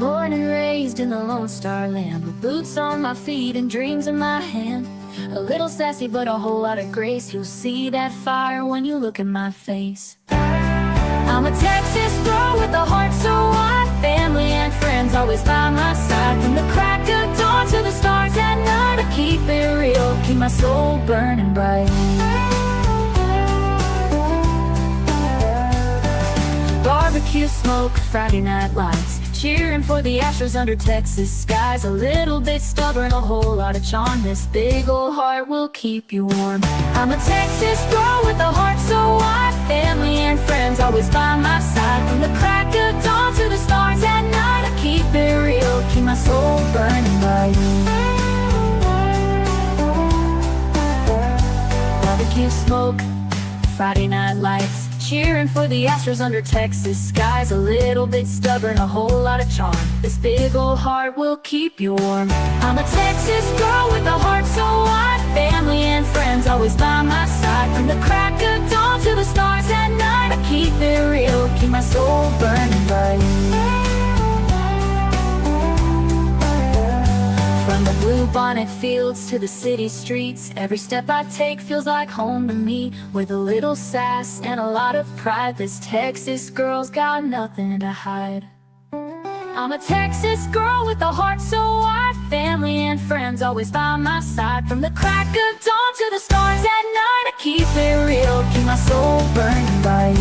Born and raised in the Lone Star Land, with boots on my feet and dreams in my hand. A little sassy but a whole lot of grace. You'll see that fire when you look in my face. I'm a Texas girl with a heart so wide, family and friends always by my side. From the crack of dawn to the stars at night, I keep it real, keep my soul burning bright. Barbecue smoke, Friday night lights, cheering for the Astros under Texas skies. A little bit stubborn, a whole lot of charm. This big old heart will keep you warm. I'm a Texas girl with a heart so wide, family and friends always by my side. From the crack of dawn to the stars at night, I keep it real, keep my soul burning bright. Barbecue smoke, Friday night lights, cheering for the Astros under Texas skies. A little bit stubborn, a whole lot of charm. This big old heart will keep you warm. I'm a Texas girl with a heart so wide, family and friends always by my side. From the crack of dawn to the stars at night, I keep it real, keep my soul burning bright. From the blue bonnet fields to the city streets, every step I take feels like home to me. With a little sass and a lot of pride, this Texas girl's got nothing to hide. I'm a Texas girl with a heart so wide, family and friends always by my side. From the crack of dawn to the stars at night, I keep it real, keep my soul burning bright.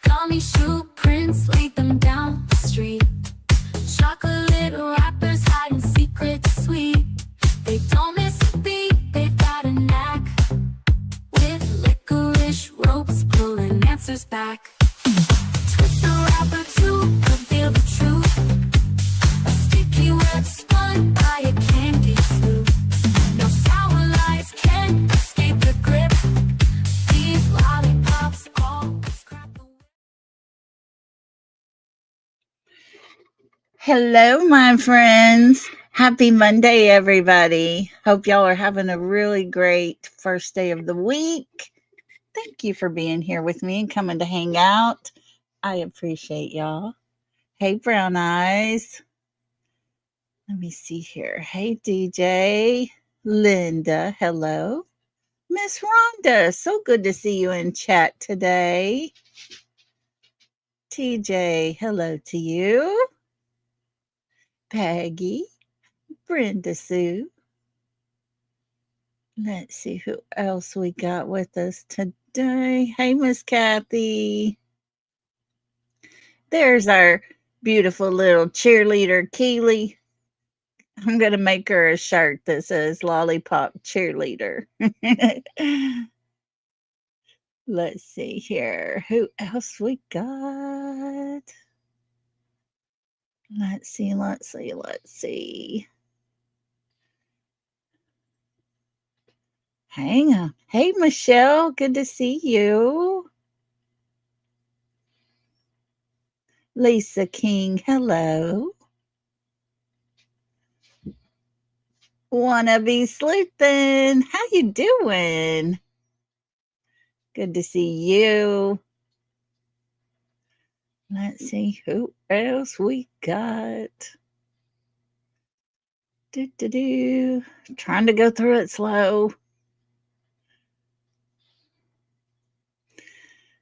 Gummy shoe prints, laid them down the street. Chocolate wrappers hiding secrets sweet. They don't miss a beat, they've got a knack. With licorice ropes pulling answers back. Twist the wrapper to reveal the truth. A sticky web spun by a candy sloop. No sour lies can escape the grip. These lollipops always crack the whip. Hello, my friends. Happy Monday, everybody. Hope y'all are having a really great first day of the week. Thank you for being here with me and coming to hang out. I appreciate y'all. Hey, Brown Eyes. Let me see here. Hey, DJ. Linda, hello. Miss Rhonda, so good to see you in chat today. TJ, hello to you. Peggy, Brenda Sue. Let's see who else we got with us today. Hey, Miss Kathy. There's our beautiful little cheerleader, Keely. I'm going to make her a shirt that says Lollipop Cheerleader. Let's see here. Who else we got? Let's see. Hang on. Hey, Michelle. Good to see you. Lisa King, hello. Wanna be sleeping? How you doing? Good to see you. Let's see who else we got. Trying to go through it slow.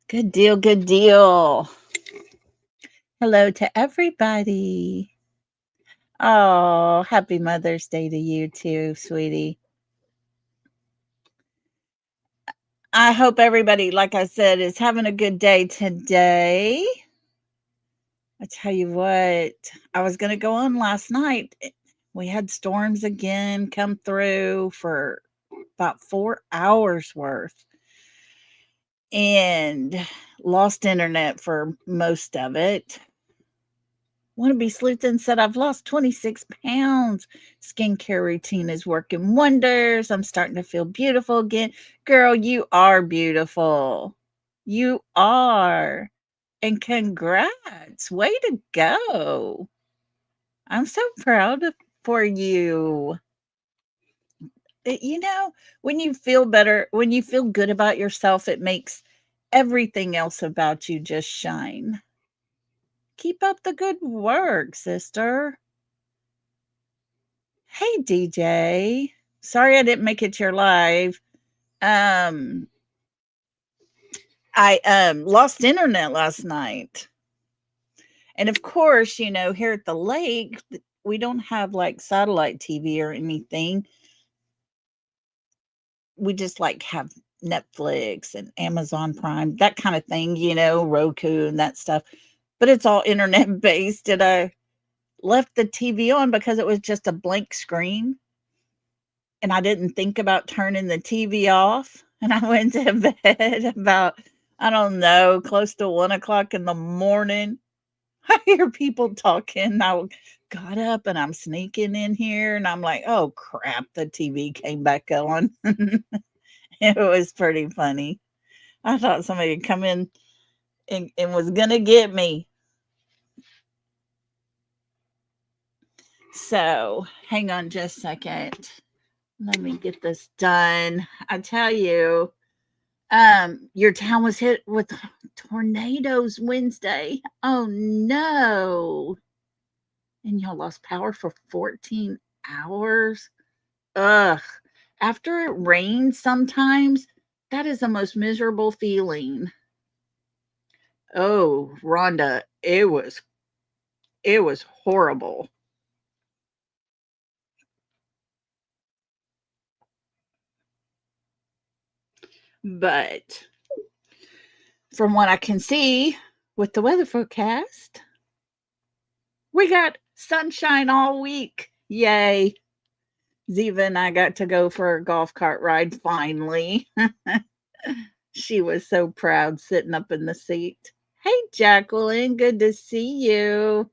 Good deal. Hello to everybody. Oh, happy Mother's Day to you too, sweetie. I hope everybody, like I said, is having a good day today. I tell you what, I was going to go on last night. We had storms again come through for about 4 hours worth and lost internet for most of it. Wannabe Sleuth said, I've lost 26 pounds. Skincare routine is working wonders. I'm starting to feel beautiful again. Girl, you are beautiful. You are. And congrats. Way to go. I'm so proud for you. You know, when you feel better, when you feel good about yourself, it makes everything else about you just shine. Keep up the good work, sister. Hey, DJ. Sorry I didn't make it to your live. Um, I lost internet last night. And of course, here at the lake, we don't have like satellite TV or anything. We just like have Netflix and Amazon Prime, that kind of thing, Roku and that stuff. But it's all internet based. And I left the TV on because it was just a blank screen. And I didn't think about turning the TV off. And I went to bed about, I don't know, close to 1 o'clock in the morning. I hear people talking. I got up and I'm sneaking in here and I'm like, oh crap, the TV came back on. It was pretty funny. I thought somebody had come in and was going to get me. So hang on just a second. Let me get this done. I tell you, your town was hit with tornadoes Wednesday. Oh no. And y'all lost power for 14 hours. Ugh. After it rains sometimes, that is the most miserable feeling. Oh, Rhonda, it was horrible. But from what I can see with the weather forecast, we got sunshine all week. Yay. Ziva and I got to go for a golf cart ride finally. She was so proud sitting up in the seat. Hey, Jacqueline, good to see you.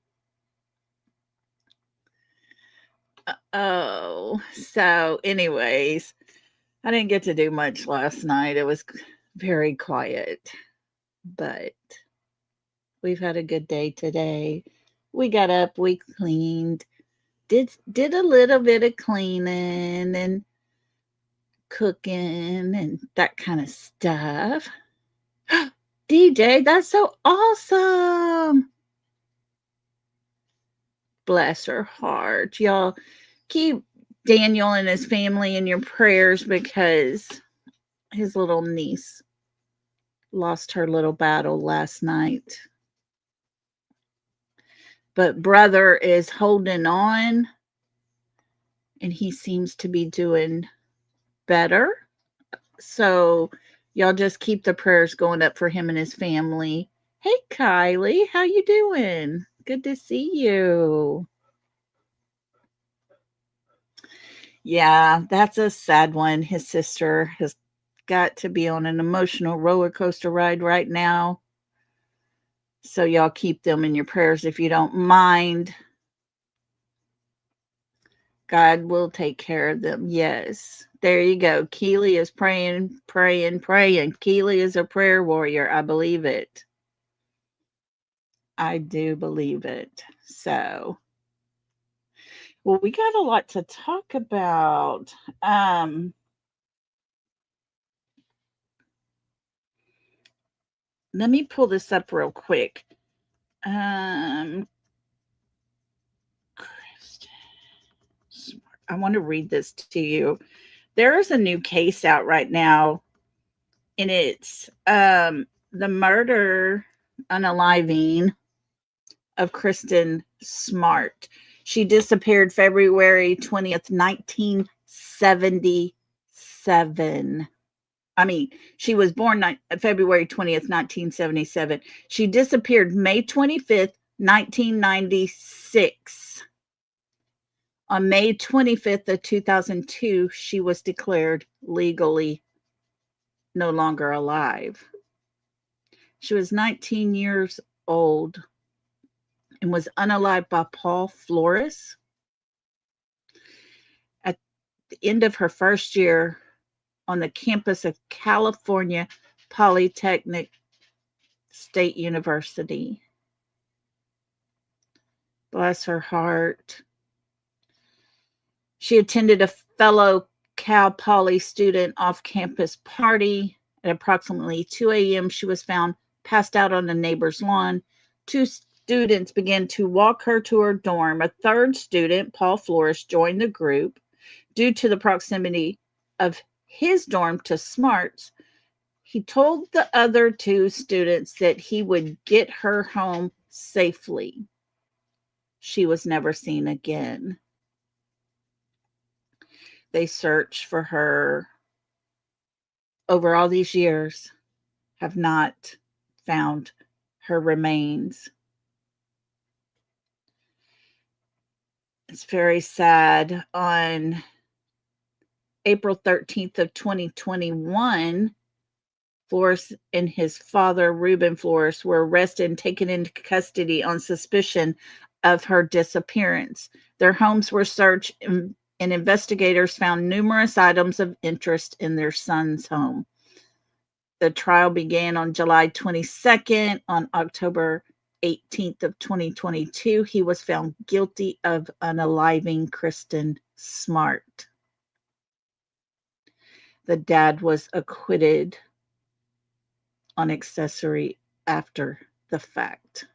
Oh, so, anyways, I didn't get to do much last night. It was very quiet, but we've had a good day today. We got up, we cleaned, did a little bit of cleaning and cooking and that kind of stuff. DJ, that's so awesome. Bless her heart. Y'all keep Daniel and his family in your prayers because his little niece lost her little battle last night. But brother is holding on and he seems to be doing better. So y'all just keep the prayers going up for him and his family. Hey Kylie, how you doing? Good to see you. Yeah, that's a sad one. His sister has got to be on an emotional roller coaster ride right now. So y'all keep them in your prayers if you don't mind. God will take care of them. Yes. There you go. Keely is praying, praying, praying. Keely is a prayer warrior. I believe it. I do believe it. So, well, we got a lot to talk about. Let me pull this up real quick. Kristen Smart. I want to read this to you. There is a new case out right now, and it's the murder unaliving of Kristen Smart. She disappeared February 20th, 1977. I mean, she was born February 20th, 1977. She disappeared May 25th, 1996. On May 25th of 2002, she was declared legally no longer alive. She was 19 years old and was unalived by Paul Flores. At the end of her first year on the campus of California Polytechnic State University. Bless her heart. She attended a fellow Cal Poly student off-campus party. At approximately 2 a.m., she was found passed out on a neighbor's lawn. Two students began to walk her to her dorm. A third student, Paul Flores, joined the group. Due to the proximity of his dorm to Smart's, he told the other two students that he would get her home safely. She was never seen again. They searched for her over all these years, have not found her remains. It's very sad. On April 13th of 2021, Flores and his father, Ruben Flores, were arrested and taken into custody on suspicion of her disappearance. Their homes were searched, and investigators found numerous items of interest in their son's home. The trial began on July 22nd. On October 18th of 2022, he was found guilty of unaliving Kristen Smart. The dad was acquitted on accessory after the fact.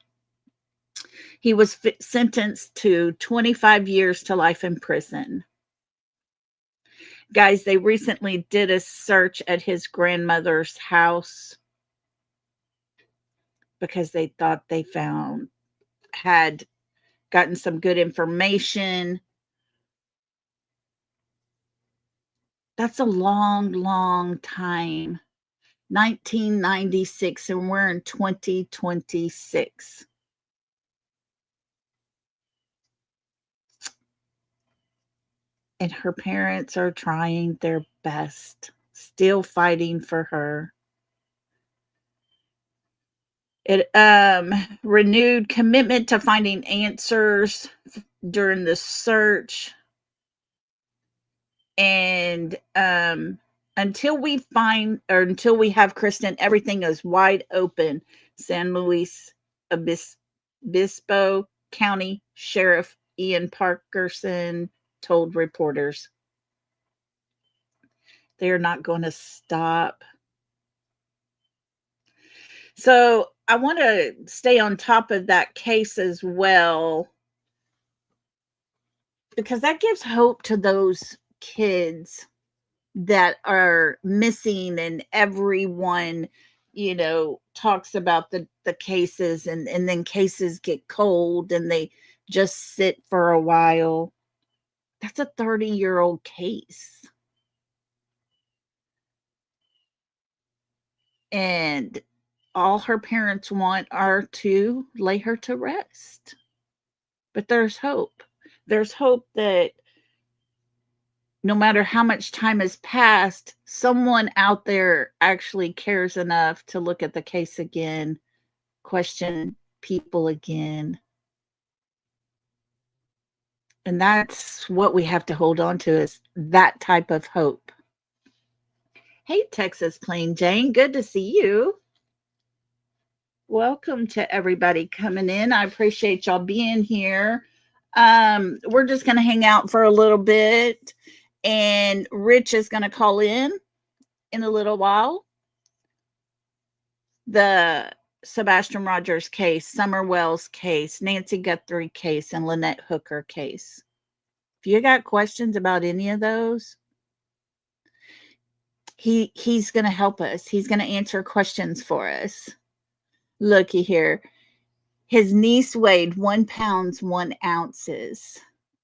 He was sentenced to 25 years to life in prison. Guys, they recently did a search at his grandmother's house because they thought they had gotten some good information. That's a long, long time. 1996, and we're in 2026. And her parents are trying their best, still fighting for her. It renewed commitment to finding answers during the search. And until we have Kristen, everything is wide open. San Luis Obispo County Sheriff Ian Parkerson told reporters. They're not going to stop. So I want to stay on top of that case as well, because that gives hope to those kids that are missing, and everyone, talks about the cases, and then cases get cold and they just sit for a while. That's a 30-year-old case. And all her parents want are to lay her to rest. But there's hope. There's hope that no matter how much time has passed, someone out there actually cares enough to look at the case again, question people again. And that's what we have to hold on to, is that type of hope. Hey, Texas Plain Jane, good to see you. Welcome to everybody coming in. I appreciate y'all being here. We're just going to hang out for a little bit, and Rich is going to call in a little while. The Sebastian Rogers case, Summer Wells case, Nancy Guthrie case, and Lynette Hooker case. If you got questions about any of those, he's going to help us. He's going to answer questions for us. Looky here. His niece weighed 1 pound 1 ounces.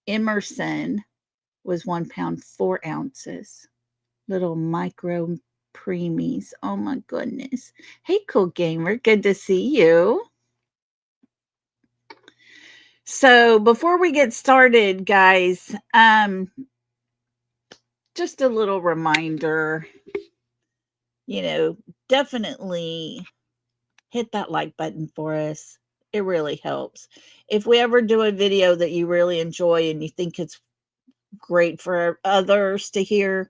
Emerson was 1 pound 4 ounces. Little micro preemies. Oh my goodness. Hey, cool gamer. Good to see you. So before we get started, guys, just a little reminder, definitely hit that like button for us. It really helps. If we ever do a video that you really enjoy and you think it's great for others to hear,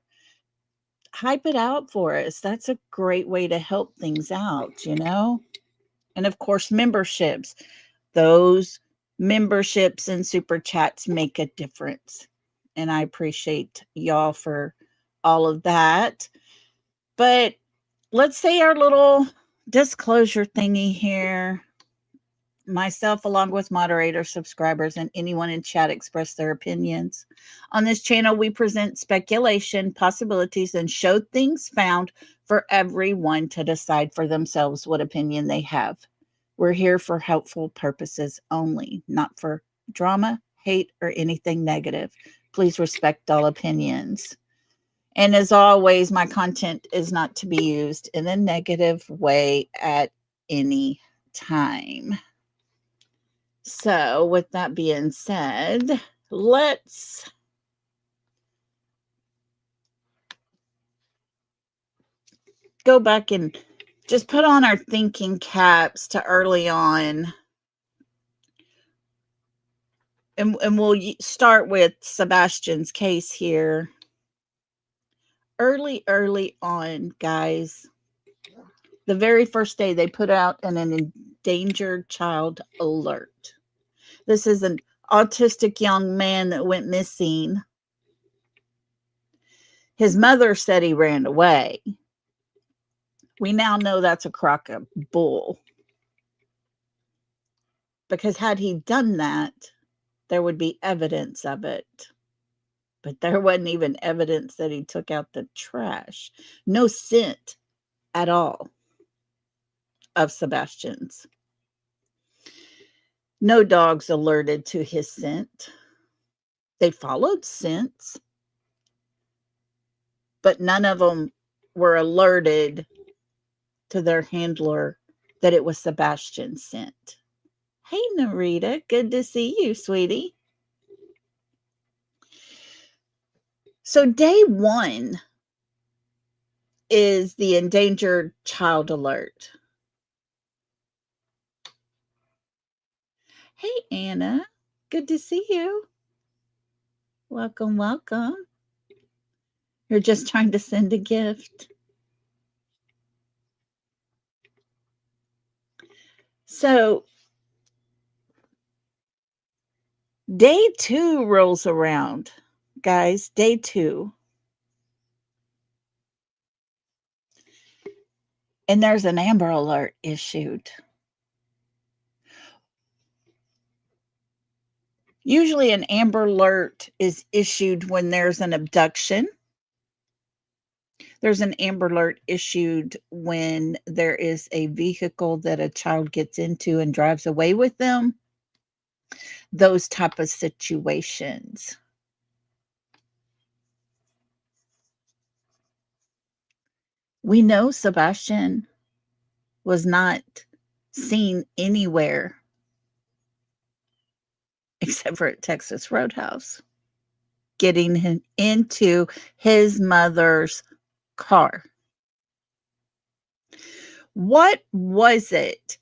hype it out for us. That's a great way to help things out, And of course, memberships. Those memberships and super chats make a difference. And I appreciate y'all for all of that. But let's say our little disclosure thingy here. Myself, along with moderators, subscribers, and anyone in chat express their opinions. On this channel, we present speculation, possibilities, and show things found for everyone to decide for themselves what opinion they have. We're here for helpful purposes only, not for drama, hate, or anything negative. Please respect all opinions. And as always, my content is not to be used in a negative way at any time. So, with that being said, let's go back and just put on our thinking caps to early on. And we'll start with Sebastian's case here. Early on, guys, the very first day they put out an endangered child alert. This is an autistic young man that went missing. His mother said he ran away. We now know that's a crock of bull. Because had he done that, there would be evidence of it. But there wasn't even evidence that he took out the trash. No scent at all of Sebastian's. No dogs alerted to his scent. They followed scents, but none of them were alerted to their handler that it was Sebastian's scent. Hey, Narita, good to see you, sweetie. So day one is the endangered child alert. Hey, Anna, good to see you. Welcome, welcome. You're just trying to send a gift. So day two rolls around, guys, day two. And there's an Amber Alert issued. Usually an Amber Alert is issued when there's an abduction. There's an Amber Alert issued when there is a vehicle that a child gets into and drives away with them. Those type of situations. We know Sebastian was not seen anywhere except for at Texas Roadhouse, getting him into his mother's car. What was it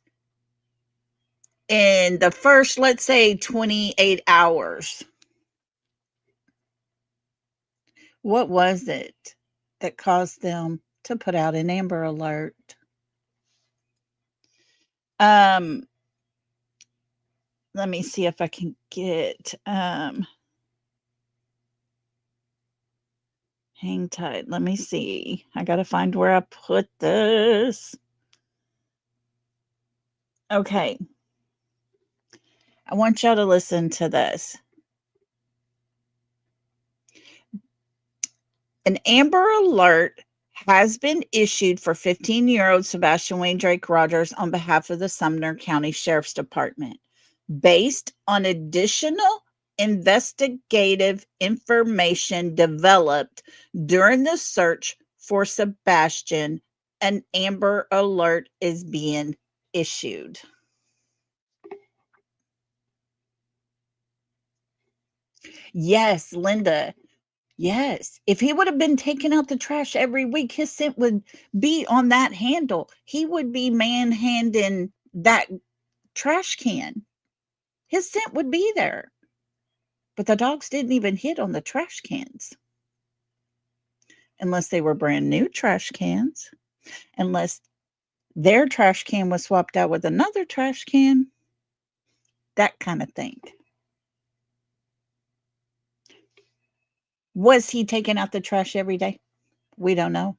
in the first, let's say, 28 hours? What was it that caused them to put out an Amber Alert? Let me see if I can get hang tight. Let me see. I got to find where I put this. Okay. I want y'all to listen to this. An Amber Alert has been issued for 15-year-old Sebastian Wayne Drake Rogers on behalf of the Sumner County Sheriff's Department, based on additional investigative information developed during the search for Sebastian. An Amber Alert is being issued. Yes, Linda. Yes. If he would have been taking out the trash every week, his scent would be on that handle. He would be manhandling that trash can. His scent would be there. But the dogs didn't even hit on the trash cans. Unless they were brand new trash cans. Unless their trash can was swapped out with another trash can. That kind of thing. Was he taking out the trash every day? We don't know.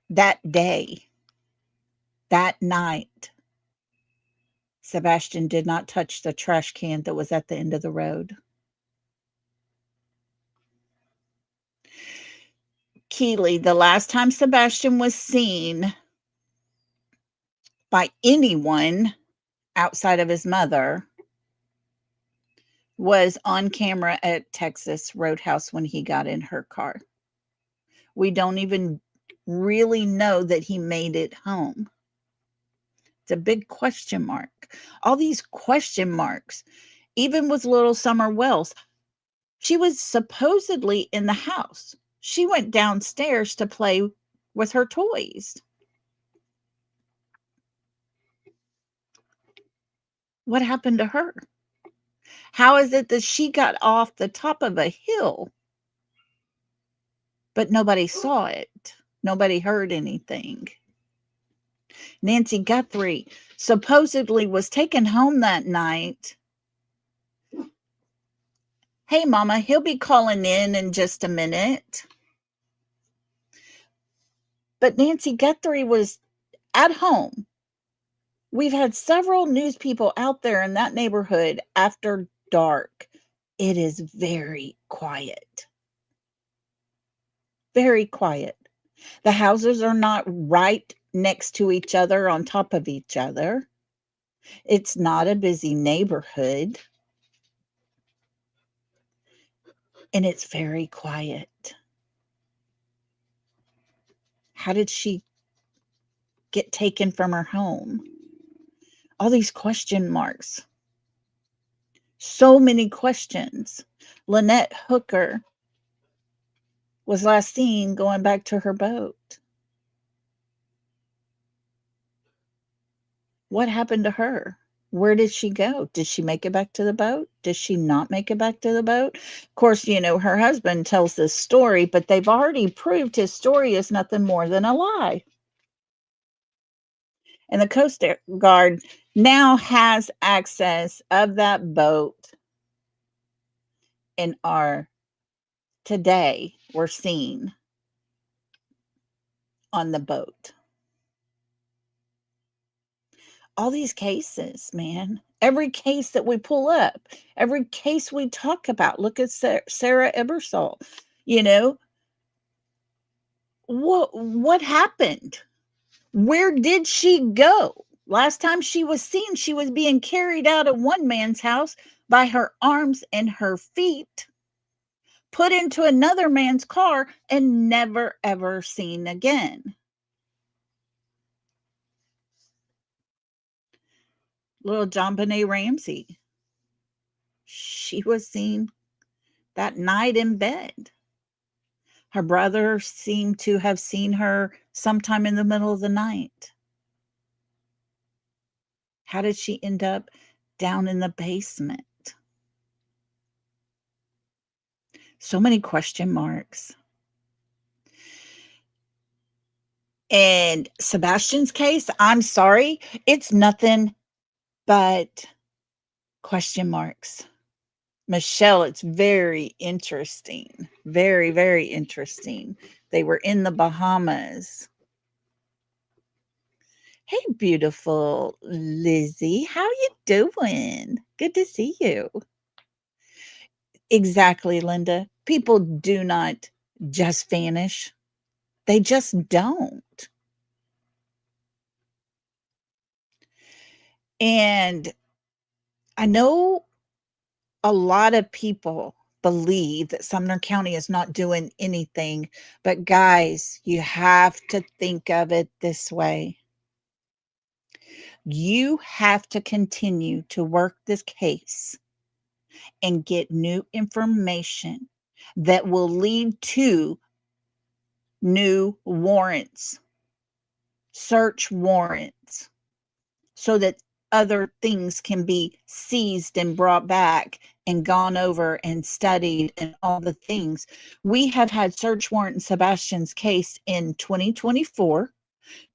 That day, that night, Sebastian did not touch the trash can that was at the end of the road. Keeley, the last time Sebastian was seen by anyone outside of his mother was on camera at Texas Roadhouse when he got in her car. We don't even really know that he made it home. It's a big question mark. All these question marks, even with little Summer Wells. She was supposedly in the house. She went downstairs to play with her toys. What happened to her? How is it that she got off the top of a hill, but nobody saw it? Nobody heard anything. Nancy Guthrie supposedly was taken home that night. Hey, Mama, he'll be calling in just a minute. But Nancy Guthrie was at home. We've had several news people out there in that neighborhood after dark. It is very quiet. Very quiet. The houses are not right next to each other, on top of each other. It's not a busy neighborhood. And it's very quiet. How did she get taken from her home? All these question marks. So many questions. Lynette Hooker was last seen going back to her boat. What happened to her? Where did she go? Did she make it back to the boat? Did she not make it back to the boat? Of course, her husband tells this story, but they've already proved his story is nothing more than a lie. And the Coast Guard now has access of that boat, and today we're seen on the boat. All these cases, man, every case that we pull up, every case we talk about, look at Sarah Ebersol, what happened? Where did she go? Last time she was seen, she was being carried out of one man's house by her arms and her feet, put into another man's car, and never ever seen again. Little JonBenet Ramsey, she was seen that night in bed. Her brother seemed to have seen her sometime in the middle of the night. How did she end up down in the basement? So many question marks. And Sebastian's case, I'm sorry, it's nothing but question marks. Michelle, it's very interesting. Very, very interesting. They were in the Bahamas. Hey, beautiful Lizzie. How you doing? Good to see you. Exactly, Linda. People do not just vanish. They just don't. And I know a lot of people believe that Sumner County is not doing anything, but guys, you have to think of it this way. You have to continue to work this case and get new information that will lead to new warrants, search warrants, so that other things can be seized and brought back and gone over and studied and all the things. We have had search warrant in Sebastian's case in 2024,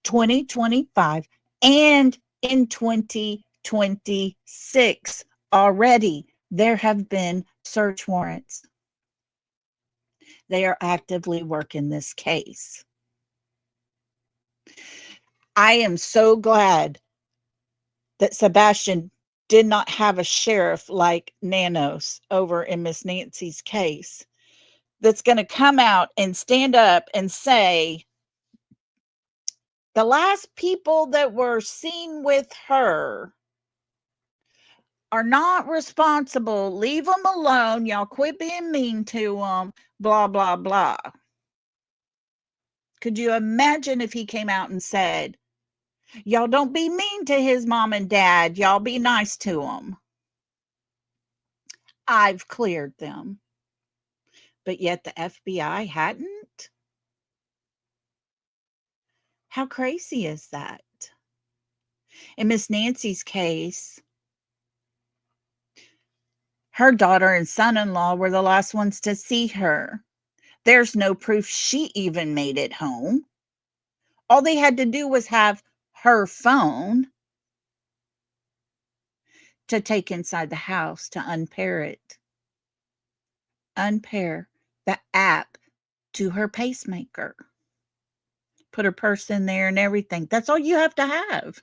2025, and in 2026 already. There have been search warrants. They are actively working this case. I am so glad that Sebastian did not have a sheriff like Nanos over in Miss Nancy's case that's going to come out and stand up and say, the last people that were seen with her are not responsible. Leave them alone. Y'all quit being mean to them. Blah, blah, blah. Could you imagine if he came out and said, y'all don't be mean to his mom and dad. Y'all be nice to them. I've cleared them. But yet the FBI hadn't? How crazy is that? In Miss Nancy's case, her daughter and son-in-law were the last ones to see her. There's no proof she even made it home. All they had to do was have her phone to take inside the house to unpair it. Unpair the app to her pacemaker. Put her purse in there and everything. That's all you have to have.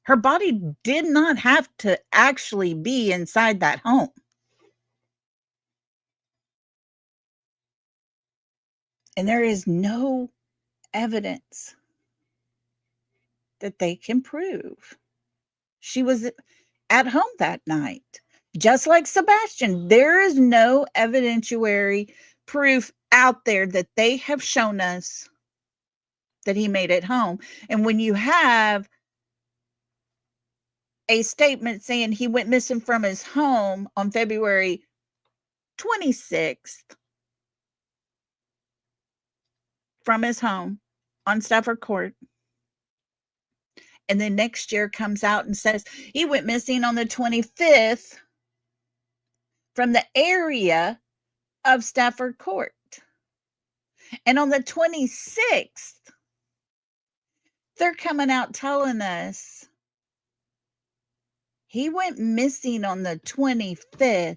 Her body did not have to actually be inside that home. And there is no evidence that they can prove she was at home that night. Just like Sebastian, there is no evidentiary proof out there that they have shown us that he made it home. And when you have a statement saying he went missing from his home on February 26th, from his home on Stafford Court, and then next year comes out and says he went missing on the 25th from the area of Stafford Court. And on the 26th, they're coming out telling us he went missing on the 25th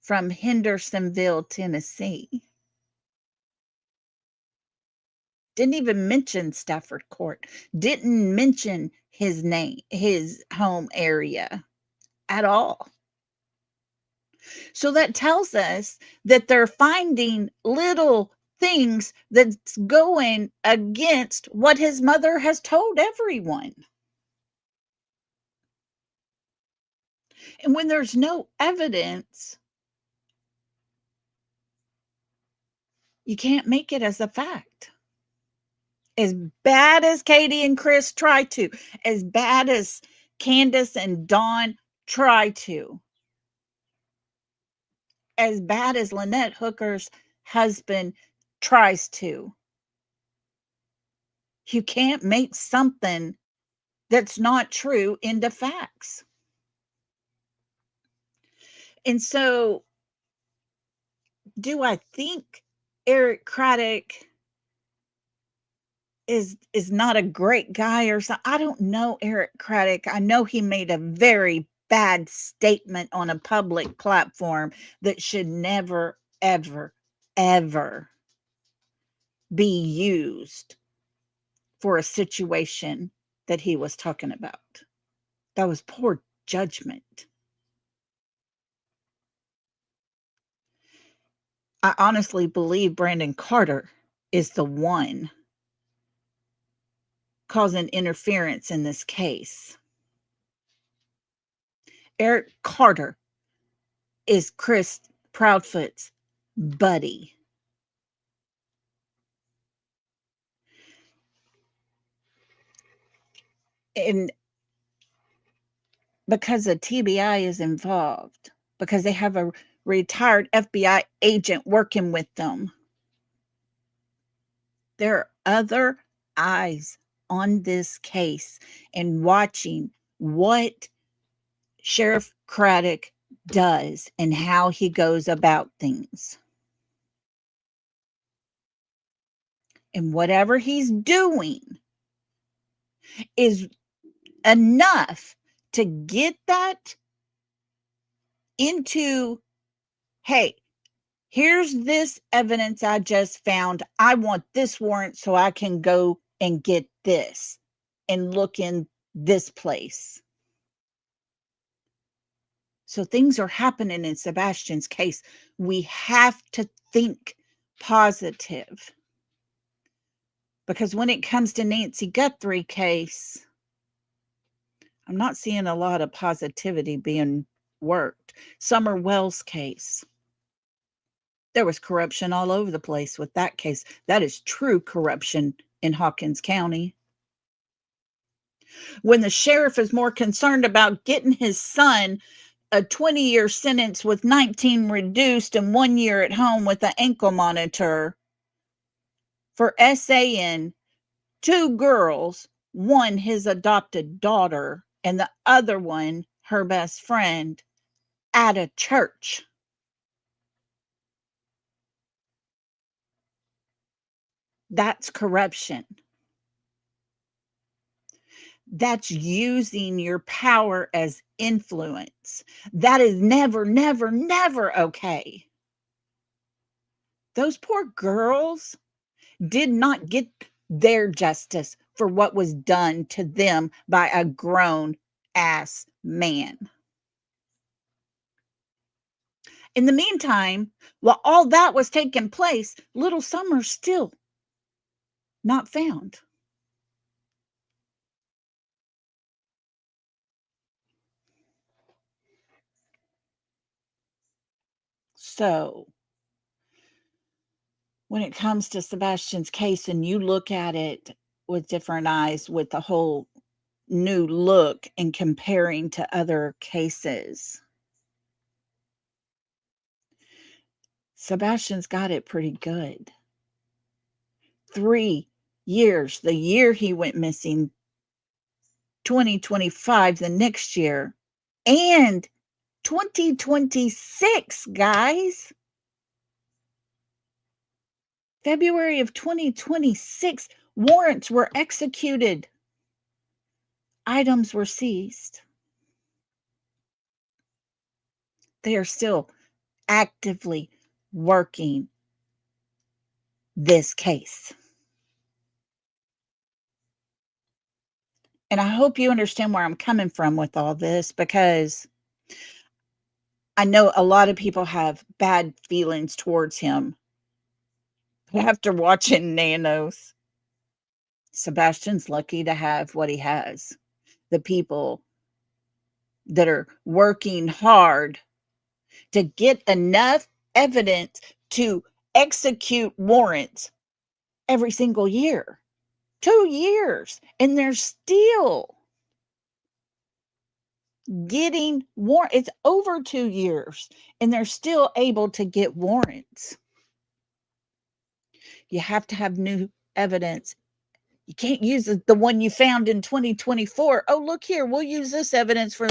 from Hendersonville, Tennessee. Didn't even mention Stafford Court. Didn't mention his name, his home area at all. So that tells us that they're finding little things that's going against what his mother has told everyone. And when there's no evidence, you can't make it as a fact. As bad as Katie and Chris try to, as bad as Candace and Dawn try to, as bad as Lynette Hooker's husband tries to, you can't make something that's not true into facts. And so, do I think Eric Craddock is not a great guy or something? I don't know Eric Craddock. I know he made a very bad statement on a public platform that should never, ever, ever be used for a situation that he was talking about. That was poor judgment. I honestly believe Brandon Carter is the one causing interference in this case. Eric Carter is Chris Proudfoot's buddy. And because a TBI is involved, because they have a retired FBI agent working with them, there are other eyes on this case and watching what Sheriff Craddock does and how he goes about things. And whatever he's doing is enough to get that into, hey, here's this evidence I just found. I want this warrant so I can go and get this and look in this place. So things are happening in Sebastian's case. We have to think positive. Because when it comes to Nancy Guthrie case, I'm not seeing a lot of positivity being worked. Summer Wells case. There was corruption all over the place with that case. That is true corruption in Hawkins County. When the sheriff is more concerned about getting his son a 20-year sentence with 19 reduced and 1 year at home with an ankle monitor for SAing 2 girls, one his adopted daughter and the other one her best friend, at a church. That's corruption. That's using your power as influence. That is never, never, never okay. Those poor girls did not get their justice for what was done to them by a grown ass man. In the meantime, while all that was taking place, little Summer's still not found. So, when it comes to Sebastian's case and you look at it with different eyes, with the whole new look and comparing to other cases, Sebastian's got it pretty good. 3 years, the year he went missing, 2025, the next year, and 2026, guys. February of 2026, warrants were executed. Items were seized. They are still actively working this case. And I hope you understand where I'm coming from with all this, because I know a lot of people have bad feelings towards him. But after watching Nanos, Sebastian's lucky to have what he has. The people that are working hard to get enough evidence to execute warrants every single year. 2 years, and they're still getting warrants. It's over 2 years, and they're still able to get warrants. You have to have new evidence. You can't use the one you found in 2024. Oh, look here, we'll use this evidence for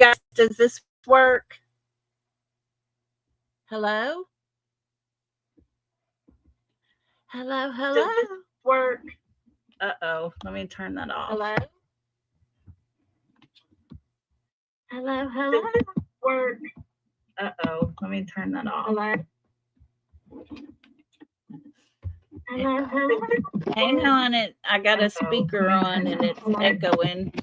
guys, does this work? Hello? Hello, hello. Does this work? Uh-oh, let me turn that off. Hello? Hello, hello. Does this work? Uh-oh, let me turn that off. Hello? Hello, hello. Hang on, I got a speaker on and it's echoing.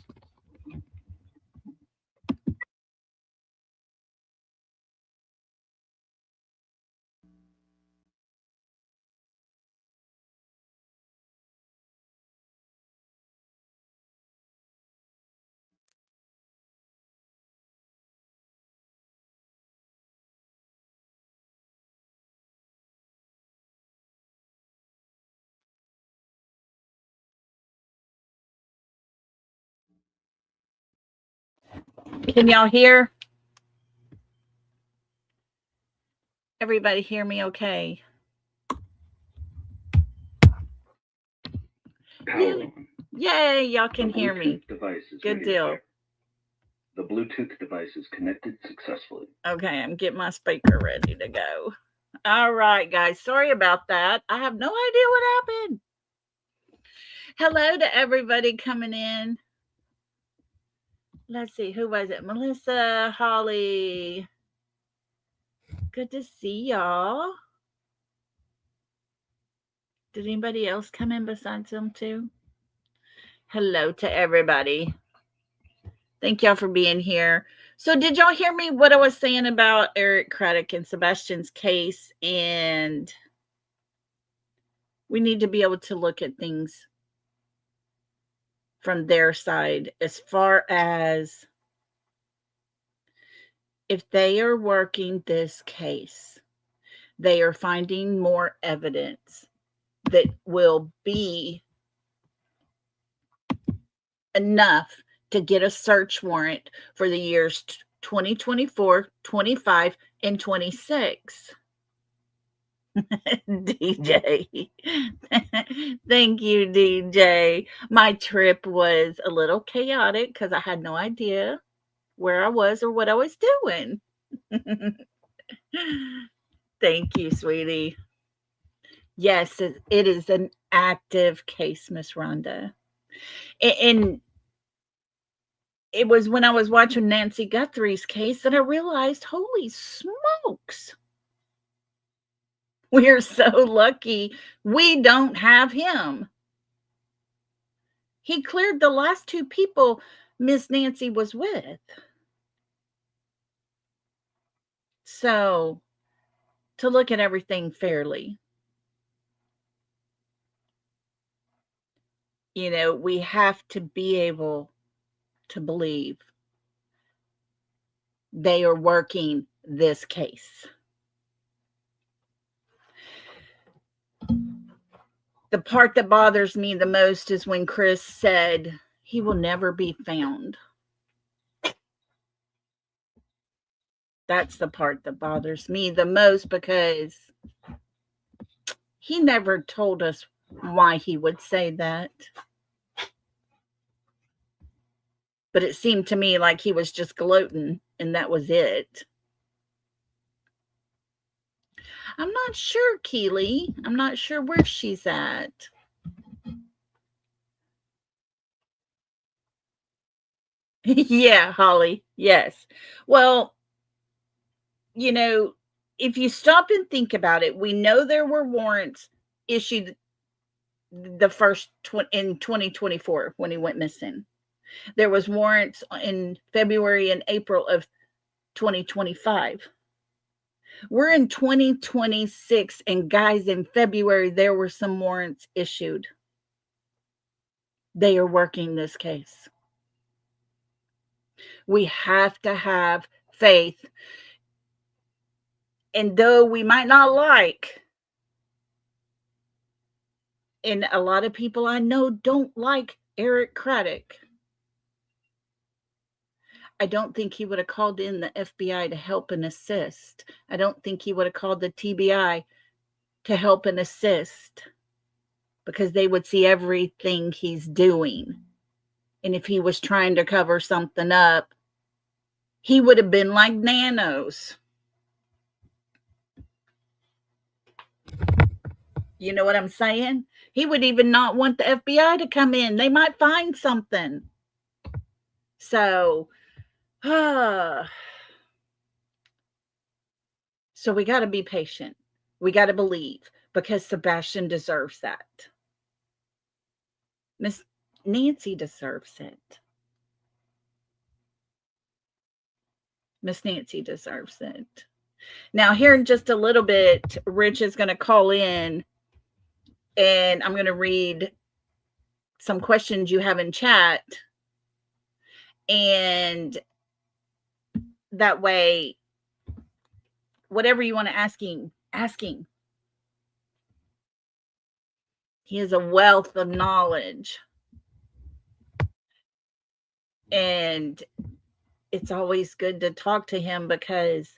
Can y'all hear? Everybody hear me okay? Yay, y'all can hear me. Good deal. The Bluetooth device is connected successfully. Okay, I'm getting my speaker ready to go. All right, guys. Sorry about that. I have no idea what happened. Hello to everybody coming in. Let's see, who was it? Melissa, Holly. Good to see y'all. Did anybody else come in besides them too? Hello to everybody. Thank y'all for being here. So did y'all hear me what I was saying about Eric Craddock and Sebastian's case? And we need to be able to look at things from their side as far as if they are working this case, they are finding more evidence that will be enough to get a search warrant for the years 2024, 25, and 26. DJ. Thank you, DJ. My trip was a little chaotic because I had no idea where I was or what I was doing. Thank you, sweetie. Yes, it is an active case, Miss Rhonda. And it was when I was watching Nancy Guthrie's case that I realized, holy smokes, we are so lucky we don't have him. He cleared the last two people Miss Nancy was with. So, to look at everything fairly, we have to be able to believe they are working this case. The part that bothers me the most is when Chris said he will never be found. That's the part that bothers me the most because he never told us why he would say that. But it seemed to me like he was just gloating and that was it. I'm not sure, Keely. I'm not sure where she's at. Yeah, Holly. Yes. Well, if you stop and think about it, we know there were warrants issued the first in 2024 when he went missing. There was warrants in February and April of 2025. We're in 2026, and guys, in February, there were some warrants issued. They are working this case. We have to have faith. And though we might not like, and a lot of people I know don't like Eric Craddock, I don't think he would have called in the FBI to help and assist. I don't think he would have called the TBI to help and assist because they would see everything he's doing. And if he was trying to cover something up, he would have been like nanos. You know what I'm saying? He would even not want the FBI to come in. They might find something. So, so we got to be patient. We got to believe, because Sebastian deserves that. Miss Nancy deserves it. Miss Nancy deserves it. Now, here in just a little bit, Rich is going to call in, and I'm going to read some questions you have in chat. And that way, whatever you want to ask him, ask him. He has a wealth of knowledge. And it's always good to talk to him, because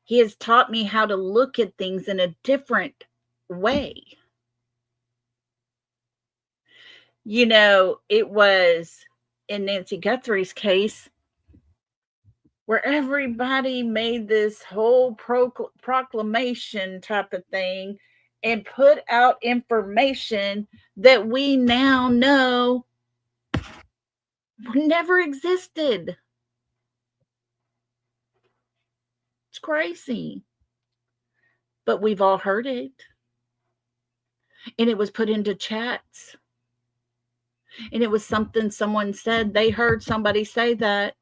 he has taught me how to look at things in a different way. You know, it was in Nancy Guthrie's case where everybody made this whole proclamation type of thing and put out information that we now know never existed. It's crazy. But we've all heard it. And it was put into chats. And it was something someone said. They heard somebody say that.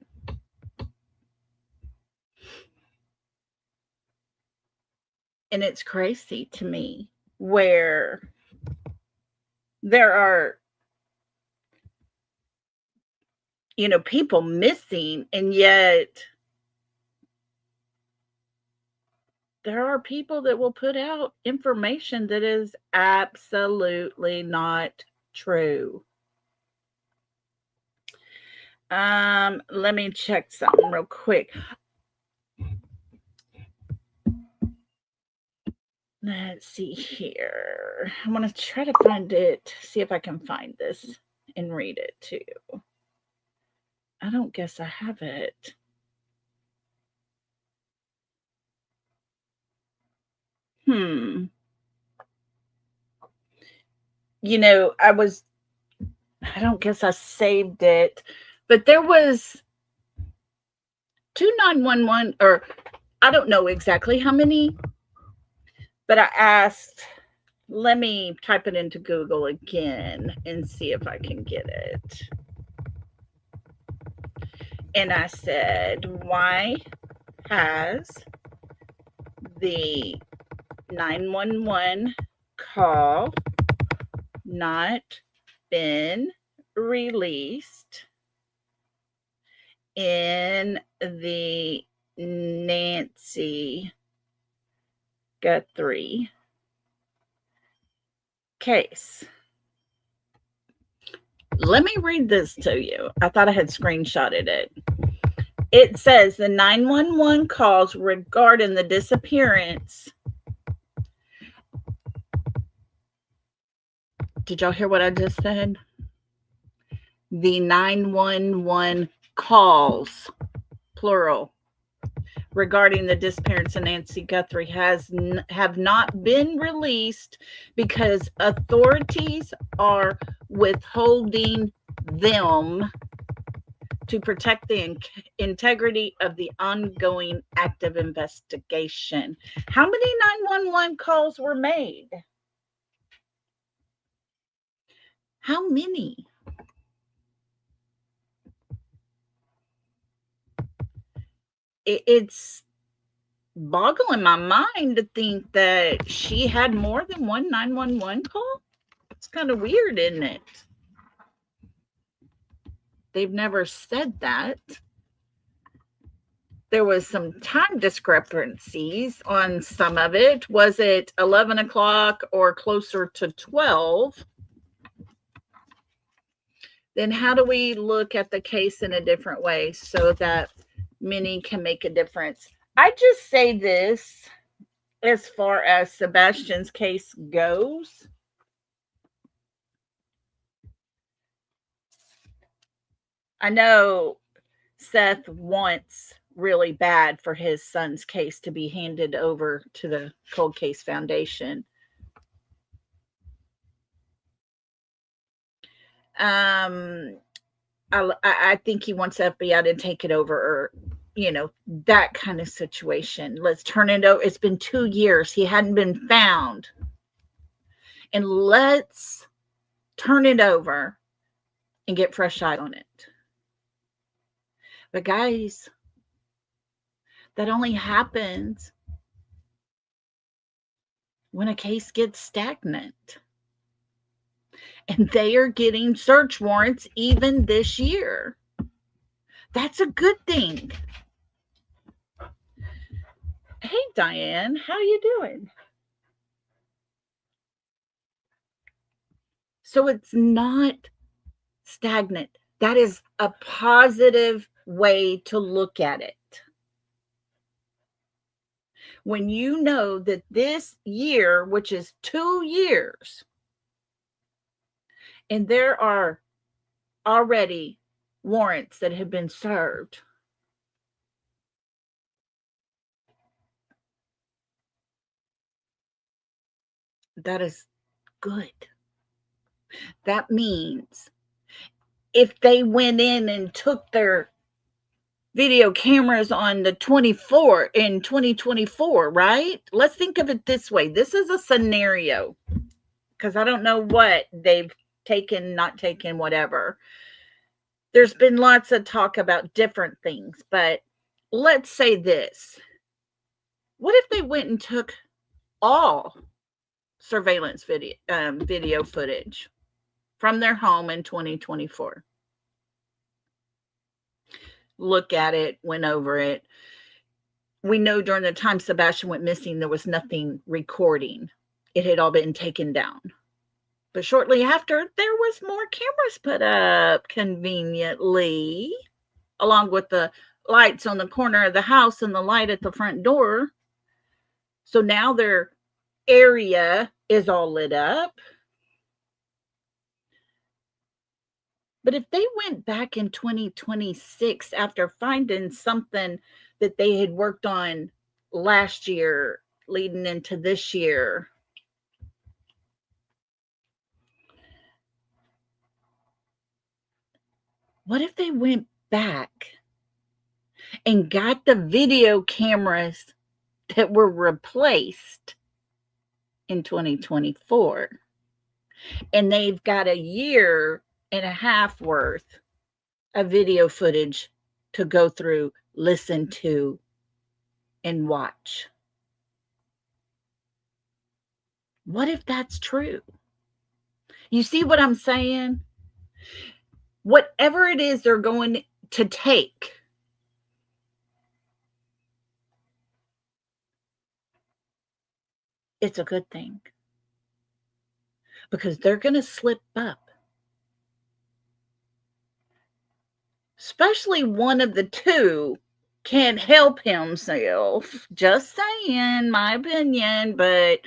And it's crazy to me where there are, you know, people missing, and yet there are people that will put out information that is absolutely not true. Let me check something real quick. Let's see here. I want to try to find it, see if I can find this and read it too. I don't guess I have it. You know, I don't guess I saved it, but there was 2911, or I don't know exactly how many, but I asked, let me type it into Google again and see if I can get it. And I said, why has the 911 call not been released in the Nancy Guthrie case? Let me read this to you. I thought I had screenshotted it. It says the 911 calls regarding the disappearance. Did y'all hear what I just said? The 911 calls, plural, regarding the disappearance of Nancy Guthrie have not been released because authorities are withholding them to protect the integrity of the ongoing active investigation. How many 911 calls were made? How many? It's boggling my mind to think that she had more than one 911 call. It's kind of weird, isn't it? They've never said that. There was some time discrepancies on some of it. Was it 11 o'clock or closer to 12? Then how do we look at the case in a different way so that many can make a difference? I just say this as far as Sebastian's case goes. I know Seth wants really bad for his son's case to be handed over to the Cold Case Foundation. I think he wants the FBI to take it over, or that kind of situation. Let's turn it over. It's been 2 years. He hadn't been found. And let's turn it over and get fresh eyes on it. But guys, that only happens when a case gets stagnant. And they are getting search warrants even this year. That's a good thing. Hey, Diane, how you doing? So it's not stagnant. That is a positive way to look at it. When you know that this year, which is 2 years, and there are already warrants that have been served, that is good. That means if they went in and took their video cameras on the 24 in 2024, right? Let's think of it this way. This is a scenario, because I don't know what they've taken, not taken, whatever. There's been lots of talk about different things, but let's say this. What if they went and took all surveillance video footage from their home in 2024? Look at it, went over it. We know during the time Sebastian went missing, there was nothing recording. It had all been taken down. But shortly after, there was more cameras put up conveniently, along with the lights on the corner of the house and the light at the front door. So now their area is all lit up. But if they went back in 2026 after finding something that they had worked on last year, leading into this year, what if they went back and got the video cameras that were replaced in 2024? And they've got a year and a half worth of video footage to go through, listen to, and watch. What if that's true? You see what I'm saying? Whatever it is they're going to take, it's a good thing, because they're going to slip up. Especially one of the two can't help himself. Just saying, my opinion. But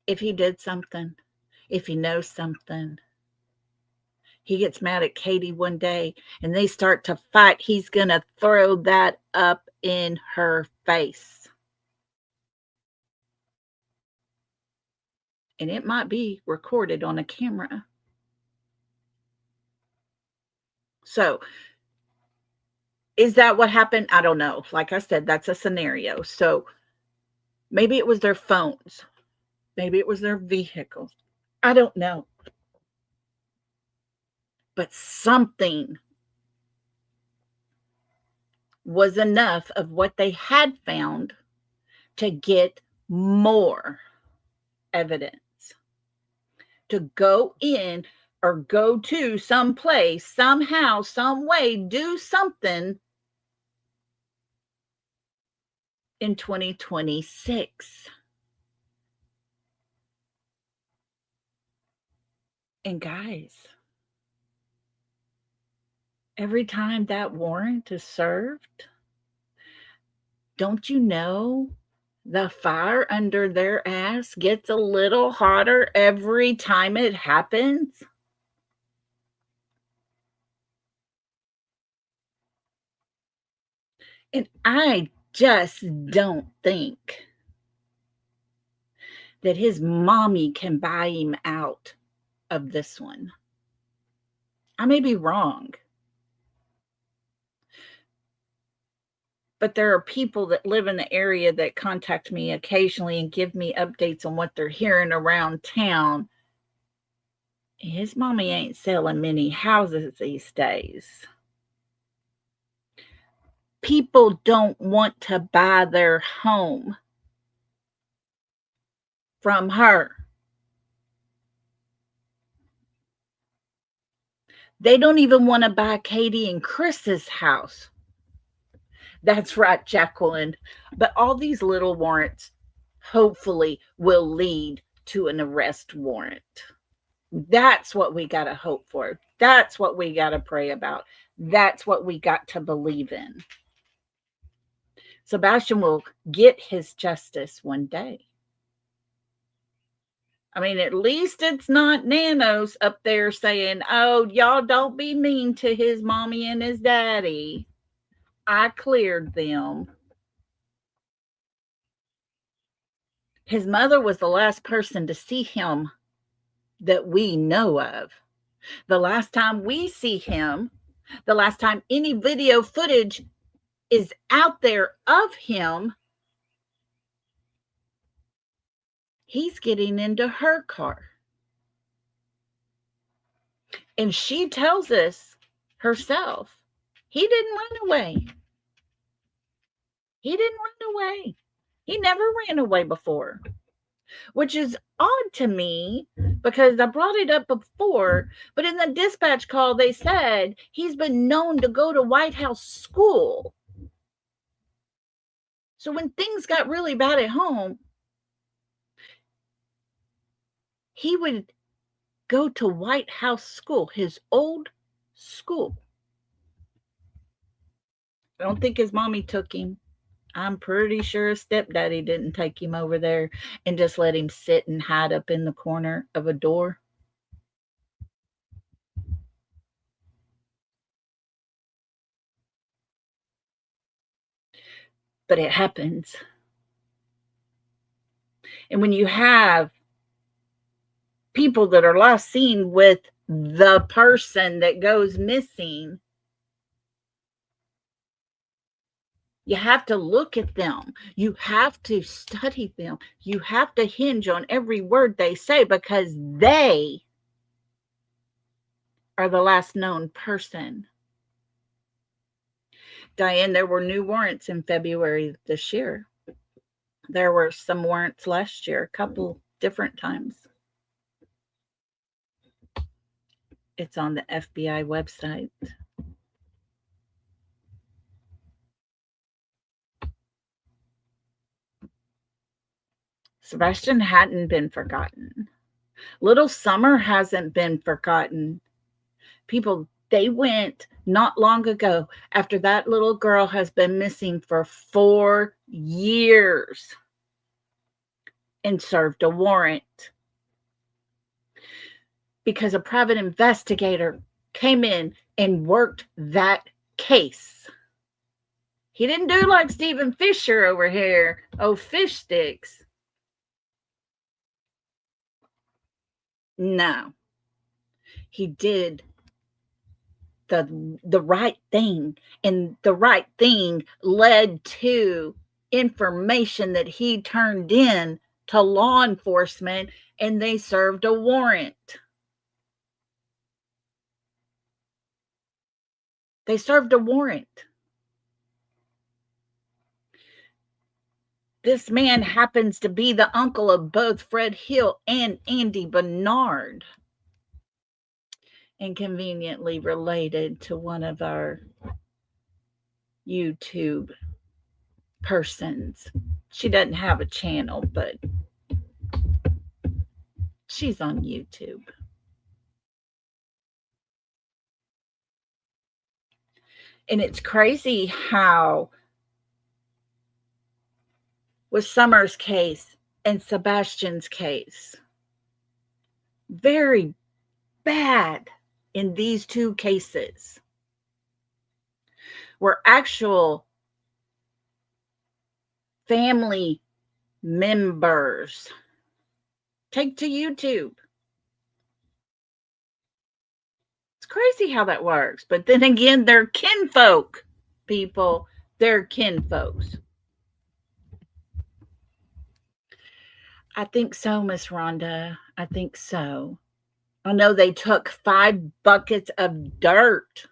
if he did something, if he knows something, he gets mad at Katie one day and they start to fight, he's going to throw that up in her face. And it might be recorded on a camera. So, is that what happened? I don't know. Like I said, that's a scenario. So, maybe it was their phones. Maybe it was their vehicles. I don't know. But something was enough of what they had found to get more evidence, to go in or go to some place, somehow, some way, do something in 2026. And guys, every time that warrant is served, don't you know the fire under their ass gets a little hotter every time it happens? And I just don't think that his mommy can buy him out of this one. I may be wrong. But there are people that live in the area that contact me occasionally and give me updates on what they're hearing around town. His mommy ain't selling many houses these days. People don't want to buy their home from her. They don't even want to buy Katie and Chris's house. That's right, Jacqueline. But all these little warrants hopefully will lead to an arrest warrant. That's what we got to hope for. That's what we got to pray about. That's what we got to believe in. Sebastian will get his justice one day. I mean, at least it's not nanos up there saying, oh, y'all don't be mean to his mommy and his daddy. I cleared them. His mother was the last person to see him that we know of. The last time we see him, the last time any video footage is out there of him, he's getting into her car. And she tells us herself, he didn't run away. He didn't run away. He never ran away before, which is odd to me because I brought it up before, but in the dispatch call, they said he's been known to go to White House school. So when things got really bad at home, he would go to White House school, his old school. I don't think his mommy took him. I'm pretty sure his stepdaddy didn't take him over there and just let him sit and hide up in the corner of a door. But it happens. And when you have people that are last seen with the person that goes missing, you have to look at them. You have to study them. You have to hinge on every word they say because they are the last known person. Diane, there were new warrants in February this year. There were some warrants last year, a couple different times. It's on the FBI website. Sebastian hadn't been forgotten. Little Summer hasn't been forgotten. People, they went not long ago after that little girl has been missing for 4 years and served a warrant because a private investigator came in and worked that case. He didn't do like Stephen Fisher over here. Oh, fish sticks. No. He did the right thing, and the right thing led to information that he turned in to law enforcement, and they served a warrant. They served a warrant. This man happens to be the uncle of both Fred Hill and Andy Bernard, and conveniently related to one of our YouTube persons. She doesn't have a channel, but she's on YouTube. And it's crazy how with Summer's case and Sebastian's case, very bad in these two cases, were actual family members. Take to YouTube. It's crazy how that works. But then again, they're kinfolk, people. They're kinfolks. I think so, Miss Rhonda. I think so. I know they took 5 buckets of dirt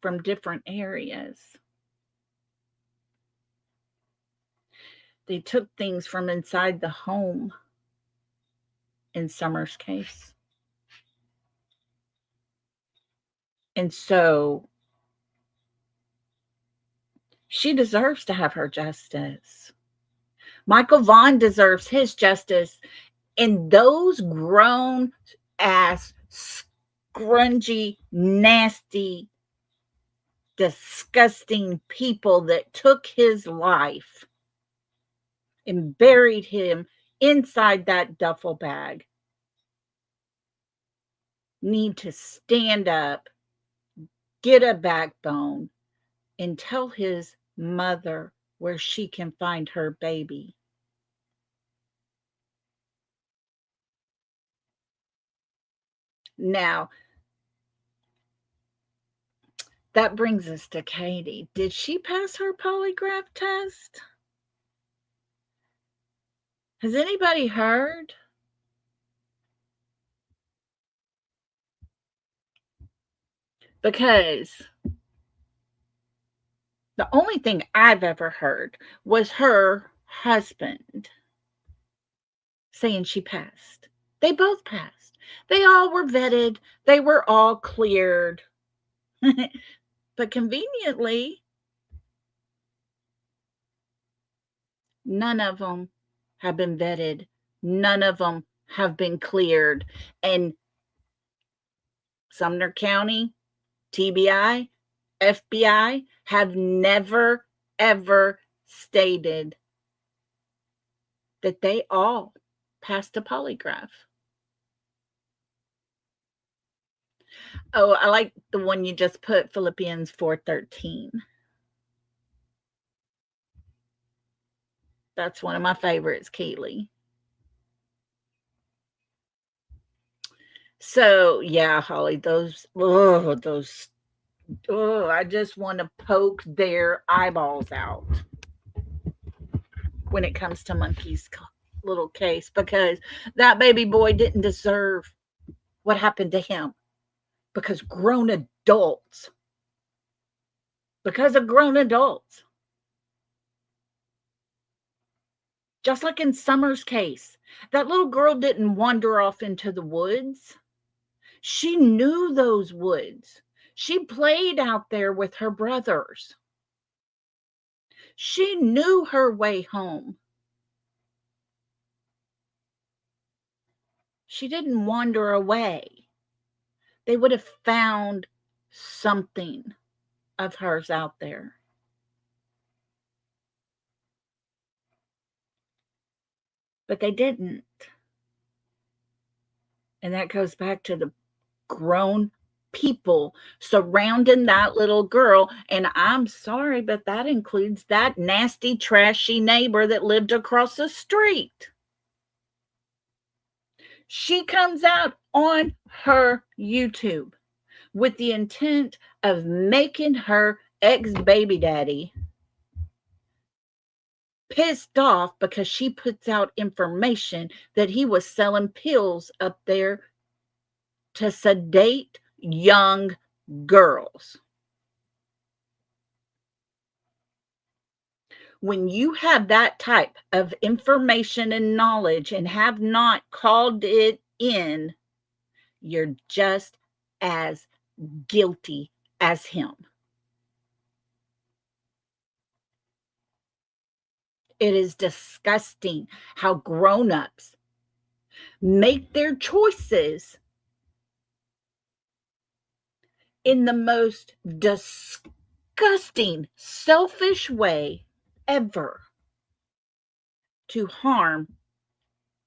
from different areas. They took things from inside the home in Summer's case. And so she deserves to have her justice. Michael Vaughn deserves his justice. And those grown ass, scrungy, nasty, disgusting people that took his life and buried him inside that duffel bag need to stand up, get a backbone, and tell his mother where she can find her baby. Now, that brings us to Katie. Did she pass her polygraph test? Has anybody heard? Because the only thing I've ever heard was her husband saying she passed. They both passed. They all were vetted. They were all cleared. But conveniently, none of them have been vetted. None of them have been cleared. And Sumner County, TBI, FBI have never, ever stated that they all passed a polygraph. Oh, I like the one you just put, Philippians 4:13. That's one of my favorites, Keely. So, yeah, Holly, I just want to poke their eyeballs out when it comes to Monkey's little case, because that baby boy didn't deserve what happened to him, because of grown adults, just like in Summer's case, that little girl didn't wander off into the woods. She knew those woods. She played out there with her brothers. She knew her way home. She didn't wander away. They would have found something of hers out there. But they didn't. And that goes back to the grown people surrounding that little girl. And I'm sorry, but that includes that nasty, trashy neighbor that lived across the street. She comes out on her YouTube with the intent of making her ex-baby daddy pissed off because she puts out information that he was selling pills up there to sedate young girls. When you have that type of information and knowledge and have not called it in, you're just as guilty as him. It is disgusting how grown-ups make their choices in the most disgusting, selfish way ever to harm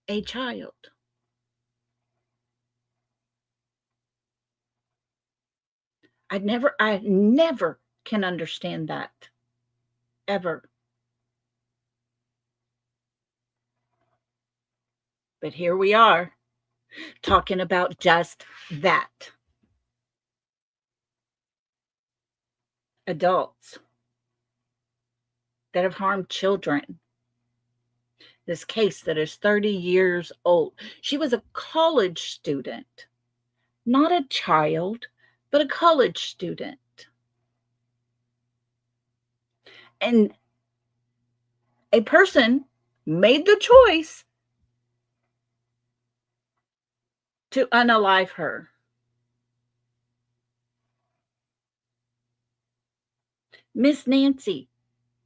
a child. I never, can understand that ever. But here we are talking about just that. Adults that have harmed children. This case that is 30 years old. She was a college student, not a child, but a college student. And a person made the choice to unalive her. Miss Nancy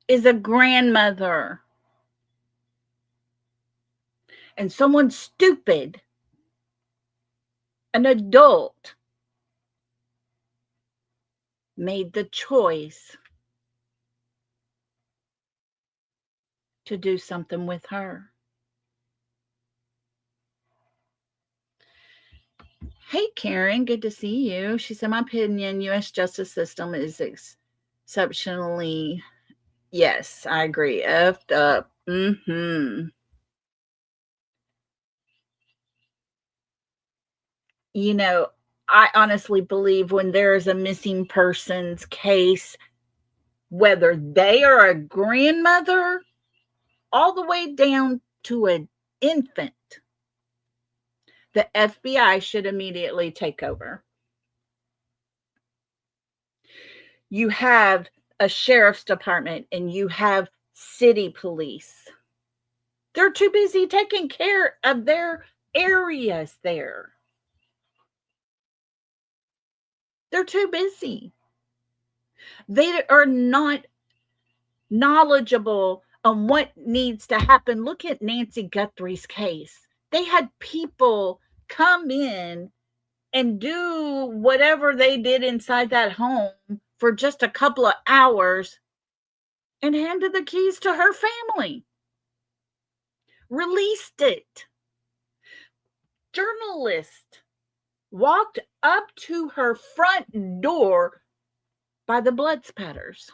is a grandmother. And someone stupid, an adult, made the choice to do something with her. Hey, Karen, good to see you. She said, in my opinion, U.S. justice system is exceptionally, yes, I agree, effed up. You know, I honestly believe when there is a missing persons case, whether they are a grandmother all the way down to an infant, the FBI should immediately take over. You have a sheriff's department and you have city police. They're too busy taking care of their areas there. They're too busy. They are not knowledgeable on what needs to happen. Look at Nancy Guthrie's case. They had people come in and do whatever they did inside that home for just a couple of hours and handed the keys to her family. Released it. Journalist walked up to her front door by the blood spatters.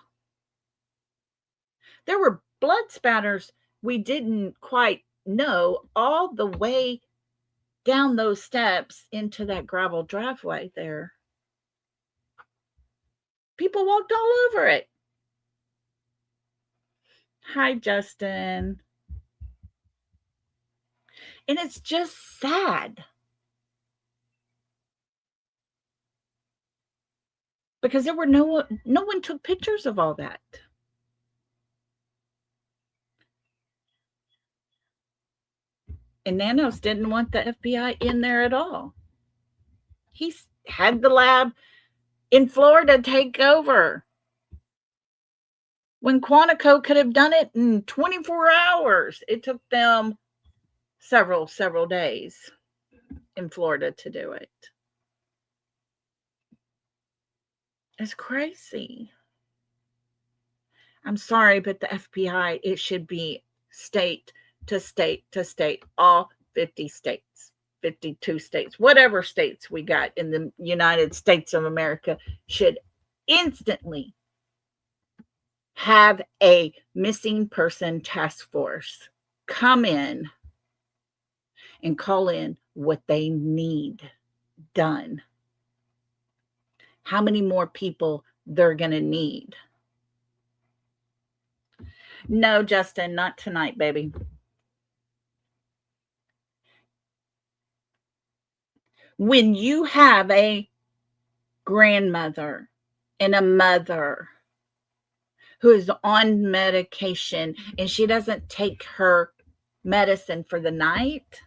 There were blood spatters we didn't quite know all the way down those steps into that gravel driveway there. People walked all over it. Hi, Justin. And it's just sad. Because there were no one took pictures of all that. And Nanos didn't want the FBI in there at all. He had the lab in Florida take over. When Quantico could have done it in 24 hours, it took them several days in Florida to do it. It's crazy. I'm sorry, but the FBI, it should be state to state to state, all 50 states, 52 states, whatever states we got in the United States of America should instantly have a missing person task force come in and call in what they need done. How many more people they're going to need. No, Justin, not tonight, baby. When you have a grandmother and a mother who is on medication and she doesn't take her medicine for the night,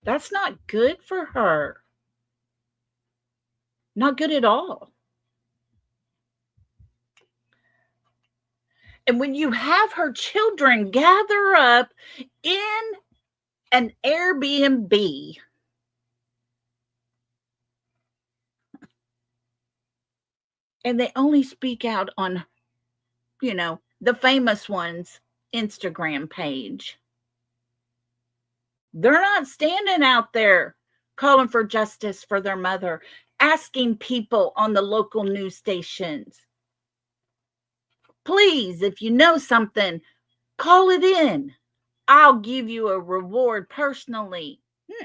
that's not good for her. Not good at all. And when you have her children gather up in an Airbnb, and they only speak out on, the famous one's Instagram page. They're not standing out there calling for justice for their mother, asking people on the local news stations, please, if you know something, call it in. I'll give you a reward personally.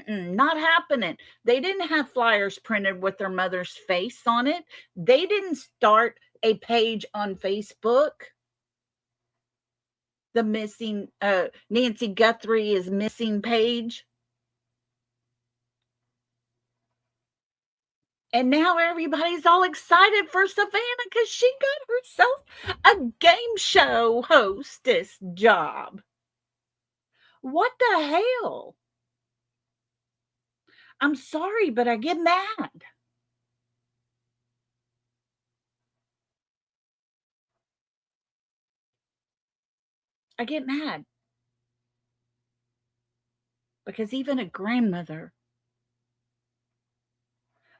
Not happening. They didn't have flyers printed with their mother's face on it. They didn't start a page on Facebook. The missing Nancy Guthrie is missing page. And now everybody's all excited for Savannah because she got herself a game show hostess job. What the hell? I'm sorry, but I get mad. I get mad. Because even a grandmother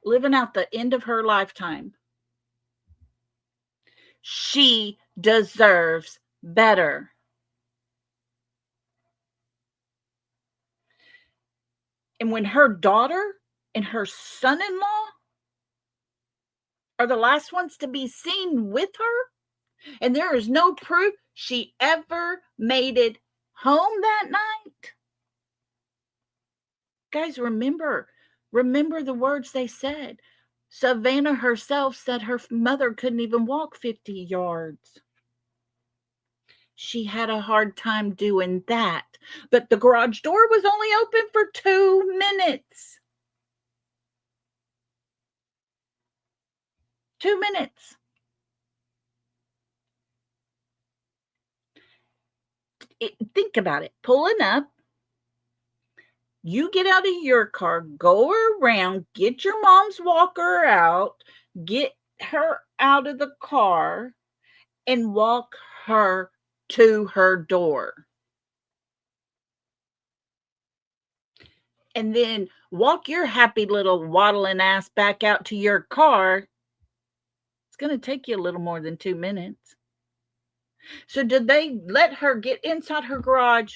living out the end of her lifetime, she deserves better. And when her daughter and her son-in-law are the last ones to be seen with her, and there is no proof she ever made it home that night. Guys, remember the words they said. Savannah herself said her mother couldn't even walk 50 yards. She had a hard time doing that. But the garage door was only open for 2 minutes. 2 minutes. Think about it. Pulling up. You get out of your car, go around, get your mom's walker out, get her out of the car, and walk her to her door. And then walk your happy little waddling ass back out to your car. It's going to take you a little more than 2 minutes. So did they let her get inside her garage,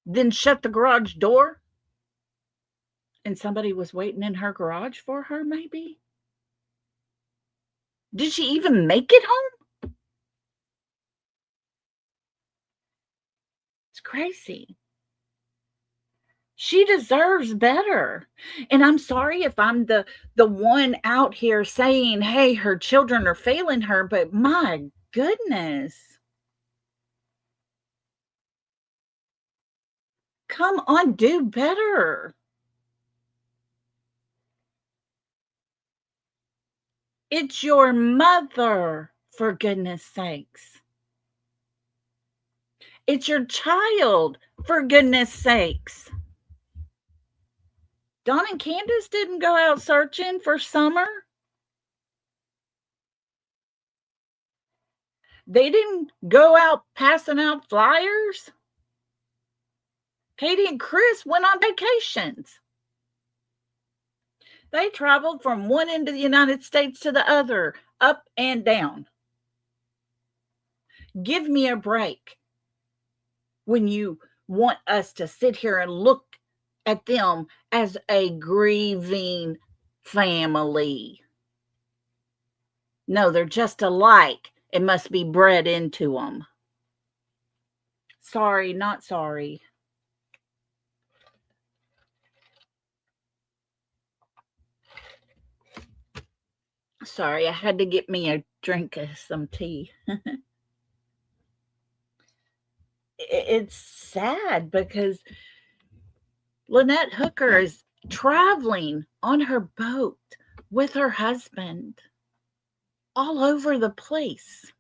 then shut the garage door? And somebody was waiting in her garage for her, maybe? Did she even make it home? It's crazy. She deserves better. And I'm sorry if I'm the one out here saying, hey, her children are failing her, but my goodness. Come on, do better. It's your mother, for goodness sakes. It's your child, for goodness sakes. Dawn and Candace didn't go out searching for Summer. They didn't go out passing out flyers. Katie and Chris went on vacations. They traveled from one end of the United States to the other, up and down. Give me a break when you want us to sit here and look at them as a grieving family. No, they're just alike. It must be bred into them. Sorry, not sorry. Sorry, I had to get me a drink of some tea. It's sad because Lynette Hooker is traveling on her boat with her husband all over the place.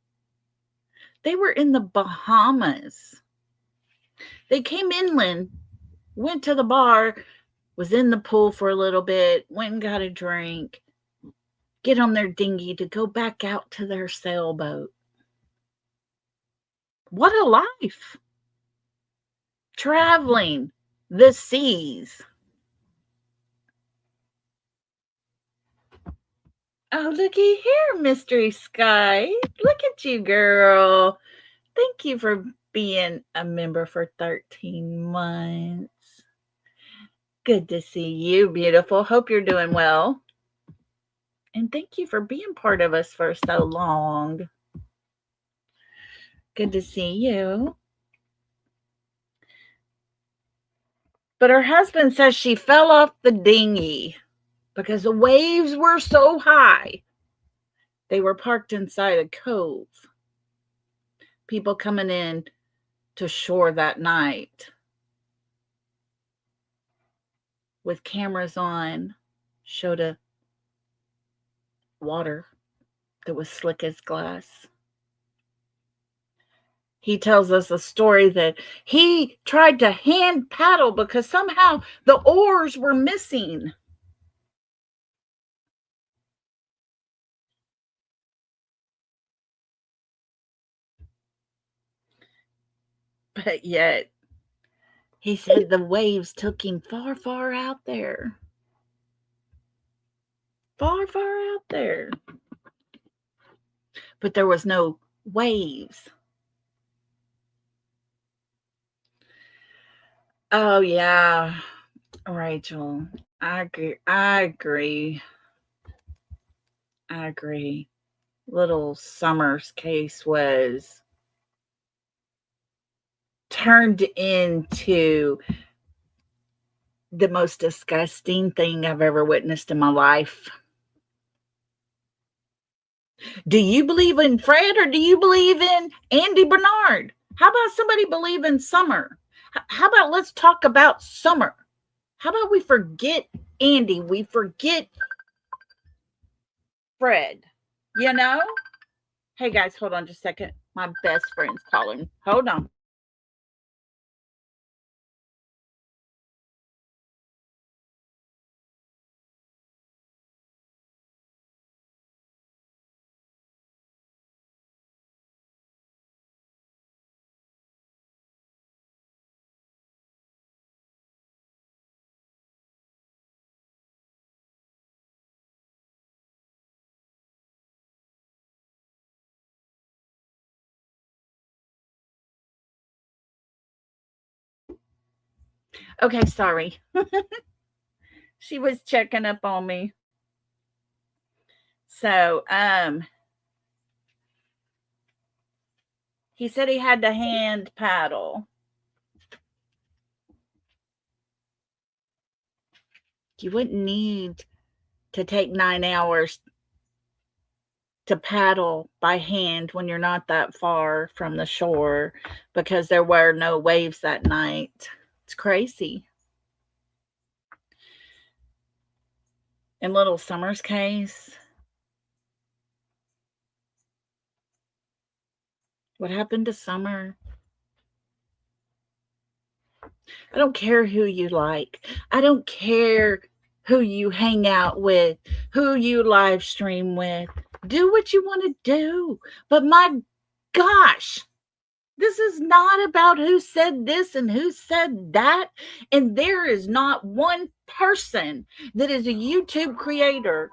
They were in the Bahamas. They came inland, went to the bar, was in the pool for a little bit, went and got a drink, get on their dinghy to go back out to their sailboat. What a life. Traveling the seas. Oh, looky here, Mystery Sky. Look at you, girl. Thank you for being a member for 13 months. Good to see you, beautiful. Hope you're doing well. And thank you for being part of us for so long. Good to see you. But her husband says she fell off the dinghy because the waves were so high. They were parked inside a cove. People coming in to shore that night with cameras on showed a water that was slick as glass. He tells us a story that he tried to hand paddle because somehow the oars were missing. But yet, he said the waves took him far, far out there. Far, far out there. But there was no waves. Oh, yeah, Rachel. I agree. Little Summer's case was turned into the most disgusting thing I've ever witnessed in my life. Do you believe in Fred or do you believe in Andy Bernard? How about somebody believe in Summer? How about let's talk about Summer? How about we forget Andy? We forget Fred, you know? Hey guys, hold on just a second. My best friend's calling. Hold on. Okay, sorry. She was checking up on me. So, he said he had to hand paddle. You wouldn't need to take 9 hours to paddle by hand when you're not that far from the shore because there were no waves that night. It's crazy. In Little Summer's case, what happened to Summer? I don't care who you like. I don't care who you hang out with, who you live stream with. Do what you want to do. But my gosh, this is not about who said this and who said that. And there is not one person that is a YouTube creator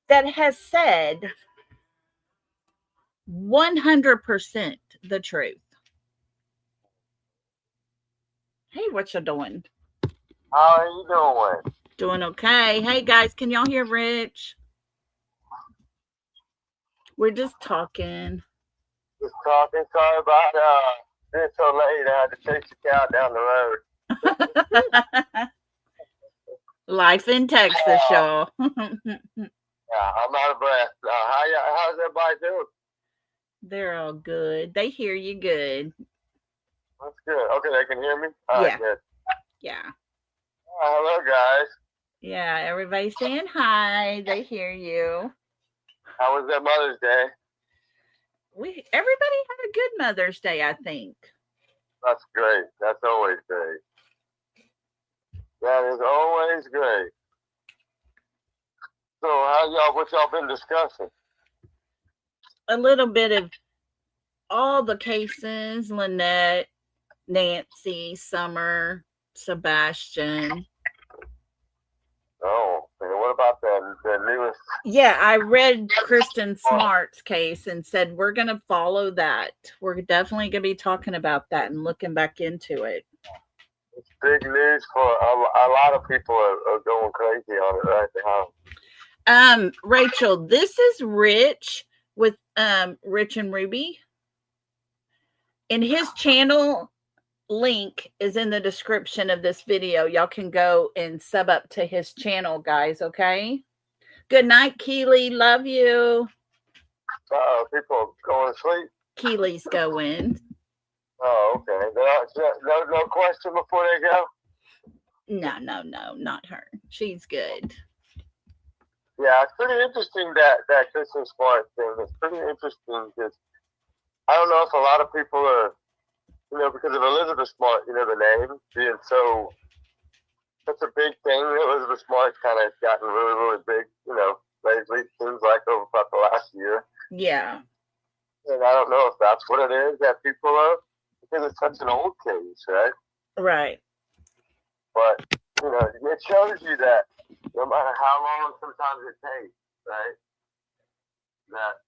that has said 100% the truth. Hey, what you doing? How are you doing? Doing okay. Hey, guys, can y'all hear Rich? We're just talking. Just talking. Sorry about being so late. I had to chase the cow down the road. Life in Texas, y'all. Yeah, I'm out of breath. How's everybody doing? They're all good. They hear you good. That's good. Okay, they can hear me? All right, good. Yeah. Hello, guys. Yeah, everybody's saying hi. They hear you. How was their Mother's Day? Everybody had a good Mother's Day, I think. That's great. That's always great. That is always great. So, what y'all been discussing? A little bit of all the cases, Lynette, Nancy, Summer, Sebastian. Oh, and what about the newest? Yeah, I read Kristen Smart's case and said we're going to follow that. We're definitely going to be talking about that and looking back into it. It's big news for a lot of people are going crazy on it right now. Rachel, this is Rich with Rich and Ruby. And his channel link is in the description of this video. Y'all can go and sub up to his channel, guys, okay? Good night, Keely. Love you. People going to sleep. Keely's going. Oh, okay. No question before they go? No, not her. She's good. Yeah, it's pretty interesting that Kristen Smart thing. It's pretty interesting because I don't know if a lot of people are, because of Elizabeth Smart, the name being such a big thing. Elizabeth Smart's kind of gotten really, really big, lately. Seems like over about the last year. Yeah. And I don't know if that's what it is that people are, because it's such an old case, right? Right. But, it shows you that no matter how long sometimes it takes, right, that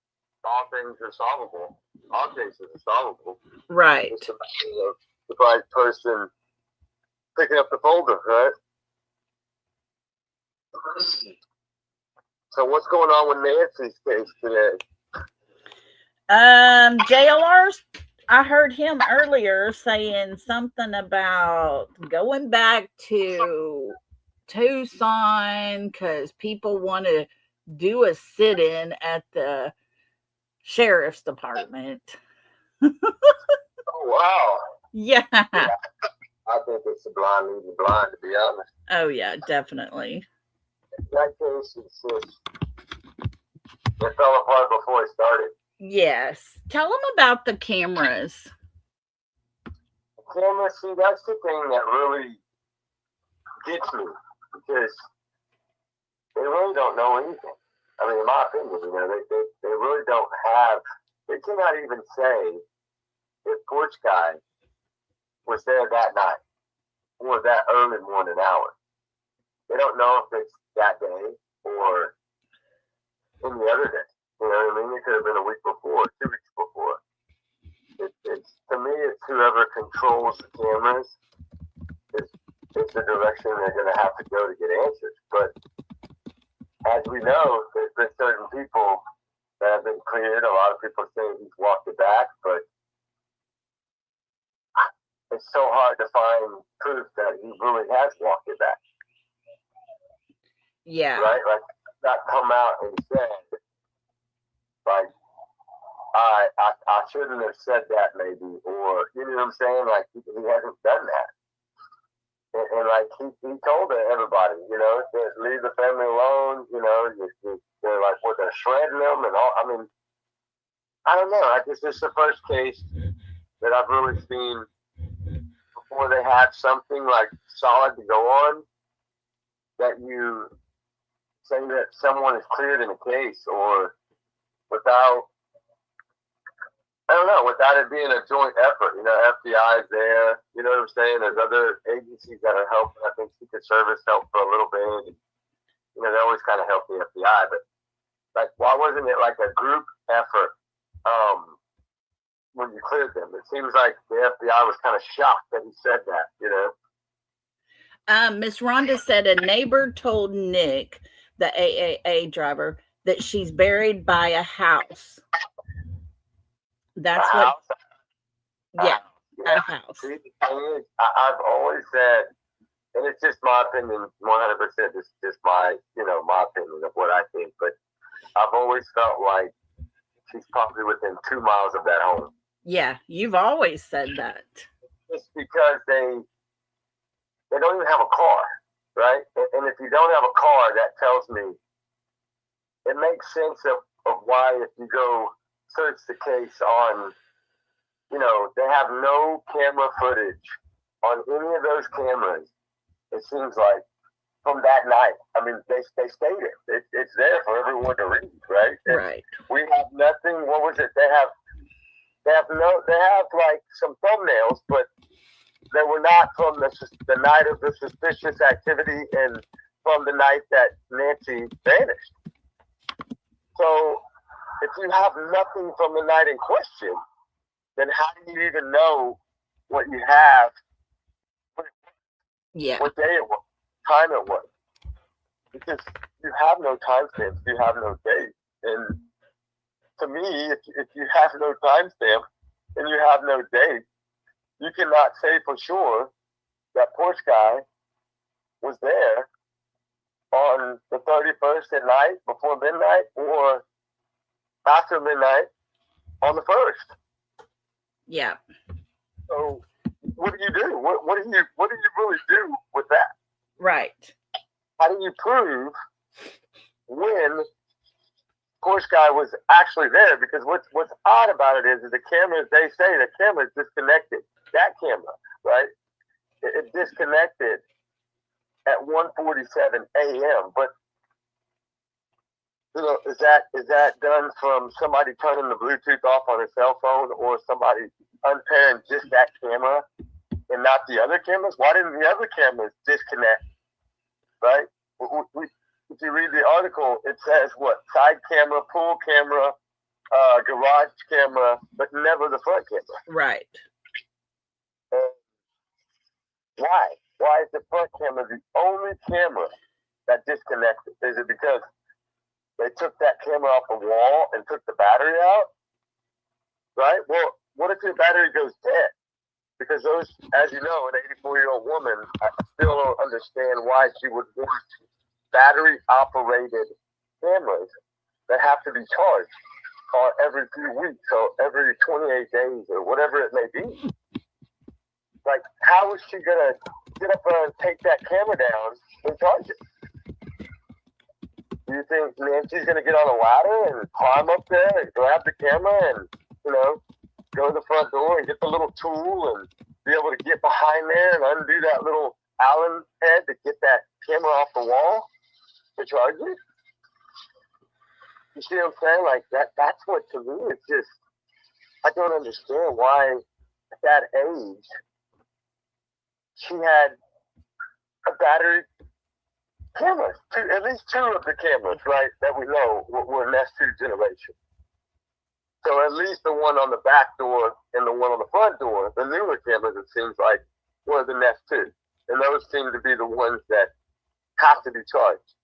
all things are solvable. All cases are solvable. Right. It's a matter of the right person picking up the folder, right? So what's going on with Nancy's case today? JLR's, I heard him earlier saying something about going back to Tucson because people want to do a sit-in at the sheriff's department. Oh, wow. Yeah. I think it's a blind leading blind, to be honest. Oh, yeah, definitely. That case is just, it fell apart before it started. Yes. Tell them about the cameras. Cameras, see, that's the thing that really gets me, because they really don't know anything. I mean, in my opinion, they really don't have, they cannot even say if Porch Guy was there that night or that early morning hour. They don't know if it's that day or any other day. You know what I mean? It could have been a week before, 2 weeks before. It's to me, it's whoever controls the cameras is the direction they're going to have to go to get answers. But as we know, there's been certain people that have been cleared. A lot of people say he's walked it back, but it's so hard to find proof that he really has walked it back. Yeah. Right? Like, not come out and said, like, I shouldn't have said that maybe, or, you know what I'm saying? Like, he hasn't done that. And like, he told everybody, just leave the family alone, they're like, well, they're shredding them and all. I mean, I don't know. I guess this is the first case that I've really seen before they have something like solid to go on, that you say that someone is cleared in a case, or without, I don't know, without it being a joint effort. FBI is there. You know what I'm saying? There's other agencies that are helping. I think Secret Service helped for a little bit. They always kind of help the FBI, but like, why wasn't it like a group effort when you cleared them? It seems like the FBI was kind of shocked that he said that. Miss Rhonda said a neighbor told Nick, the AAA driver, that she's buried by a house. That's what. Yeah, a house. See, the thing is, I've always said, and it's just my opinion, 100%. It's just my, my opinion of what I think. But I've always felt like she's probably within 2 miles of that home. Yeah, you've always said that. Just because they don't even have a car, right? And if you don't have a car, that tells me, it makes sense of why, if you go search the case on, they have no camera footage on any of those cameras. It seems like from that night. I mean, they stated it's there for everyone to read, right? And right. We have nothing. What was it? They have like some thumbnails, but they were not from the night of the suspicious activity and from the night that Nancy vanished. So if you have nothing from the night in question, then how do you even know what you have? Yeah. what day it was, time it was. Because you have no timestamps, you have no date. And to me, if you have no timestamp and you have no date, you cannot say for sure that Porsche guy was there on the 31st at night, before midnight, or after midnight on the 1st. Yeah. So what do you do? What do you really do with that? Right. How do you prove when Porsche guy was actually there? Because what's odd about it is the cameras, they say the camera's disconnected. That camera, right? It disconnected at 1:47 a.m. But you know, is that done from somebody turning the Bluetooth off on a cell phone, or somebody unpairing just that camera and not the other cameras? Why didn't the other cameras disconnect? Right? If you read the article, it says what? Side camera, pool camera, garage camera, but never the front camera. Right. Why? Why is the front camera the only camera that disconnected? Is it because they took that camera off the wall and took the battery out? Right? Well, what if your battery goes dead? Because those, as you know, an 84-year-old woman, I still don't understand why she would want battery-operated cameras that have to be charged every few weeks or every 28 days or whatever it may be. Like, how is she going to get up there and take that camera down and charge it? Do you think Nancy's going to get on a ladder and climb up there and grab the camera and, you know, go to the front door and get the little tool and be able to get behind there and undo that little Allen head to get that camera off the wall to charge it? You see what I'm saying? Like, that's what, to me, it's just, I don't understand why at that age she had a battery cameras, at least two of the cameras, right, that we know were Nest 2 generation. So at least the one on the back door and the one on the front door, the newer cameras, it seems like, were the Nest 2. And those seem to be the ones that have to be charged,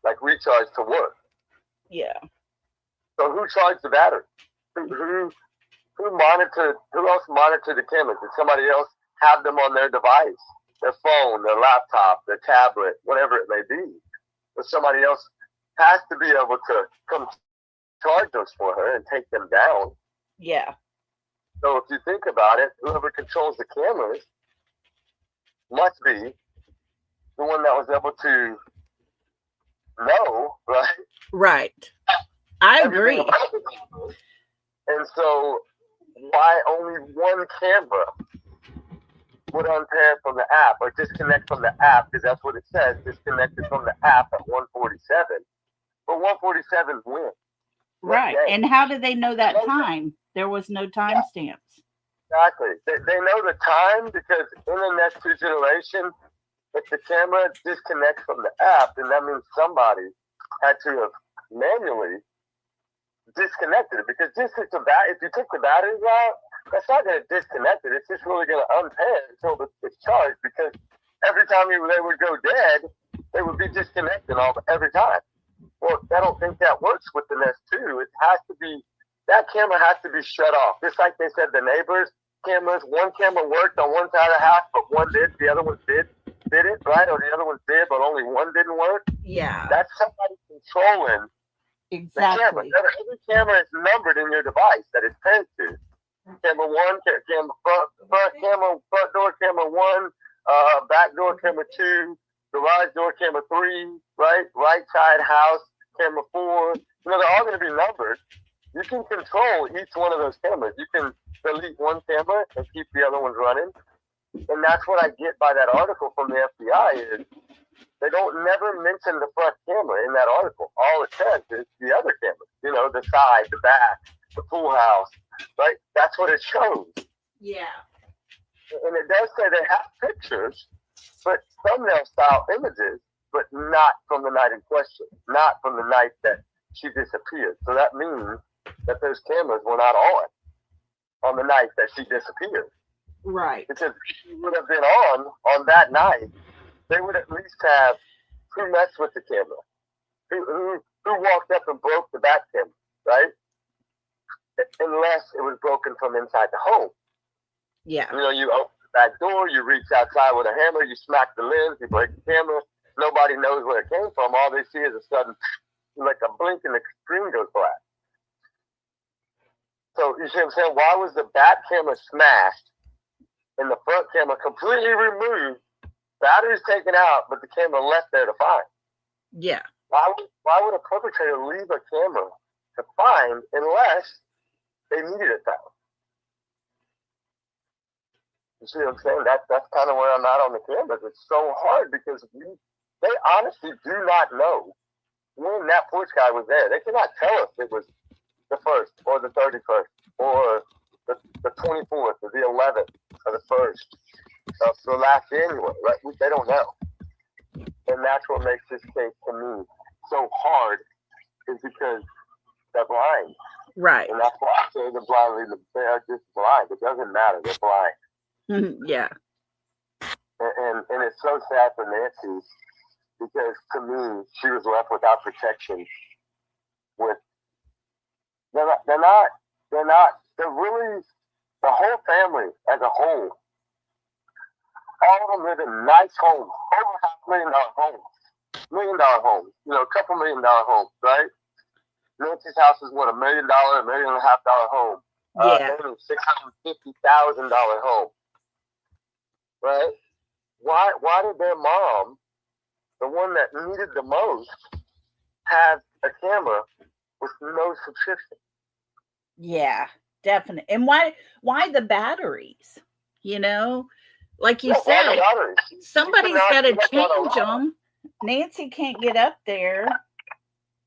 like recharged to work. Yeah. So who charged the battery? Who monitored? Who else monitored the cameras? Did somebody else have them on their device, their phone, their laptop, their tablet, whatever it may be? But somebody else has to be able to come charge those for her and take them down. Yeah. So if you think about it, whoever controls the cameras must be the one that was able to know, right? Right. I agree. And so why only one camera would unpair from the app or disconnect from the app, because that's what it says, disconnected from the app at 1:47. But 1:47 when? Right. And how did they know that time? There was no time stamps. Exactly. They know the time because in the Nest 2 generation, if the camera disconnects from the app, then that means somebody had to have manually disconnected it. Because if you took the batteries out, that's not going to disconnect it. It's just really going to unpair until it's charged. Because every time they would go dead, they would be disconnected every time. Well, I don't think that works with the Nest 2. It has to be, that camera has to be shut off. Just like they said, the neighbors' cameras, one camera worked on one side of the house, but one did, the other one did it, right? Or the other one did, but only one didn't work. Yeah. That's somebody controlling the camera. Every camera is numbered in your device that it's paired to. Camera 1, camera front camera, front door camera 1, back door camera 2, garage door camera 3, right side house camera 4. You know, they're all going to be numbered. You can control each one of those cameras. You can delete one camera and keep the other ones running. And that's what I get by that article from the FBI is they don't never mention the front camera in that article. All it says is the other cameras, you know, the side, the back, the pool house, right? That's what it shows. Yeah. And it does say they have pictures, but thumbnail style images, but not from the night in question, not from the night that she disappeared. So that means that those cameras were not on the night that she disappeared. Right. Because if he would have been on that night, they would at least have who messed with the camera, who walked up and broke the back camera, right? Unless it was broken from inside the home. Yeah. You know, you open the back door, you reach outside with a hammer, you smack the lens, you break the camera. Nobody knows where it came from. All they see is a sudden, like a blink, and the screen goes black. So you see what I'm saying? Why was the back camera smashed and the front camera completely removed? Batteries taken out, but the camera left there to find. Yeah. Why would a perpetrator leave a camera to find unless they needed it found? You see what I'm saying? That's kind of where I'm at on the cameras. It's so hard because they honestly do not know when that porch guy was there. They cannot tell us it was the 1st or the 31st or the 24th or the 11th or the 1st of the last January. Right? They don't know. And that's what makes this case to me so hard, is because they're blind. Right. And that's why I say they're blind. They are just blind. It doesn't matter. They're blind. Yeah. And it's so sad for Nancy, because to me, she was left without protection. They're really, the whole family as a whole, all of them live in nice homes, over $500,000 homes, $1 million homes, you know, a couple $1 million homes, right? Nancy's house is what, $1 million, $1.5 million home. Yeah. $650,000 home, right? Why did their mom, the one that needed the most, have a camera with no subscription? Yeah, definitely. And why the batteries? You know, like you Why the said, batteries? somebody's You got to cannot connect on a change ladder. them. Nancy can't get up there.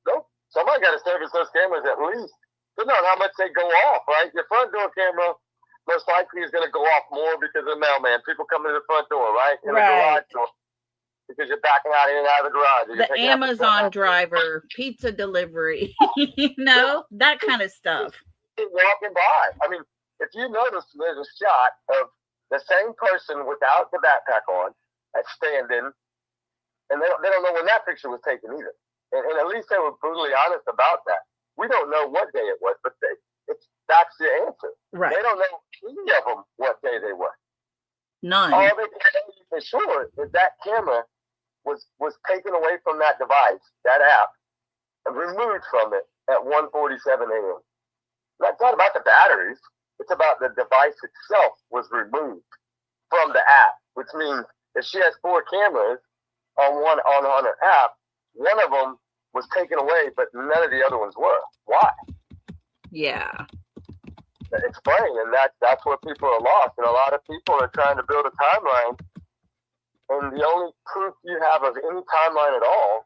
Nope. Somebody got to service those cameras at least. Depending on how much they go off, right? Your front door camera most likely is going to go off more because of the mailman. People come to the front door, right? In Right. the garage door. Because you're backing out in and out of the garage. You're The picking up Amazon stuff. driver, pizza delivery, you know, that kind of stuff. Walking by. I mean, if you notice, there's a shot of the same person without the backpack on, that's standing, and they don't know when that picture was taken either. And at least they were brutally honest about that. We don't know what day it was, but that's the answer. Right. They don't know any of them what day they were. None. All they can tell you for sure is that camera was taken away from that device, that app, and removed from it at 1:47 a.m. That's not about the batteries. It's about the device itself was removed from the app, which means if she has 4 cameras on her app, one of them was taken away, but none of the other ones were. Why? Yeah. Explain, and that's where people are lost. And a lot of people are trying to build a timeline, and the only proof you have of any timeline at all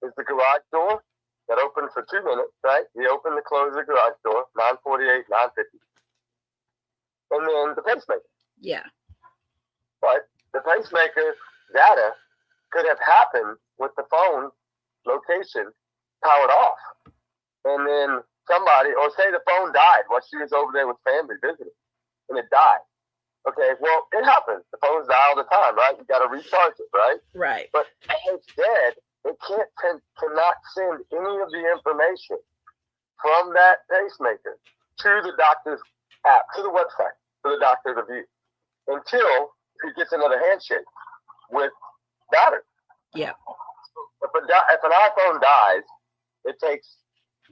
is the garage door that opened for 2 minutes, right? You open and close the garage door, 9:48, 9:50. And then the pacemaker. Yeah. But the pacemaker data could have happened with the phone location powered off. And then somebody, or say the phone died while she was over there with family visiting, and it died. Okay, well, it happens. The phones die all the time, right? You got to recharge it, right? Right. But when it's dead, it cannot send any of the information from that pacemaker to the doctor's app, to the website, for the doctor to view, until he gets another handshake with battery. Yeah. If an iPhone dies, it takes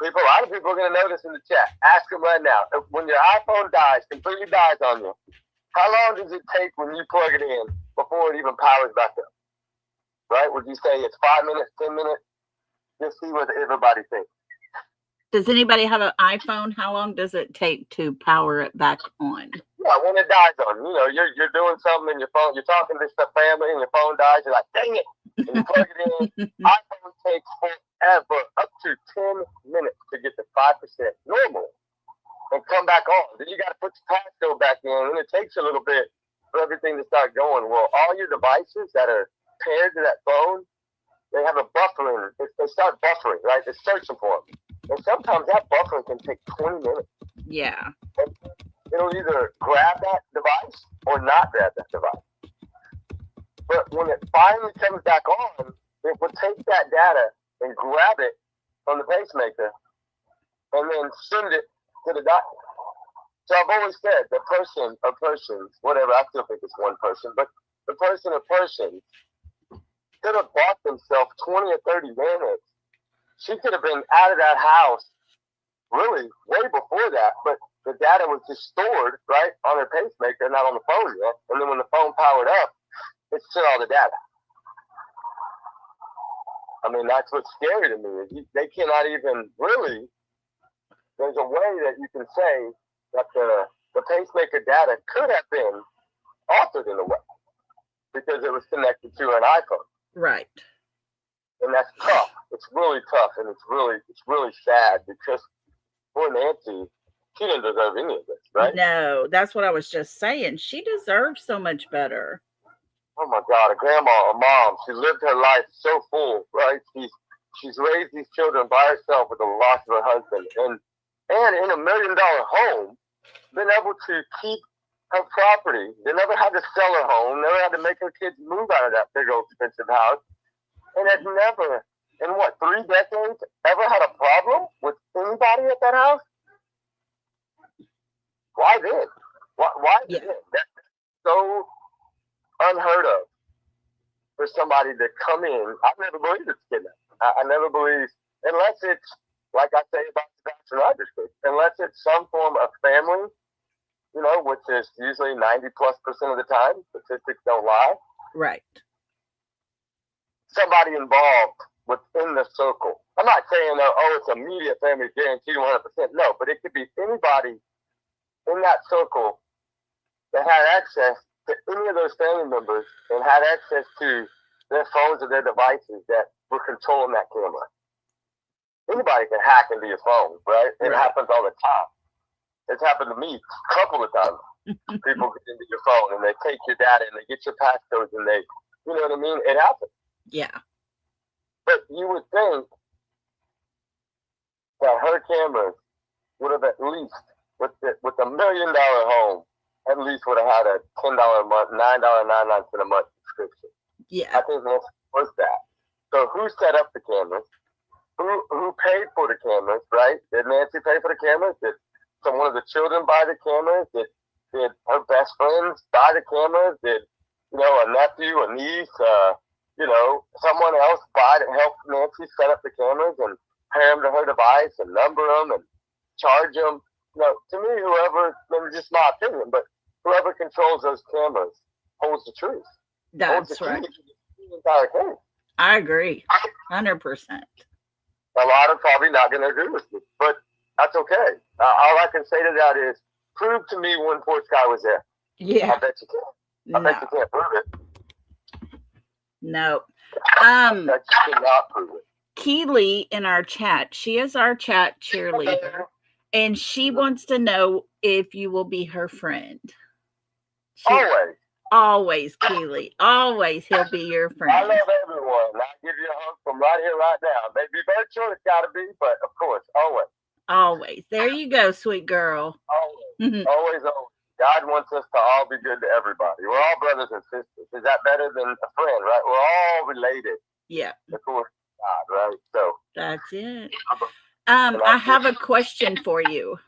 people. A lot of people are going to notice in the chat. Ask them right now. When your iPhone dies, completely dies on you, how long does it take when you plug it in before it even powers back up? Right? Would you say it's 5 minutes, 10 minutes? Just see what everybody thinks. Does anybody have an iPhone? How long does it take to power it back on? Yeah, when it dies on you, you're doing something in your phone, you're talking to some family, and your phone dies. You're like, dang it! And you plug it in. iPhone takes forever, up to 10 minutes to get to 5% normal and come back on. Then you got to put the passcode back in, and it takes a little bit for everything to start going. Well, all your devices that are paired to that phone, they have a buffering. They start buffering, right? They're searching for them. And sometimes that buffering can take 20 minutes. Yeah. it'll either grab that device or not grab that device. But when it finally comes back on, it will take that data and grab it from the pacemaker and then send it to the doctor. So I've always said the person or persons, whatever, I still think it's one person, but the person or persons could have bought themselves 20 or 30 minutes. She could have been out of that house really way before that, but the data was just stored, right, on her pacemaker, not on the phone yet. And then when the phone powered up, it sent all the data. I mean, that's what's scary to me. They cannot even really, there's a way that you can say that the pacemaker data could have been altered in a way because it was connected to an iPhone. Right. And that's tough. It's really tough, and it's really sad because poor Nancy, she didn't deserve any of this, right? No, that's what I was just saying. She deserves so much better. Oh my God, a grandma, a mom. She lived her life so full, right? She's raised these children by herself with the loss of her husband, and in $1 million home, been able to keep her property. They never had to sell her home, never had to make her kids move out of that big old expensive house, and has never, in what, 3 decades, ever had a problem with anybody at that house? Why then? Why then? That's so unheard of for somebody to come in. I've never believed it's kidnapping. I never believe, unless it's, like I say about Sebastian Rogers case, unless it's some form of family, you know, which is usually 90+% of the time. Statistics don't lie. Right. Somebody involved within the circle. I'm not saying, oh, it's immediate family guaranteed 100%. No, but it could be anybody in that circle that had access to any of those family members and had access to their phones or their devices that were controlling that camera. Anybody can hack into your phone, right? It happens all the time. It's happened to me a couple of times. People get into your phone and they take your data and they get your passcodes and they, you know what I mean? It happens. Yeah. But you would think that her cameras would have at least, with $1 million home, at least would have had a $10 a month, $9.99 a month subscription. Yeah. I think Nancy was that. So who set up the cameras? Who paid for the cameras, right? Did Nancy pay for the cameras? Did one of the children buy the cameras? Did her best friends buy the cameras? Did, you know, a nephew, a niece, you know, someone else buy to help Nancy set up the cameras and pair them to her device and number them and charge them? You know, to me, whoever, maybe just my opinion, but whoever controls those cameras holds the truth. That's right. The entire case. I agree. 100%. A lot are probably not going to agree with me, but that's okay. All I can say to that is, prove to me one poor guy was there. Yeah. I bet you can't. I bet you can't prove it. No. I bet you cannot prove it. Keely in our chat, she is our chat cheerleader, and she wants to know if you will be her friend. Always. Always, Keely. Always, he'll be your friend. I love everyone. I'll give you a hug from right here, right now. Maybe virtual, it's got to be, but of course, always. Always. There you go, sweet girl. Always. Always. God wants us to all be good to everybody. We're all brothers and sisters. Is that better than a friend, right? We're all related. Yeah. Of course, God, right? So that's it. I have a question for you.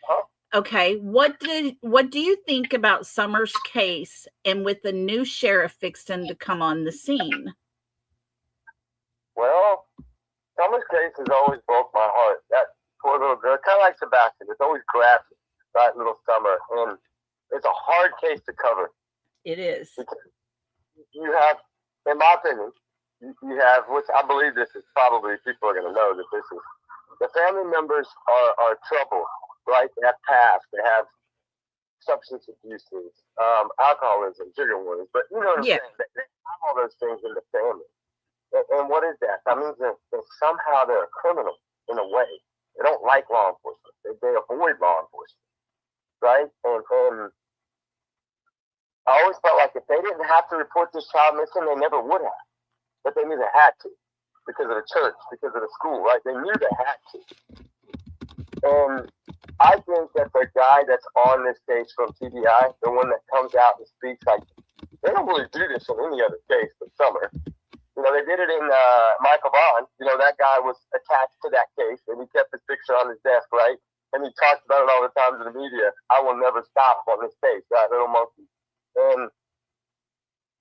Huh? Okay, what do you think about Summer's case and with the new sheriff fixing to come on the scene? Well, Summer's case has always broke my heart. That poor little girl, kind of like Sebastian, it's always graphic, right, little Summer, and it's a hard case to cover. It is. You have, in my opinion, you have, which I believe this is probably, people are going to know that this is, the family members are troubled. Right, they have past, they have substance abuses, alcoholism, sugar warnings, but you know what I'm saying? They have all those things in the family. And what is that? That means that somehow they're a criminal in a way. They don't like law enforcement. They avoid law enforcement, right? And I always felt like if they didn't have to report this child missing, they never would have. But they knew they had to because of the church, because of the school, right? They knew they had to. And I think that the guy that's on this case from TBI, the one that comes out and speaks, like, they don't really do this in any other case but Summer. You know, they did it in Michael Bond. You know, that guy was attached to that case, and he kept his picture on his desk, right? And he talked about it all the time to the media. I will never stop on this case, that little monkey. And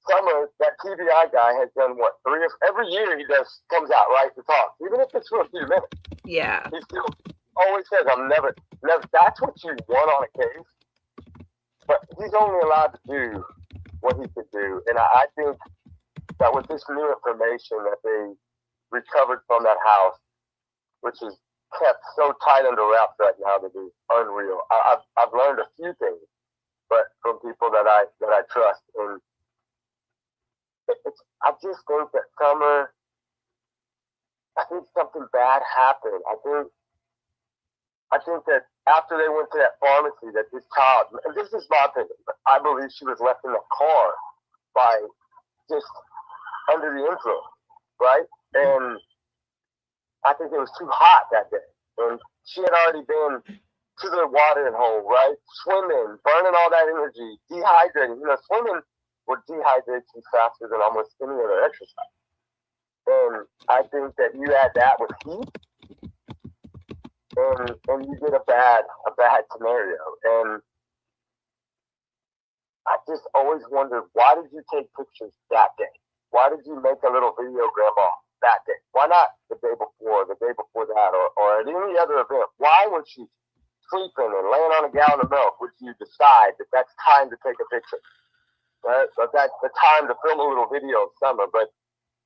Summer, that TBI guy, has done what, every year he comes out, right, to talk, even if it's for a few minutes. Yeah. He still always says, I'm never. That's what you want on a case, but he's only allowed to do what he could do. And I think that with this new information that they recovered from that house, which is kept so tight under wraps right now, that is unreal. I've learned a few things, but from people that I trust, and I just think that Summer, I think something bad happened. I think that after they went to that pharmacy, that this child, and this is my opinion, but I believe she was left in the car by just under the influence, right? And I think it was too hot that day. And she had already been to the watering hole, right? Swimming, burning all that energy, dehydrating. You know, swimming will dehydrate you faster than almost any other exercise. And I think that you add that with heat, and you get a bad scenario. And I just always wondered, why did you take pictures that day? Why did you make a little video, Grandma, that day? Why not the day before that, or at any other event? Why, when she's sleeping and laying on a gallon of milk, would you decide that that's time to take a picture? Right? But that's the time to film a little video of Summer. But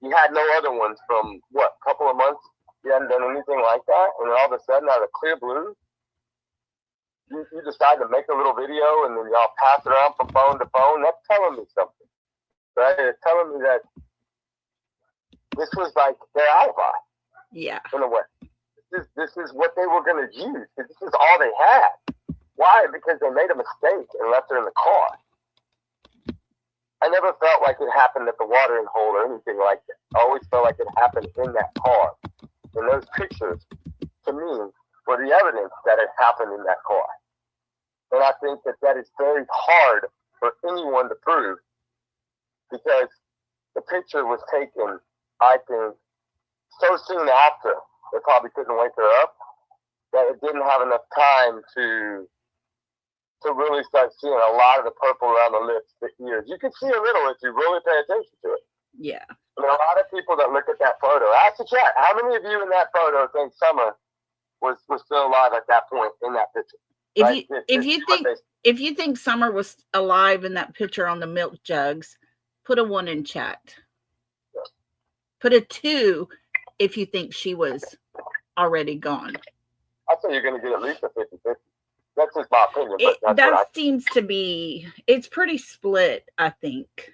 you had no other ones from, what, a couple of months? You hadn't done anything like that, and then all of a sudden, out of clear blue, you decide to make a little video, and then y'all pass it around from phone to phone. That's telling me something, right? It's telling me that this was like their alibi. Yeah. In a way, this is what they were going to use. This is all they had. Why? Because they made a mistake and left her in the car. I never felt like it happened at the watering hole or anything like that. I always felt like it happened in that car. And those pictures, to me, were the evidence that it happened in that car. And I think that is very hard for anyone to prove, because the picture was taken, I think, so soon after they probably couldn't wake her up, that it didn't have enough time to really start seeing a lot of the purple around the lips, the ears. You can see a little if you really pay attention to it. Yeah. I mean, a lot of people that look at that photo, ask the chat, how many of you in that photo think Summer was still alive at that point in that picture? If you think Summer was alive in that picture on the milk jugs, put a 1 in chat. Yeah. Put a 2 if you think she was already gone. I say you're going to get at least a 50-50. That's just my opinion. But that seems to be, it's pretty split, I think.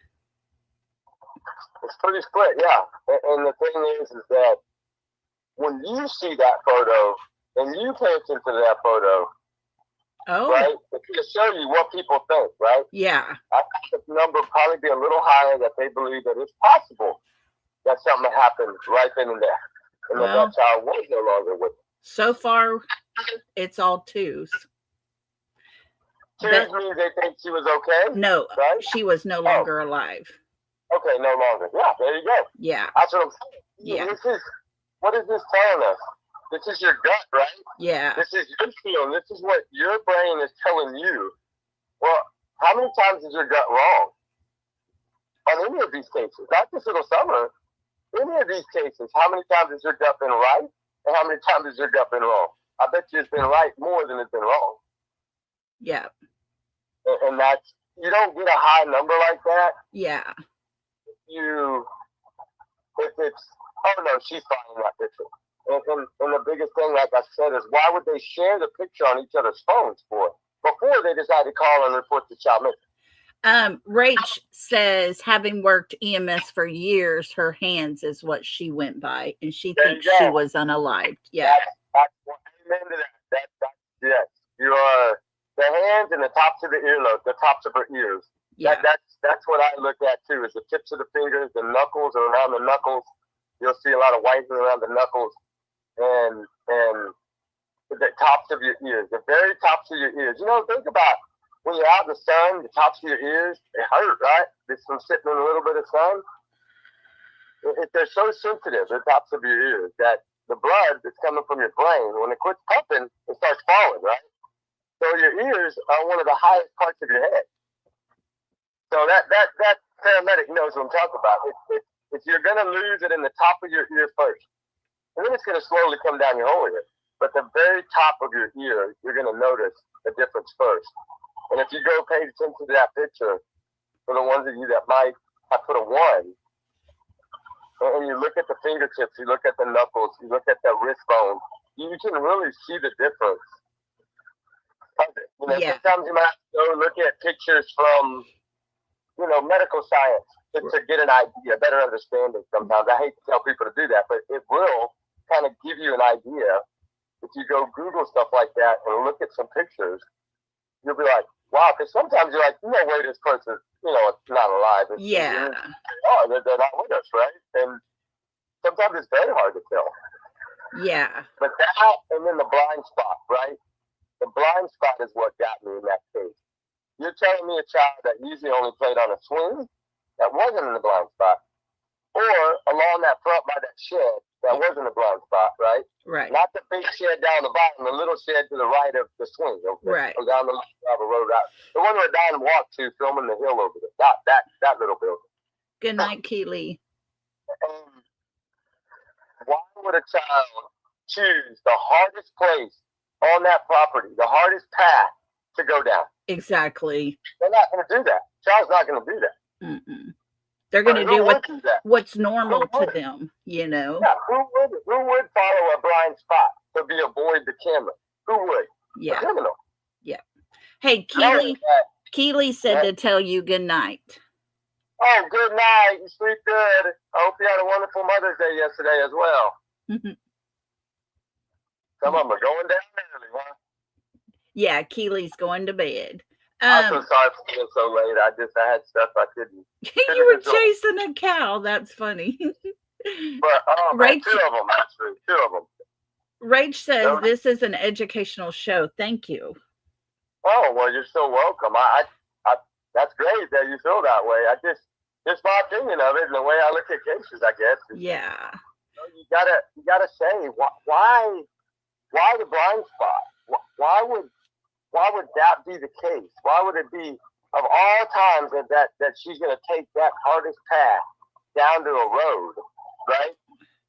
It's pretty split, yeah. And the thing is that when you see that photo and you pay attention to that photo, right, it's going to show you what people think, right? Yeah. I think the number probably be a little higher, that they believe that it's possible that something happened right then and there, and that child was no longer with them. So far, it's all 2s. 2s means they think she was okay? No, right? She was no longer alive. Okay, no longer. Yeah, there you go. Yeah. That's what I'm saying. Yeah. What is this telling us? This is your gut, right? Yeah. This is your feeling. This is what your brain is telling you. Well, how many times is your gut wrong? On any of these cases, not just little Summer, any of these cases, how many times has your gut been right? And how many times has your gut been wrong? I bet you it's been right more than it's been wrong. Yeah. And that's, you don't get a high number like that. Yeah. If it's, oh no, she's fine in that picture. And the biggest thing, like I said, is why would they share the picture on each other's phones for? Before they decide to call and report the child missing. Rach says, having worked EMS for years, her hands is what she went by, and she thinks she was unalived. Yeah. Amen to that. Yes. You are the hands and the tops of the earlobe, the tops of her ears. Yeah. That's what I look at too, is the tips of the fingers, the knuckles, around the knuckles. You'll see a lot of whitening around the knuckles. And the tops of your ears, the very tops of your ears. Think about when you're out in the sun, the tops of your ears, they hurt, right? It's from sitting in a little bit of sun. They're so sensitive, the tops of your ears, that the blood that's coming from your brain, when it quits pumping, it starts falling, right? So your ears are one of the highest parts of your head. So that paramedic knows what I'm talking about. If you're going to lose it in the top of your ear first, and then it's going to slowly come down your whole ear. But the very top of your ear, you're going to notice the difference first. And if you go pay attention to that picture, for the ones of you that might, I put a 1. And you look at the fingertips, you look at the knuckles, you look at the wrist bone, you can really see the difference. Yeah. Sometimes you might go look at pictures from, medical science to get an idea, a better understanding sometimes. I hate to tell people to do that, but it will kind of give you an idea. If you go Google stuff like that and look at some pictures, you'll be like, wow, because sometimes you're like, no way this person, it's not alive. Yeah. They're not with us, right? And sometimes it's very hard to tell. Yeah. But that, and then the blind spot, right? The blind spot is what got me in that case. You're telling me a child that usually only played on a swing that wasn't in the blind spot, or along that front by that shed that wasn't a blind spot, right? Right. Not the big shed down the bottom, the little shed to the right of the swing, okay? Right. Or down the road out. The one where Don walked to, filming the hill over there. That little building. Good night, Keely. Why would a child choose the hardest place on that property, the hardest path to go down? Exactly. They're not going to do that. Child's not going to do that. Mm-mm. They're going to do what's normal to them, Yeah, who would follow a blind spot to avoid the camera? Who would? Yeah. A criminal. Yeah. Hey, Keely said to tell you good night. Oh, good night. You sleep good. I hope you had a wonderful Mother's Day yesterday as well. Some of them are going down early, huh? Yeah, Keely's going to bed. I'm so sorry for being so late. I had stuff I couldn't. You were chasing a cow. That's funny. But Rach, 2 of them, actually. 2 of them. Rach says this is an educational show. Thank you. Oh, well, you're so welcome. I that's great that you feel that way. Just my opinion of it and the way I look at cases, I guess. Yeah. You gotta say why the blind spot? Why would that be the case? Why would it be of all times that she's gonna take that hardest path down to a road, right?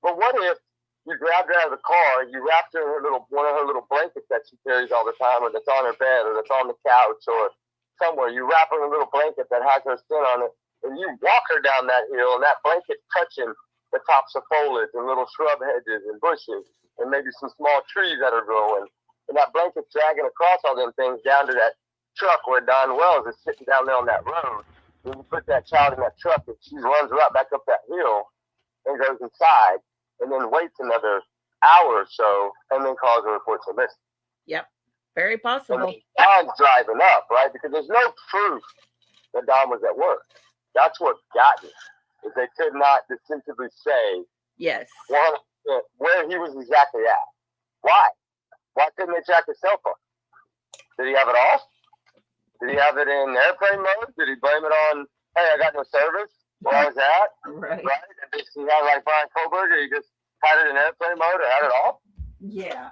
But what if you grabbed her out of the car, you wrapped her in one of her little blankets that she carries all the time, or that's on her bed, or that's on the couch, or somewhere. You wrap her in a little blanket that has her skin on it, and you walk her down that hill, and that blanket touching the tops of foliage and little shrub hedges and bushes, and maybe some small trees that are growing, and that blanket dragging across all them things down to that truck where Don Wells is sitting down there on that road. And you put that child in that truck, and she runs right back up that hill and goes inside, and then waits another hour or so, and then calls a report for missing. Yep. Very possible. Don's driving up, right? Because there's no proof that Don was at work. That's what got me. Is they could not distinctively say yes where he was exactly at. Why? Why couldn't they track his cell phone? Did he have it off? Did he have it in airplane mode? Did he blame it on, hey, I got no service? Where I was at? Right. And did he have like Brian Kohlberg, he just had it in airplane mode or had it off? Yeah.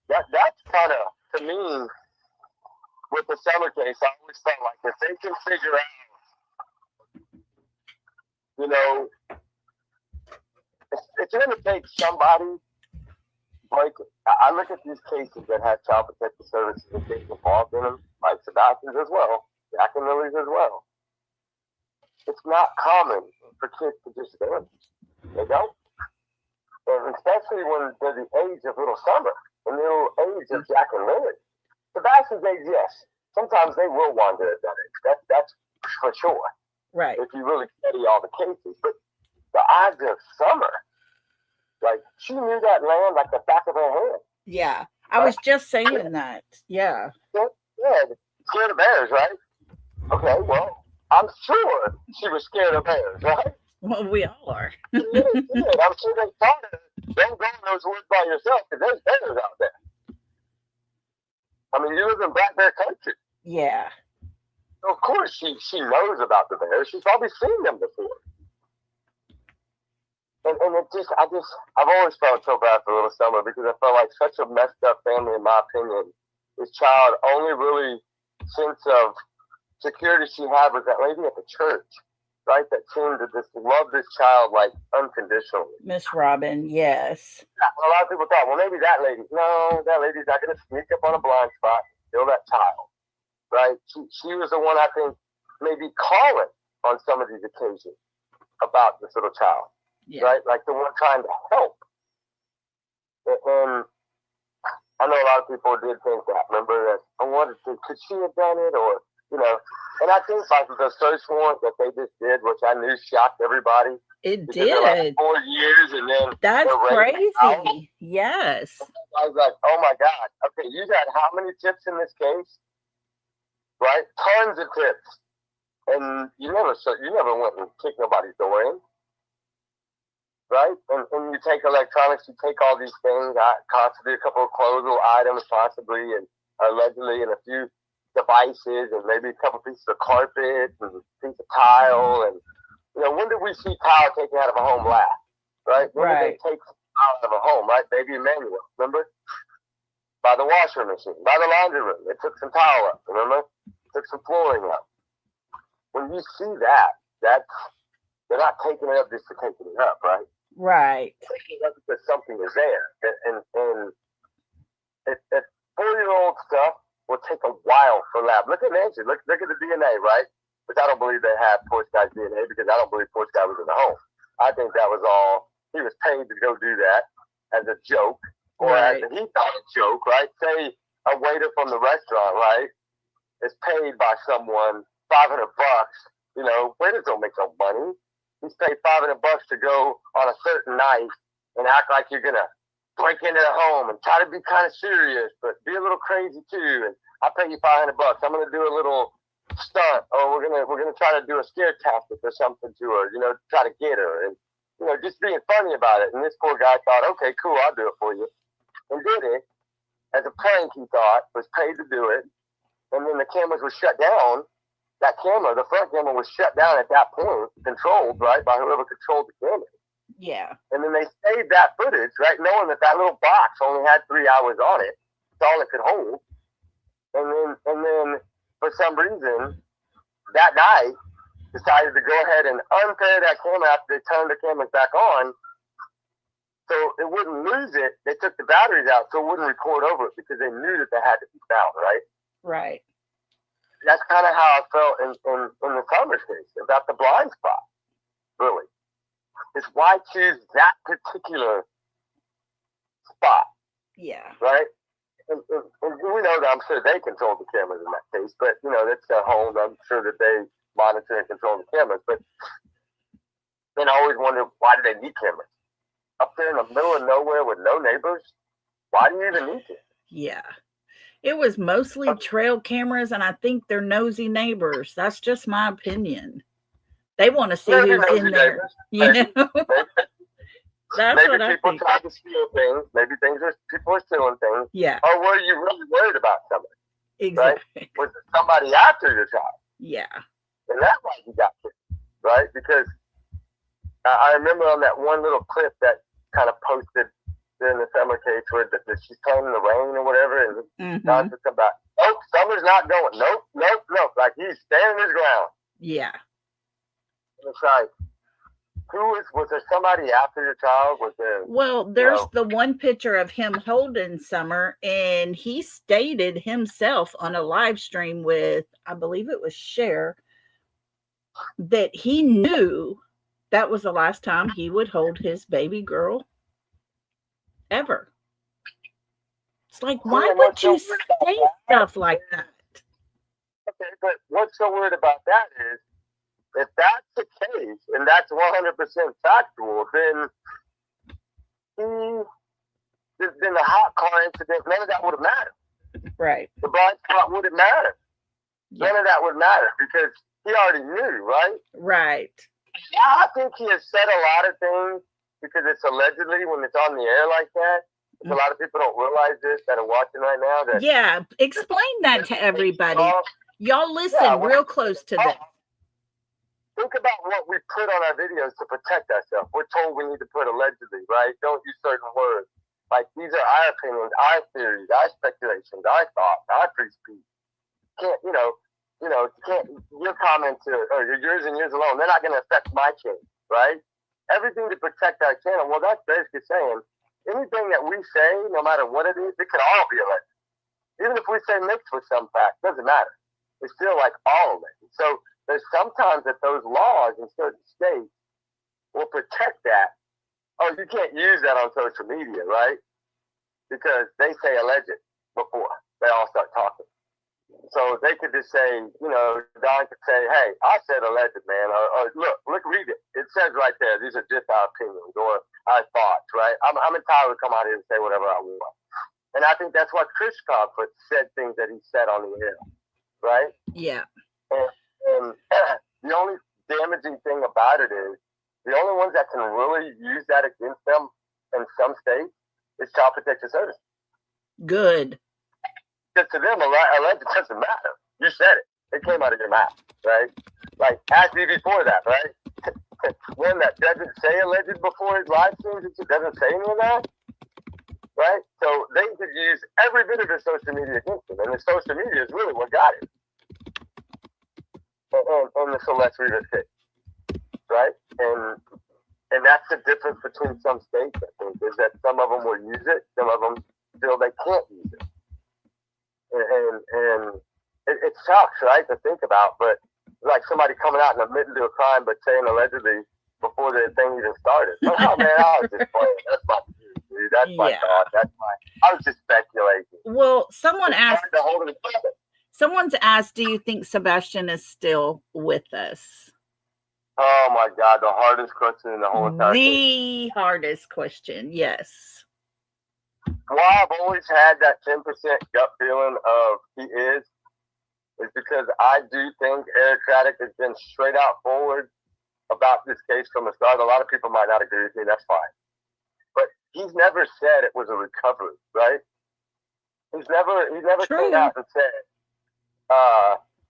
That's kind of, to me, with the Summer case, I always felt like if they can figure out, it's going to take somebody, like, I look at these cases that have child protective services and kids involved in them, like Sebastian's as well, Jack and Lily's as well. It's not common for kids to just stand. They don't. And especially when they're the age of little Summer and the little age of Jack and Lily. Sebastian's age, yes. Sometimes they will wander at that age. That's for sure. Right. If you really study all the cases. But the odds of Summer, like, she knew that land like the back of her hand. Yeah. I was just saying that. Yeah. Yeah. Scared of bears, right? Okay, well, I'm sure she was scared of bears, right? Well, we all are. I'm sure they taught her, don't go in those woods by yourself because there's bears out there. I mean, you live in Black Bear Country. Yeah. So of course, she knows about the bears. She's probably seen them before. And I've always felt so bad for little Summer because I felt like such a messed up family, in my opinion. This child, only really sense of security she had was that lady at the church, right? That seemed to just love this child like unconditionally. Miss Robin, yes. A lot of people thought, well, maybe that lady. No, that lady's not going to sneak up on a blind spot and steal that child, right? She was the one, I think, maybe calling on some of these occasions about this little child, right? Like the one trying to help. And I know a lot of people did think that. Remember that? Could she have done it, or And I think like the search warrant that they just did, which I knew shocked everybody. It did. Like 4 years, and then that's crazy. Yes. I was like, oh my God. Okay, you got how many tips in this case? Right, tons of tips, and you never went and kicked nobody's door in. Right? And you take electronics, you take all these things, possibly a couple of clothing items, possibly, and allegedly, and a few devices, and maybe a couple pieces of carpet, and a piece of tile. And, when did we see tile taken out of a home last? Right? When did they take tile out of a home, right? Baby Emmanuel, remember? By the washer machine, by the laundry room. They took some tile up, remember? Took some flooring up. When you see that, they're not taking it up just for taking it up, right? Right. Because something is there. And if 4-year-old stuff will take a while for lab. Look at Nancy. Look at the DNA, right? Which I don't believe they had Poor Sky's DNA because I don't believe Poor Sky was in the home. I think that was all, he was paid to go do that as a joke, or as he thought a joke, right? Say a waiter from the restaurant, right, is paid by someone $500. Waiters don't make no money. He's paid $500 to go on a certain night and act like you're gonna break into the home and try to be kind of serious, but be a little crazy too. And I pay you $500. I'm gonna do a little stunt, or we're gonna try to do a scare tactic or something to her. Try to get her, and just being funny about it. And this poor guy thought, okay, cool, I'll do it for you, and did it as a prank. He thought was paid to do it, and then the cameras were shut down. That camera, the front camera, was shut down at that point, controlled, right, by whoever controlled the camera. Yeah. And then they saved that footage, right, knowing that little box only had 3 hours on it. That's all it could hold. And then for some reason, that night, decided to go ahead and unpair that camera after they turned the cameras back on, so it wouldn't lose it. They took the batteries out so it wouldn't record over it because they knew that they had to be found, right? Right. That's kind of how I felt in the Summers case about the blind spot, really. Is why choose that particular spot? Yeah. Right? And we know that I'm sure they control the cameras in that case, but, that's their home. I'm sure that they monitor and control the cameras. But then I always wonder, why do they need cameras? Up there in the middle of nowhere with no neighbors? Why do you even need it? Yeah. It was mostly trail cameras, and I think they're nosy neighbors. That's just my opinion. They want to see who's in there. Maybe. That's maybe what I people think. try to steal things. Maybe people are stealing things. Yeah. Or were you really worried about somebody? Exactly. Right? Was there somebody after your child? Yeah. And that's why you got killed, right? Because I remember on that one little clip that kind of posted during the Summer case where she's playing in the rain or whatever, and Don said about, nope, Summer's not going. Nope. Like he's standing his ground. Yeah. And it's like, was there somebody after your child? Was there? Well, there's the one picture of him holding Summer, and he stated himself on a live stream with, I believe it was Cher, that he knew that was the last time he would hold his baby girl ever. It's like, why would you say stuff like that? Okay, but what's so weird about that is, if that's the case, and that's 100% factual, then the hot car incident, none of that would have mattered. Right. The blind spot wouldn't matter. None of that would matter because he already knew, right? Right. Yeah, I think he has said a lot of things because it's allegedly when it's on the air like that. A lot of people don't realize this that are watching right now. That Yeah, explain that to everybody. Y'all listen real close to this. Think about what we put on our videos to protect ourselves. We're told we need to put allegedly, right? Don't use certain words. Like, these are our opinions, our theories, our speculations, our thoughts, our free speech. Your comments or yours and yours alone, they're not going to affect my change, right? Everything to protect our channel. Well, that's basically saying anything that we say, no matter what it is, it could all be alleged. Even if we say mixed with some facts, doesn't matter. It's still like all alleged. So there's sometimes that those laws in certain states will protect that. Oh, you can't use that on social media, right? Because they say alleged before they all start talking. So they could just say, Don could say, hey, I said alleged, man. Or look, read it. It says right there, these are just our opinions or our thoughts, right? I'm entitled to come out here and say whatever I want. And I think that's why Chris Crawford said things that he said on the air, right? Yeah. And the only damaging thing about it is the only ones that can really use that against them in some states is Child Protective Services. Good. Because to them, alleged doesn't matter. You said it. It came out of your mouth, right? Like, ask me before that, right? One that doesn't say alleged before his live streams, it doesn't say any of that, right? So they could use every bit of their social media against them. And the social media is really what got it. And the Celeste Rivas case, right? And that's the difference between some states, I think, is that some of them will use it, some of them feel they can't use it. And it sucks, right, to think about, but like somebody coming out and admitting to a crime but saying allegedly before the thing even started. Oh, man, I was just playing. That's my dude. That's my thought. I was just speculating. Well, someone's asked, do you think Sebastian is still with us? Oh, my God, the hardest question in the whole entire thing. The hardest question, yes. Well, I've always had that 10% gut feeling of he is because I do think Eric Craddock has been straight out forward about this case from the start. A lot of people might not agree with me, that's fine. But he's never said it was a recovery, right? He's never came out and said,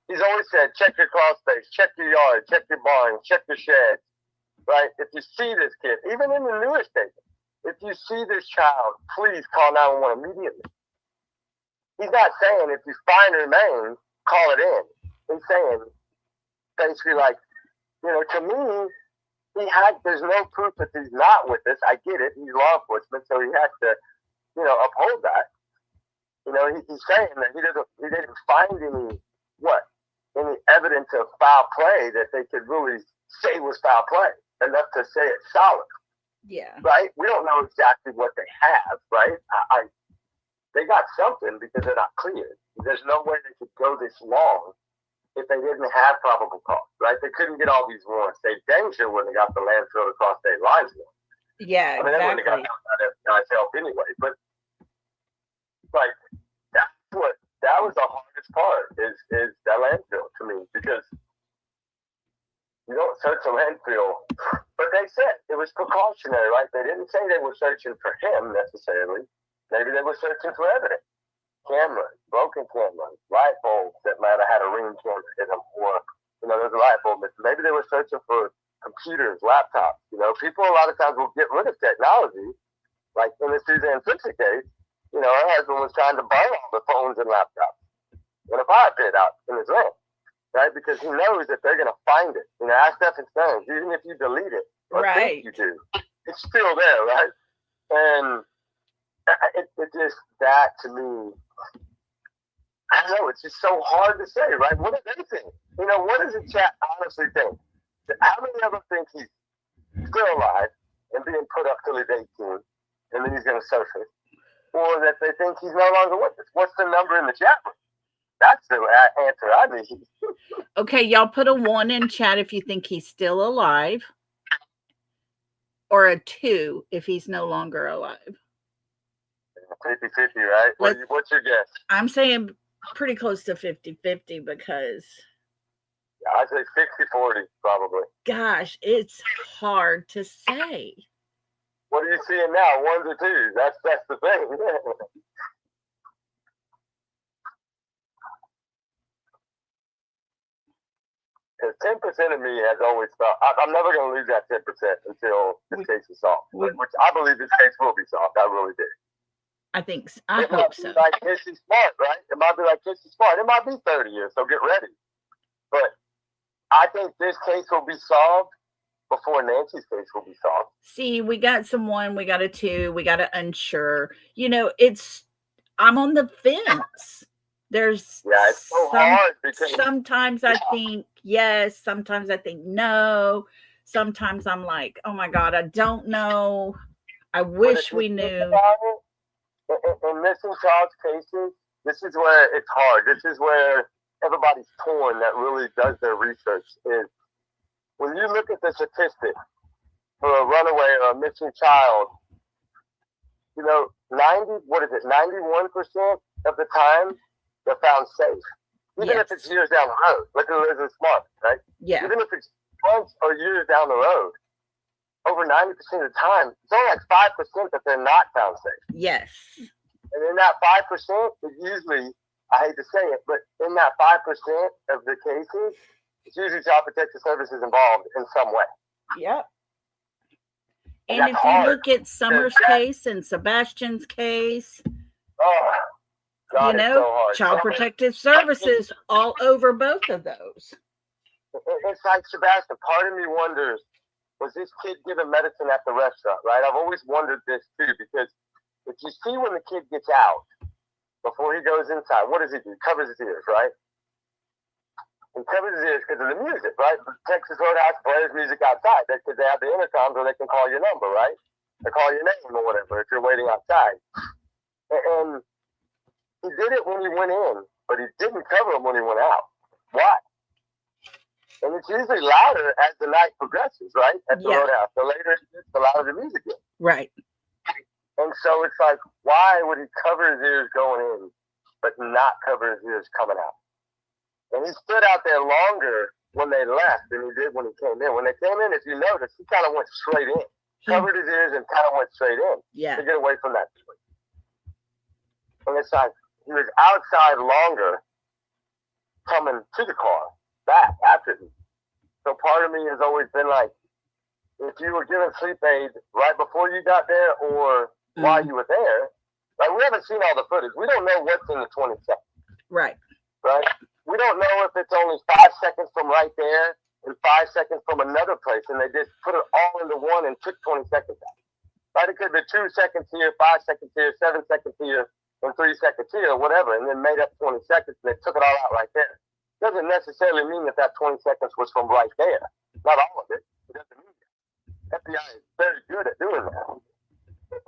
he's always said, check your crawl space, check your yard, check your barn, check your sheds, right? If you see this kid, even in the newest statement, if you see this child, please call 911 immediately. He's not saying if you find her remains, call it in. He's saying basically like, to me, there's no proof that he's not with us. I get it. He's law enforcement, so he has to, uphold that. He's saying that he didn't find any evidence of foul play that they could really say was foul play, enough to say it's solid. Yeah. Right? We don't know exactly what they have, right? They got something because they're not clear. There's no way they could go this long if they didn't have probable cause, right? They couldn't get all these warrants. They dang sure wouldn't have got the landfill across state lines warrant. Yeah, they wouldn't have got that help anyway. But like that was the hardest part is that landfill to me, because you don't search a landfill. But they said it was precautionary, right? They didn't say they were searching for him necessarily. Maybe they were searching for evidence. Cameras, broken cameras, light bulbs that might have had a ring camera in them, or, there's a light bulb missing. Maybe they were searching for computers, laptops. People a lot of times will get rid of technology. Like in the Suzanne Simpson case, her husband was trying to burn all the phones and laptops in a fire pit out in his land. Right, because he knows that they're going to find it. Ask Stephen Stones, even if you delete it or think you do, it's still there, right? And it just, that to me, I don't know, it's just so hard to say, right? What do they think? What does the chat honestly think? How many of them think he's still alive and being put up till he's 18 and then he's going to surface? Or that they think he's no longer with us? What's the number in the chat room? That's the answer I need. Okay, y'all put a 1 in chat if you think he's still alive, or a 2 if he's no longer alive. 50-50, right? What's your guess? I'm saying pretty close to 50-50 because... Yeah, I'd say 60-40 probably. Gosh, it's hard to say. What are you seeing now? Ones or twos? That's the thing. Because 10% of me has always thought I'm never going to lose that 10% until this case is solved. Which I believe this case will be solved. I really do. I think so. I hope so. Like Kristen Smart, right? It might be like Kristen Smart. It might be 30 years, so get ready. But I think this case will be solved before Nancy's case will be solved. See, we got some 1, we got a 2, we got an unsure. You know, I'm on the fence. There's it's so hard because sometimes I think yes, sometimes I think no. Sometimes I'm like, oh my God, I don't know. I wish we knew. In missing child cases, this is where it's hard. This is where everybody's torn that really does their research. Is when you look at the statistic for a runaway or a missing child, you know, 91% of the time they're found safe. Even if it's years down the road. Look at Elizabeth Smart, right? Yeah. Even if it's months or years down the road, over 90% of the time, it's only like 5% that they're not found safe. Yes. And in that 5%, it usually, I hate to say it, but in that 5% of the cases, it's usually Child Protective Services involved in some way. Yep. And if you look at Summer's case and Sebastian's case, God, you know, so hard. Child Protective Services all over both of those. It's like, Sebastian, part of me wonders, was this kid given medicine at the restaurant, right? I've always wondered this too, because if you see when the kid gets out, before he goes inside, what does he do? He covers his ears, right? He covers his ears because of the music, right? Texas Roadhouse plays music outside because they have the intercoms where they can call your number, right? They call your name or whatever if you're waiting outside. And he did it when he went in, but he didn't cover him when he went out. Why? And it's usually louder as the night progresses, right? At the Roadhouse. The later it gets, the louder the music gets. Right. And so it's like, why would he cover his ears going in, but not cover his ears coming out? And he stood out there longer when they left than he did when he came in. When they came in, if you notice, he kind of went straight in. Covered his ears and kind of went straight in to get away from that. And it's like, he was outside longer coming to the car, back after him. So part of me has always been like, if you were given sleep aid right before you got there or while you were there, like we haven't seen all the footage. We don't know what's in the 20 seconds. Right. We don't know if it's only 5 seconds from right there and 5 seconds from another place, and they just put it all into one and took 20 seconds out. Right? It could be 2 seconds here, 5 seconds here, 7 seconds here, and 3 seconds here, or whatever, and then made up 20 seconds, and they took it all out right there. Doesn't necessarily mean that 20 seconds was from right there. Not all of it. It doesn't mean that. FBI is very good at doing that.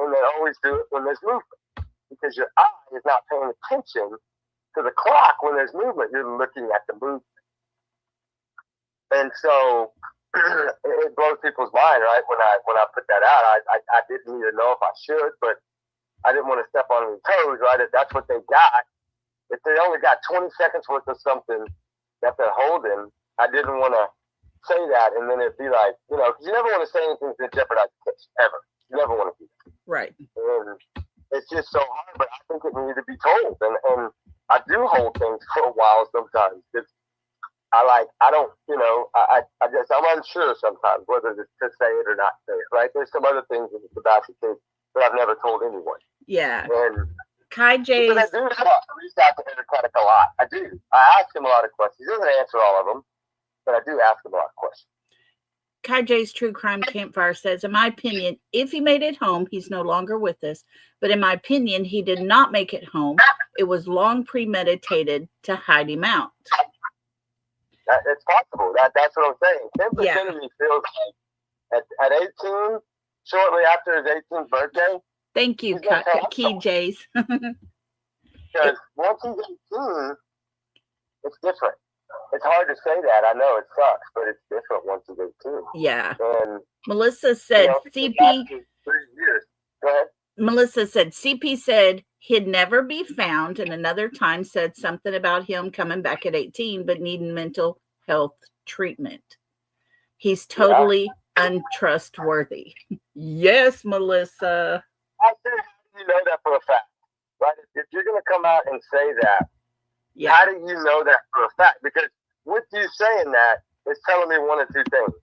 And they always do it when there's movement. Because your eye is not paying attention to the clock when there's movement. You're looking at the movement. And so it blows people's mind, right? When I put that out, I didn't even know if I should, but I didn't want to step on any toes, right? If that's what they got. If they only got 20 seconds worth of something that they're holding, I didn't want to say that, and then it'd be like, you know, because you never want to say anything to jeopardize the case, ever. You never want to do that. Right. And it's just so hard, but I think it needed to be told. And I do hold things for a while sometimes. It's, I don't, you know, I guess I'm unsure sometimes whether to say it or not say it, right? There's some other things in the Sebastian case that I've never told anyone. Yeah. And Kai J's. I do reach out to Entercredit a lot. I do. I ask him a lot of questions. He doesn't answer all of them, but I do ask him a lot of questions. Kai J's True Crime Campfire says, in my opinion, if he made it home, he's no longer with us. But in my opinion, he did not make it home. It was long premeditated to hide him out. It's possible. That's what I'm saying. 10% of me feels like at 18, shortly after his 18th birthday. Thank you, Key J's. Because once he's 18, it's different. It's hard to say that. I know it sucks, but it's different once he's 18. Yeah. And Melissa said, CP. 3 years. Go ahead. Melissa said, CP said he'd never be found, and another time said something about him coming back at 18, but needing mental health treatment. He's totally untrustworthy. Yes, Melissa. I said, how do you know that for a fact? Right? If you're going to come out and say that, Yeah. how do you know that for a fact? Because with you saying that, it's telling me one of two things.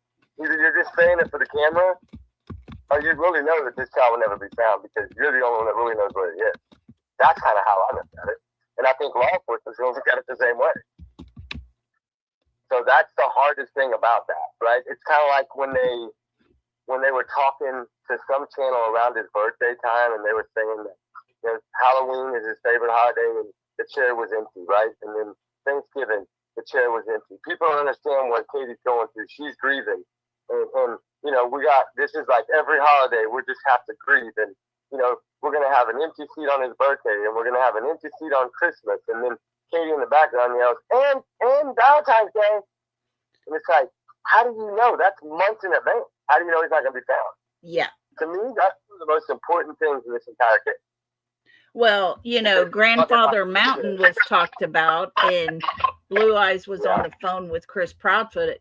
Either you're just saying it for the camera, or you really know that this child will never be found because you're the only one that really knows where it is. That's kind of how I look at it. And I think law enforcement is going to look at it the same way. So that's the hardest thing about that, right? It's kind of like when they were talking to some channel around his birthday time, and they were saying that Halloween is his favorite holiday, and the chair was empty, right? And then Thanksgiving, the chair was empty. People don't understand what Katie's going through. She's grieving, and this is like every holiday we just have to grieve, and we're gonna have an empty seat on his birthday, and we're gonna have an empty seat on Christmas, and then Katie in the background yells, and Valentine's Day. And it's like, how do you know? That's months in advance. How do you know he's not going to be found? Yeah. To me, that's one of the most important things in this entire case. Well, Grandfather Mountain was talked about, and Blue Eyes was on the phone with Chris Proudfoot,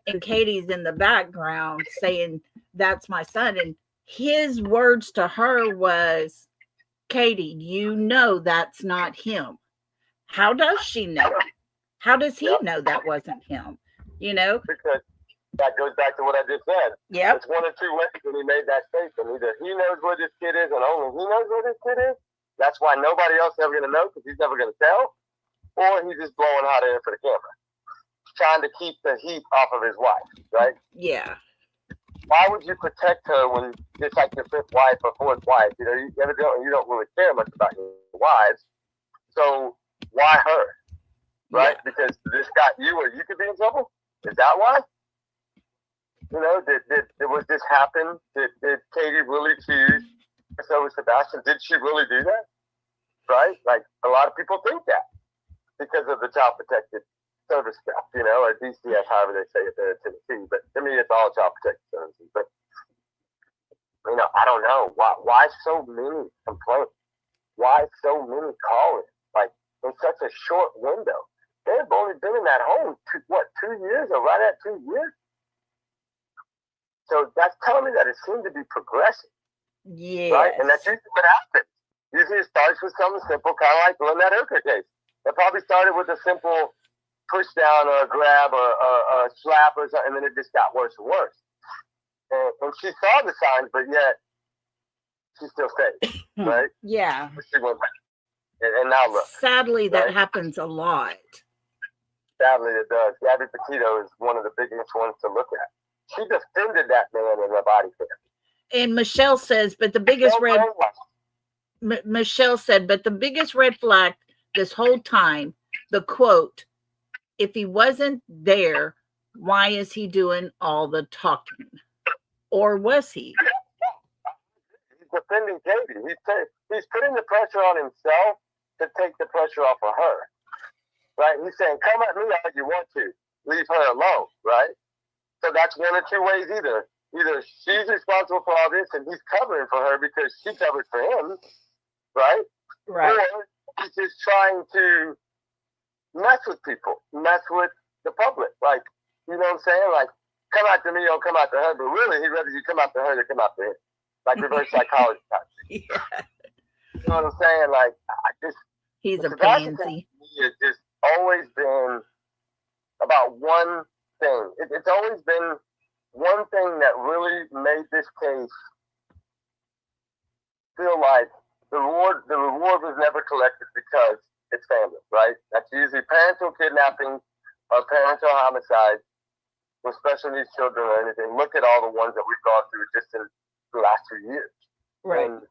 and Katie's in the background saying, "That's my son." And his words to her was, "Katie, that's not him." How does she know? How does he know that wasn't him? Because that goes back to what I just said. Yeah. It's one of two ways when he made that statement. Either he knows where this kid is and only he knows where this kid is. That's why nobody else is ever going to know because he's never going to tell. Or he's just blowing hot air for the camera. Trying to keep the heat off of his wife, right? Yeah. Why would you protect her when it's like your fifth wife or fourth wife? You don't really care much about your wives. So why her? Right? Yeah. Because this got you or you could be in trouble? Is that why? Was this happen? Did Katie really choose so with Sebastian? Did she really do that? Right? Like a lot of people think that because of the child protected service stuff, or DCS, however they say it there in Tennessee. But to me, it's all child protected services. But I don't know why so many complaints. Why so many callings? Like in such a short window. They've only been in that home 2 years or right at 2 years. So that's telling me that it seemed to be progressing. Yeah. Right? And that's usually what happens. Usually it starts with something simple, kind of like the Lynette Hooker case. It probably started with a simple push down or a grab or a slap or something, and then it just got worse and worse. And she saw the signs, but yet she still stayed. Right? Yeah. She went back. And now look. Sadly, that happens a lot. Sadly, it does. Gabby Petito is one of the biggest ones to look at. She defended that man in the body cam. And Michelle says, but the biggest Michelle said, but the biggest red flag this whole time, the quote, "If he wasn't there, why is he doing all the talking?" Or was he? He's defending Katie. He's putting the pressure on himself to take the pressure off of her. Right? He's saying, come at me all you want to. Leave her alone, right? So that's one of two ways either. Either she's responsible for all this and he's covering for her because she covered for him, right? Right. Or he's just trying to mess with people, mess with the public. Like, you know what I'm saying? Like, come after me, don't come after her. But really, he'd rather you come after her than come after him. Like reverse psychology type. Yeah. You know what I'm saying? Like, he's a pansy. It's just always been about one thing. It's always been one thing that really made this case feel like the reward was never collected because it's family, right? That's usually parental kidnapping or parental homicide with special needs children or anything. Look at all the ones that we've gone through just in the last 2 years. Right. And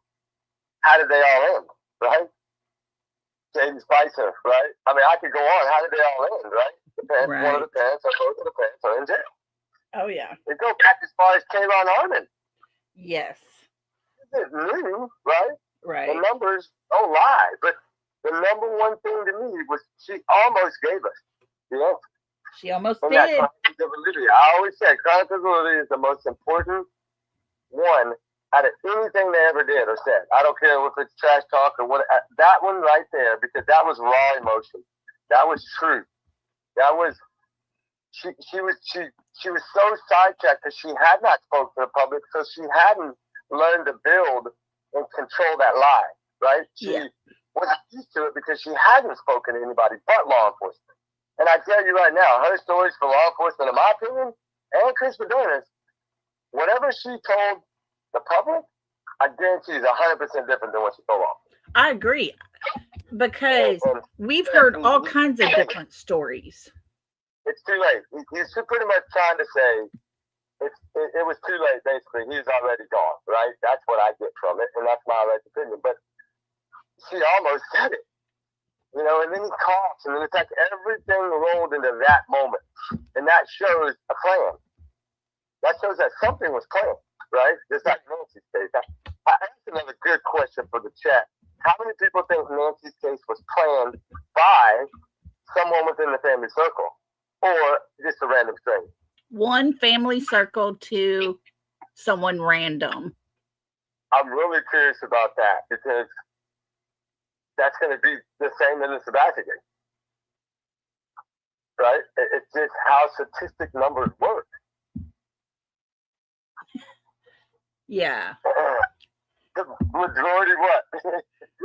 how did they all end, right? Katie Spicer, right? I mean, I could go on. How did they all end, right? Right. One of the parents or both of the parents are in jail. Oh, yeah. They go back as far as Kayvon Harmon. Yes. It's new, right? Right. The numbers don't lie. But the number one thing to me was she almost gave us the answer. She almost And did. that Chronicles of Olivia. I always say Chronicles of Olivia is the most important one out of anything they ever did or said. I don't care if it's trash talk or what. That one right there, because that was raw emotion. That was truth. That was she was so sidetracked because she had not spoken to the public, so she hadn't learned to build and control that lie, right? She wasn't used to it because she hadn't spoken to anybody but law enforcement. And I tell you right now, her stories for law enforcement, in my opinion, and Chris Medina's, whatever she told the public, I guarantee is 100% different than what she told law. I agree, because we've heard all kinds of different stories. It's too late. He's pretty much trying to say it was too late, basically. He's already gone, right? That's what I get from it, and that's my alleged opinion. But she almost said it, you know, and then he coughs, and then it's like everything rolled into that moment. And that shows a plan. That shows that something was planned, right? Just like Nancy's case. I asked another good question for the chat. How many people think Nancy's case was planned by someone within the family circle or just a random stranger? One family circle to someone random. I'm really curious about that because that's going to be the same in the Sebastian case, right? It's just how statistic numbers work. Yeah. The majority what?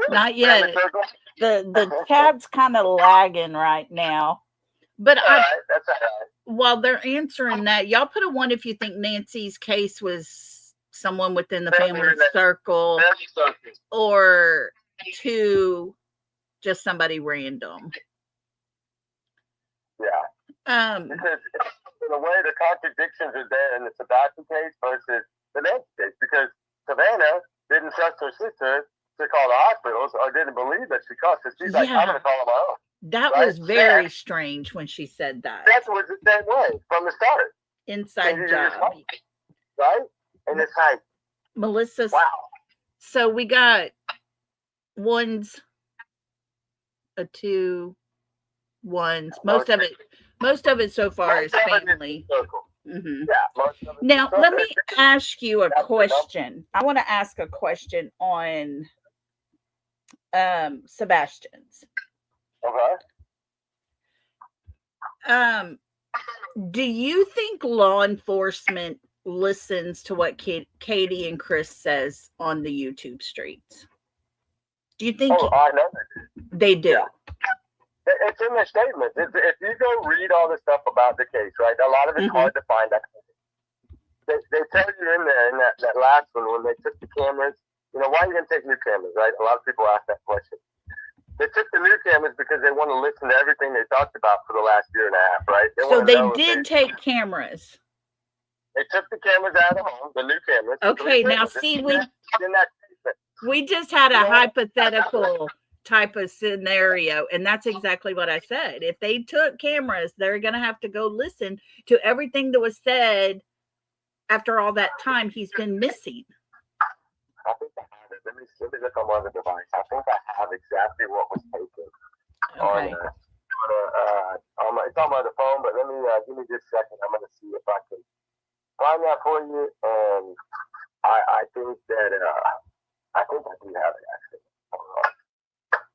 Not yet. The chat's kind of lagging right now. But all right, that's all right. While they're answering that, y'all put a 1 if you think Nancy's case was someone within the family circle, or 2, just somebody random. Yeah. Because in a way, the contradictions are there in the Sebastian case versus the Nancy case, because Savannah didn't trust her sister to call the hospitals or didn't believe that she called. So she's like, I'm going to call on my own. That was very strange when she said that. That's what it said was from the start. Inside job. Right? And it's like, Melissa. Wow. So we got 1s, a 2, 1s. Most of it so far is family. Mm-hmm. Yeah, now, let me ask you a question. I want to ask a question on Sebastian's. Okay. Do you think law enforcement listens to what Katie and Chris says on the YouTube streets? Do you think I know they do? Yeah. It's in their statements. If you go read all the stuff about the case, right, a lot of it's hard to find. They tell you in there, in that last one, when they took the cameras, you know, why are you going to take new cameras, right? A lot of people ask that question. They took the new cameras because they want to listen to everything they talked about for the last year and a half, right? So they did take cameras. They took the cameras out of the home, the new cameras. Okay, now see, we just had a hypothetical type of scenario, and that's exactly what I said. If they took cameras, they're going to have to go listen to everything that was said after all that time he's been missing. I think I have it. Let me look on the device. I think I have exactly what was taken. Okay. It's on my phone, but let me give me just a second. I'm going to see if I can find that for you. And I think that I do have it actually. Hold on.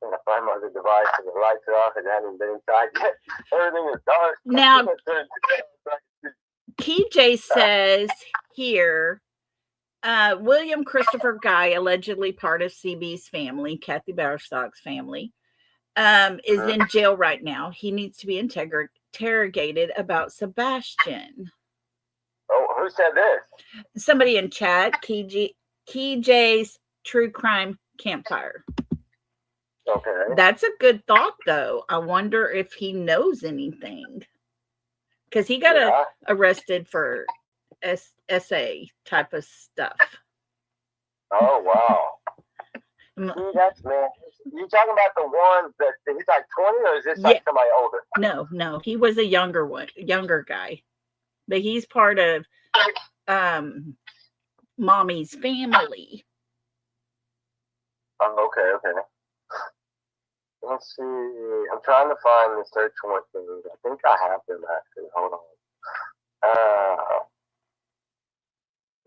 I find my other device and the lights are off and I haven't been inside yet. Everything is dark. Now, TJ says here, William Christopher Guy, allegedly part of CB's family, Kathy Bowerstock's family, is in jail right now. He needs to be interrogated about Sebastian. Oh, who said this? Somebody in chat, KJ's True Crime Campfire. Okay. That's a good thought, though. I wonder if he knows anything. Because he got arrested for SA type of stuff. Oh, wow. That's, man. You talking about the one that he's like 20, or is this like somebody older? No. He was a younger guy. But he's part of Mommy's family. Oh, okay. Let's see. I'm trying to find the search warrant thing. I think I have them actually. Hold on.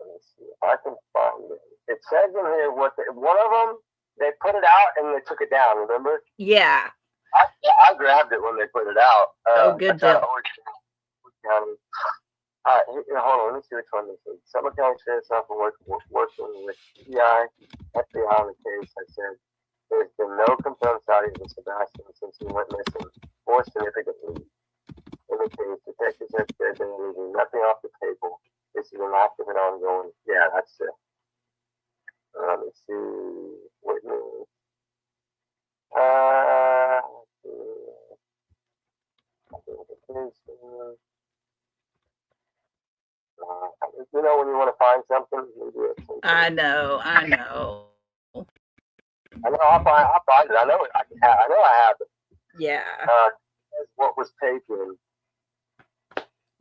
Let me see if I can find it. It says in here one of them, they put it out and they took it down. Remember? Yeah. I grabbed it when they put it out. Good deal. County. Hold on, let me see which one this is. Summer County Sheriff's Office working with TI, FBI on the case. I said, there's been no confirmed sightings of Sebastian since he went missing or significant lead. In the case, detectives have said they're leaving nothing off the table. This is an active and ongoing. Yeah, that's it. Let me see. Whitney. You know, when you want to find something, you do it. I know. I know. I'll find it. I know it. I know I have it. Yeah. What was taken.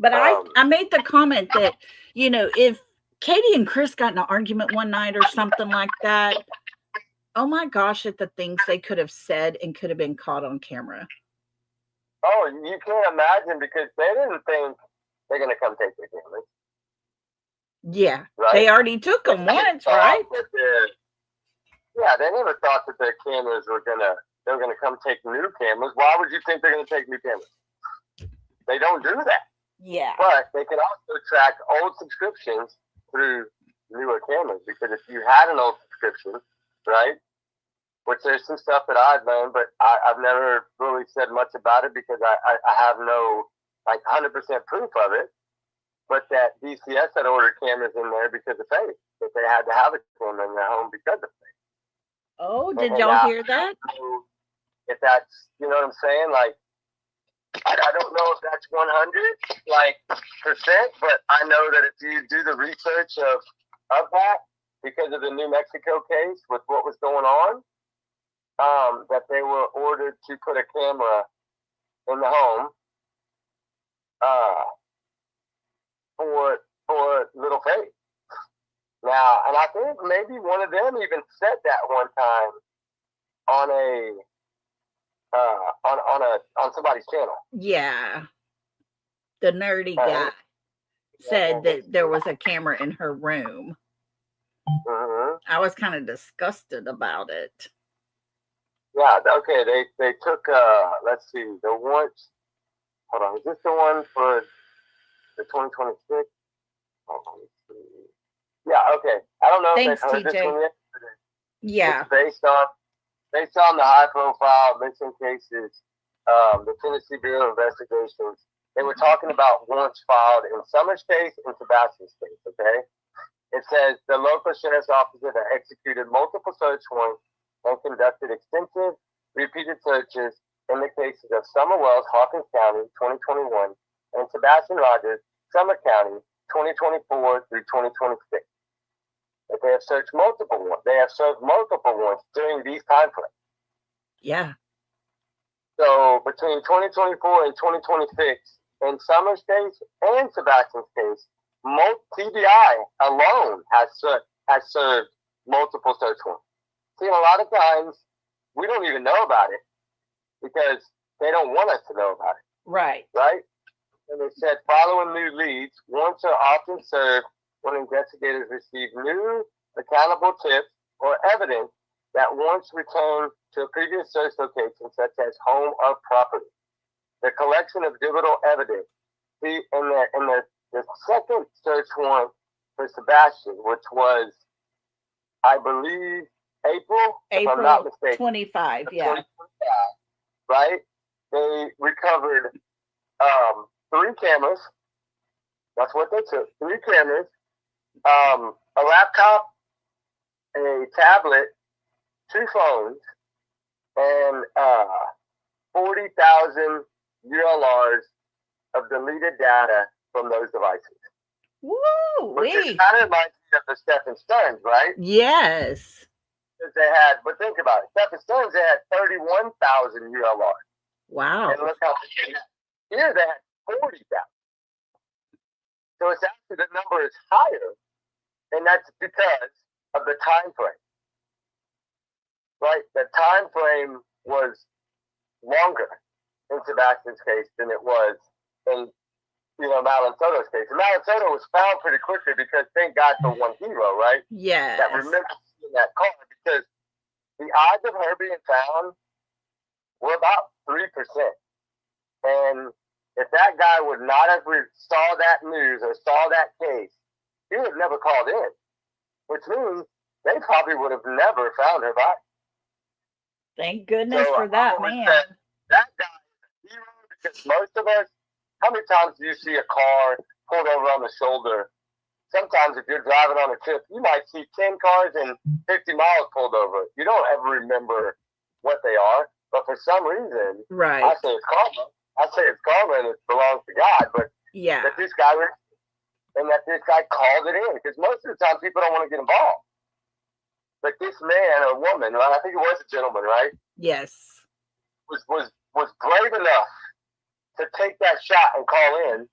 But I made the comment that, you know, if Katie and Chris got in an argument one night or something like that, oh my gosh, at the things they could have said and could have been caught on camera. Oh, you can't imagine, because they didn't think they're going to come take their cameras. Yeah, right? They already took them once, right? Yeah, they never thought that their cameras were gonna come take new cameras. Why would you think they're gonna take new cameras? They don't do that. Yeah. But they can also track old subscriptions through newer cameras, because if you had an old subscription, right? Which there's some stuff that I've learned, but I've never really said much about it because I have no 100% proof of it. But that DCS had ordered cameras in there because of faith, that they had to have a camera in their home because of faith. Oh, did y'all hear that? If that's, you know what I'm saying? Like, I don't know if that's 100% but I know that if you do the research of that, because of the New Mexico case with what was going on, that they were ordered to put a camera in the home for little Faith. Now, and I think maybe one of them even said that one time on somebody's channel. Yeah. The nerdy guy said that there was a camera in her room. Mm-hmm. I was kind of disgusted about it. Yeah, okay, they took, let's see, the one, hold on, is this the one for the 2026? Hold on, let's see. Yeah, okay. I don't know Thanks, if they've heard this one yet. Yeah. It's based on the high-profile missing cases, the Tennessee Bureau of Investigations. They were talking about warrants filed in Summer's case and Sebastian's case, okay? It says the local sheriff's officer that executed multiple search warrants and conducted extensive repeated searches in the cases of Summer Wells, Hawkins County, 2021, and Sebastian Rogers, Summer County, 2024 through 2026. That they have searched multiple ones. They have served multiple ones during these time frames. Yeah. So between 2024 and 2026, in Summer's case and Sebastian's case, TBI alone has served multiple search warrants. See, a lot of times we don't even know about it because they don't want us to know about it. Right. Right? And it said following new leads, warrants are often served when investigators receive new accountable tips or evidence that warrants return to a previous search location, such as home or property. The collection of digital evidence. See, in the second search warrant for Sebastian, which was, I believe, April, if I'm not mistaken. 25, yeah. 2025, right? They recovered 3 cameras. That's what they took. 3 cameras, a laptop, a tablet, 2 phones, and 40,000 ULRs of deleted data from those devices. Woo! Which is kind of like the Stephen Stearns, right? Yes. Because they had, but think about it. Stephen Stearns, they had 31,000 ULRs. Wow. And look how here they had 40,000. So it's actually, the number is higher, and that's because of the time frame. Right? The time frame was longer in Sebastian's case than it was in, Malin Soto's case. And Malin Soto was found pretty quickly because, thank God for one hero, right? Yes. That remembers seeing that car, because the odds of her being found were about 3%. And if that guy would not have saw that news or saw that case, he would have never called in, which means they probably would have never found her body. Thank goodness So for that, I always man. said, that guy is a hero, because most of us, how many times do you see a car pulled over on the shoulder? Sometimes if you're driving on a trip, you might see 10 cars and 50 miles pulled over. You don't ever remember what they are, but for some reason, Right. I say it's karma. I say it's karma and it belongs to God, but Yeah. that this guy called it in, because most of the time people don't want to get involved. But this man or woman, right, I think it was a gentleman, right? Yes. Was brave enough to take that shot and call in.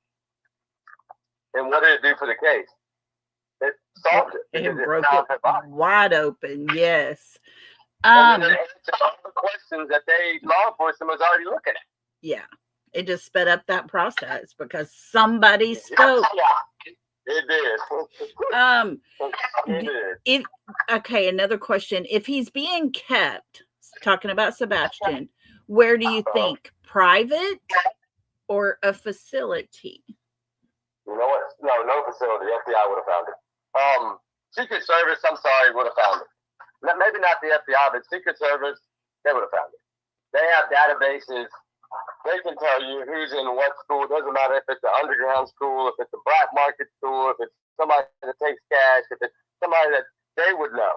And what did it do for the case? It solved it. It because broke found it her body. wide open. Yes. And then it answered all the questions that law enforcement was already looking at. Yeah. It just sped up that process because somebody spoke. Yeah, it did. It did. Okay, another question. If he's being kept, talking about Sebastian, where do you think? Private or a facility? You know what? No facility. The FBI would have found it. Secret Service, I'm sorry, would have found it. Maybe not the FBI, but Secret Service, they would have found it. They have databases. They can tell you who's in what school. It doesn't matter if it's an underground school, if it's a black market school, if it's somebody that takes cash, if it's somebody that they would know.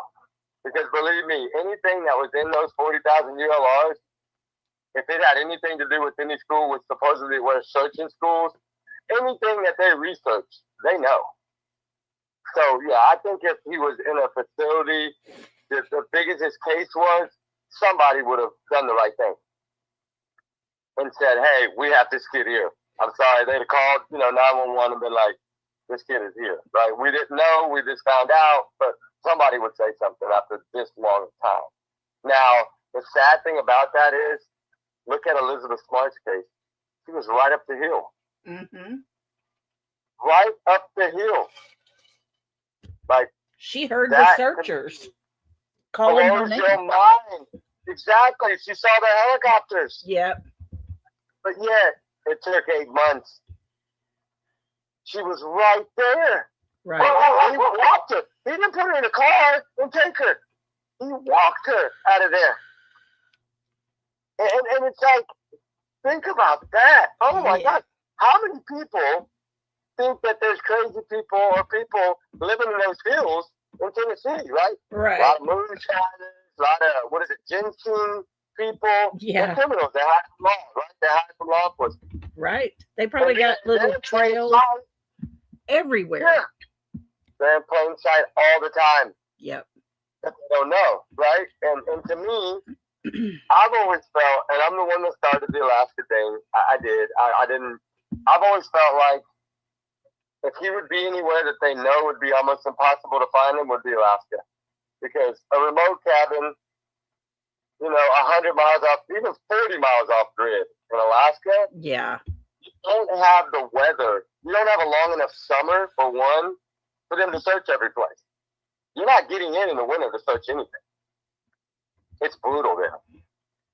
Because believe me, anything that was in those 40,000 ULRs, if it had anything to do with any school, which supposedly were searching schools, anything that they researched, they know. So, yeah, I think if he was in a facility, the big as his case was, somebody would have done the right thing and said, hey, we have this kid here. I'm sorry. They'd have called, 911 and been like, this kid is here, right? We didn't know. We just found out. But somebody would say something after this long time. Now, the sad thing about that is, look at Elizabeth Smart's case. She was right up the hill. Mm-hmm. Right up the hill. Like, she heard the searchers calling her name. Your mind. Exactly. She saw the helicopters. Yep. But yet, it took 8 months. She was right there. Right. He walked her. He didn't put her in a car and take her. He walked her out of there. And it's like, think about that. Oh my God. How many people think that there's crazy people or people living in those hills in Tennessee, right? Right. A lot of moonshiners, a lot of, ginseng people. Yeah. They're criminals. They hide from law, right? They hide from law enforcement. Right. They probably got little trails everywhere. Yeah. They're in plain sight all the time. Yep. That they don't know, right? And to me, I've always felt, and I'm the one that started the Alaska thing. I did. I didn't. I've always felt like if he would be anywhere that they know would be almost impossible to find him, would be Alaska, because a remote cabin, 100 miles off, even 40 miles off grid in Alaska. Yeah. You don't have the weather. You don't have a long enough summer for one for them to search every place. You're not getting in the winter to search anything. It's brutal there.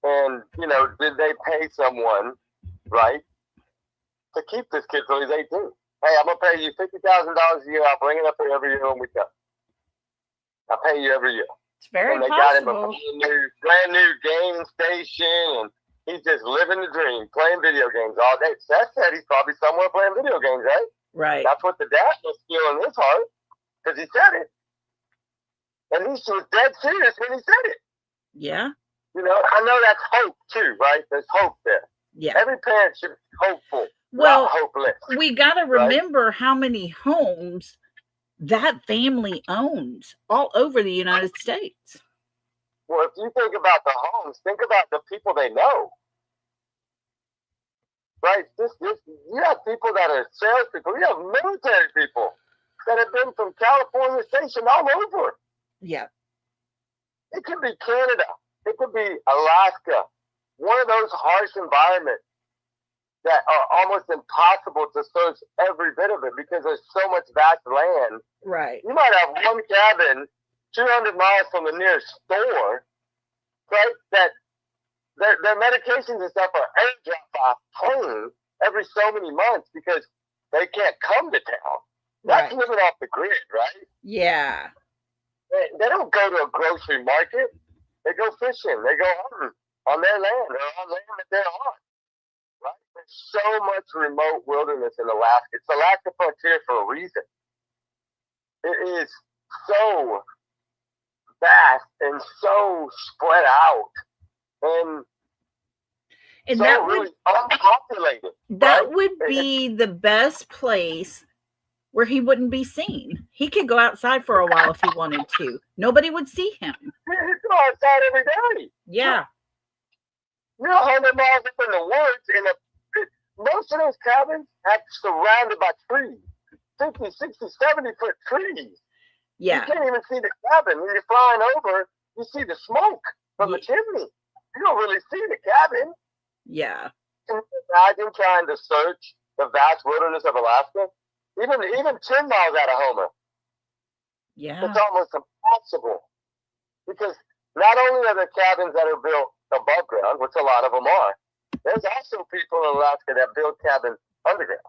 And, did they pay someone, right, to keep this kid till he's 18? Hey, I'm going to pay you $50,000 a year. I'll bring it up here every year when we come. I'll pay you every year. It's very and they possible. got him a brand new game station, and he's just living the dream, playing video games all day. Seth said he's probably somewhere playing video games, right? Right. That's what the dad was feeling in his heart, because he said it. And he was dead serious when he said it. Yeah. I know that's hope too, right? There's hope there. Yeah. Every parent should be hopeful, well, not hopeless. We got to remember how many homes that family owns all over the United States. Well, if you think about the homes, think about the people they know. Right? You have people that are salespeople. You have military people that have been from California stationed all over. Yeah. It could be Canada. It could be Alaska. One of those harsh environments that are almost impossible to search every bit of it because there's so much vast land. Right. You might have one cabin 200 miles from the nearest store, right? That their medications and stuff are airdropped by plane every so many months because they can't come to town. That's Right. living off the grid, right? Yeah. They don't go to a grocery market. They go fishing. They go hunting on their land or on land that they're on. Right? There's so much remote wilderness in Alaska. It's Alaska frontier for a reason. It is so vast and so spread out and so that really unpopulated. that right? would be the best place where he wouldn't be seen. He could go outside for a while if he wanted to. Nobody would see him. You go outside every day. Yeah. You're 100 miles up in the woods, most of those cabins have surrounded by trees. 50, 60, 70-foot trees. Yeah. You can't even see the cabin. When you're flying over, you see the smoke from the chimney. You don't really see the cabin. Yeah. Can you imagine trying to search the vast wilderness of Alaska? Even 10 miles out of Homer. Yeah. It's almost impossible. Because not only are there cabins that are built above ground, which a lot of them are, there's also people in Alaska that build cabins underground.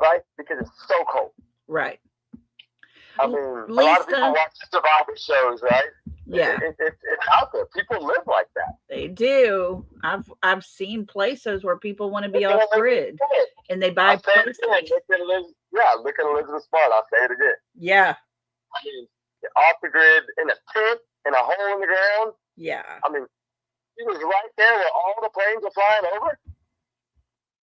Right? Because it's so cold. Right. I mean, a lot Lisa, of people watch survivor shows, right? Yeah. It's out there. People live like that. They do. I've seen places where people want to be off grid and they buy places. Look at Elizabeth Smart. I'll say it again. Yeah. I mean, off the grid in a tent, in a hole in the ground. Yeah. I mean, he was right there where all the planes are flying over.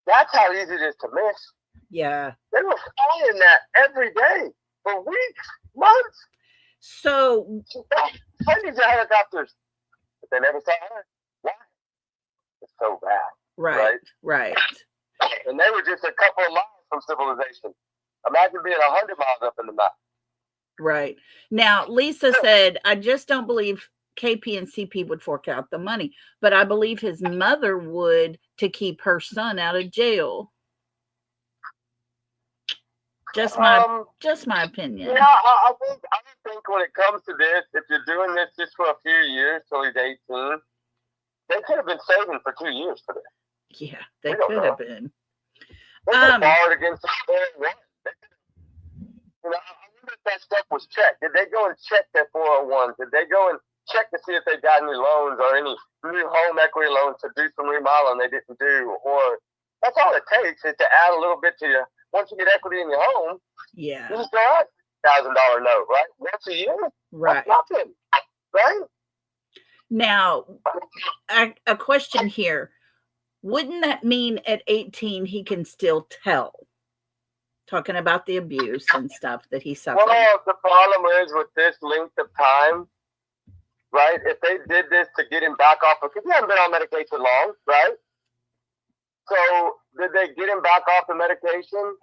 That's how easy it is to miss. Yeah. They were flying that every day for weeks, months. So Hundreds of helicopters, but they never saw her. Why? It's so bad. right. And they were just a couple of miles from civilization. Imagine being 100 miles up in the mountain. Right. Now, Lisa said, I just don't believe KP and CP would fork out the money, but I believe his mother would to keep her son out of jail. Just my opinion. Yeah, I think when it comes to this, if you're doing this just for a few years till he's 18, they could have been saving for 2 years for this. Yeah, they could have been. They could have borrowed against the one. I wonder if that stuff was checked. Did they go and check their 401s? Did they go and check to see if they got any loans or any new home equity loans to do some remodeling they didn't do? Or that's all it takes is to add a little bit to your. Once you get equity in your home, you just go out $1,000 note, right? Once a year, right? That's nothing, right? Now, a question here: wouldn't that mean at 18 he can still tell? Talking about the abuse and stuff that he suffered. Well, the problem is with this length of time, right? If they did this to get him back off, because he hasn't been on medication long, right? So did they get him back off the medication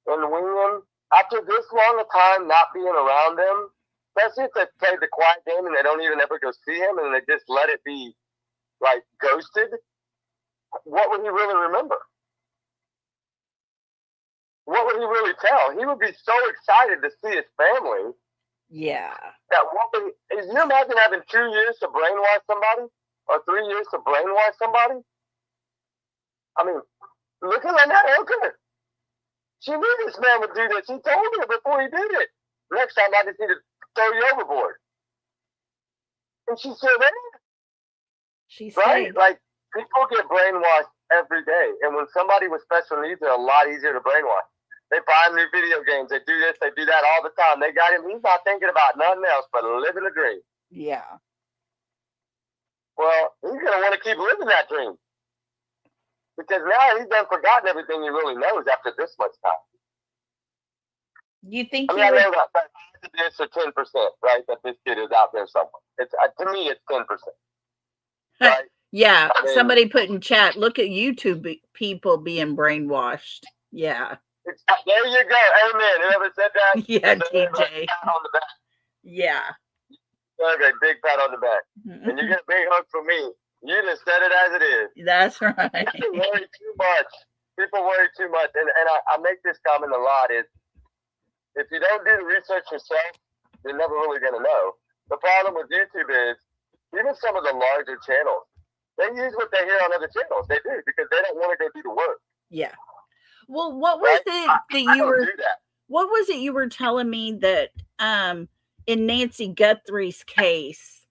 and wean him after this long a time not being around them? Especially if they played the quiet game and they don't even ever go see him and they just let it be like ghosted. What would he really remember? What would he really tell? He would be so excited to see his family. Yeah. That can you imagine having 2 years to brainwash somebody or 3 years to brainwash somebody? I mean, look at Lynette Hooker. She knew this man would do this. He told her before he did it. Next time I just need to throw you overboard. And she said that. She right? said. Like, people get brainwashed every day. And when somebody with special needs, they're a lot easier to brainwash. They buy new video games. They do this. They do that all the time. They got him. He's not thinking about nothing else but living a dream. Yeah. Well, he's going to want to keep living that dream. Because now he's done forgotten everything he really knows after this much time. You think I know that this or 10%, right? That this kid is out there somewhere. It's to me, it's 10%. Right? Yeah. I mean, somebody put in chat, look at YouTube people being brainwashed. Yeah. There you go. Amen. Whoever said that? Yeah, TJ. On the back. Yeah. Okay, big pat on the back. And you get a big hug from me. You just said it as it is. That's right. People worry too much. People worry too much. And I make this comment a lot is, if you don't do the research yourself, you're never really going to know. The problem with YouTube is, even some of the larger channels, They use what they hear on other channels. They do because they don't want to go do the work. Yeah. Well, what was Right? it that I you don't were? do that. What was it you were telling me that in Nancy Guthrie's case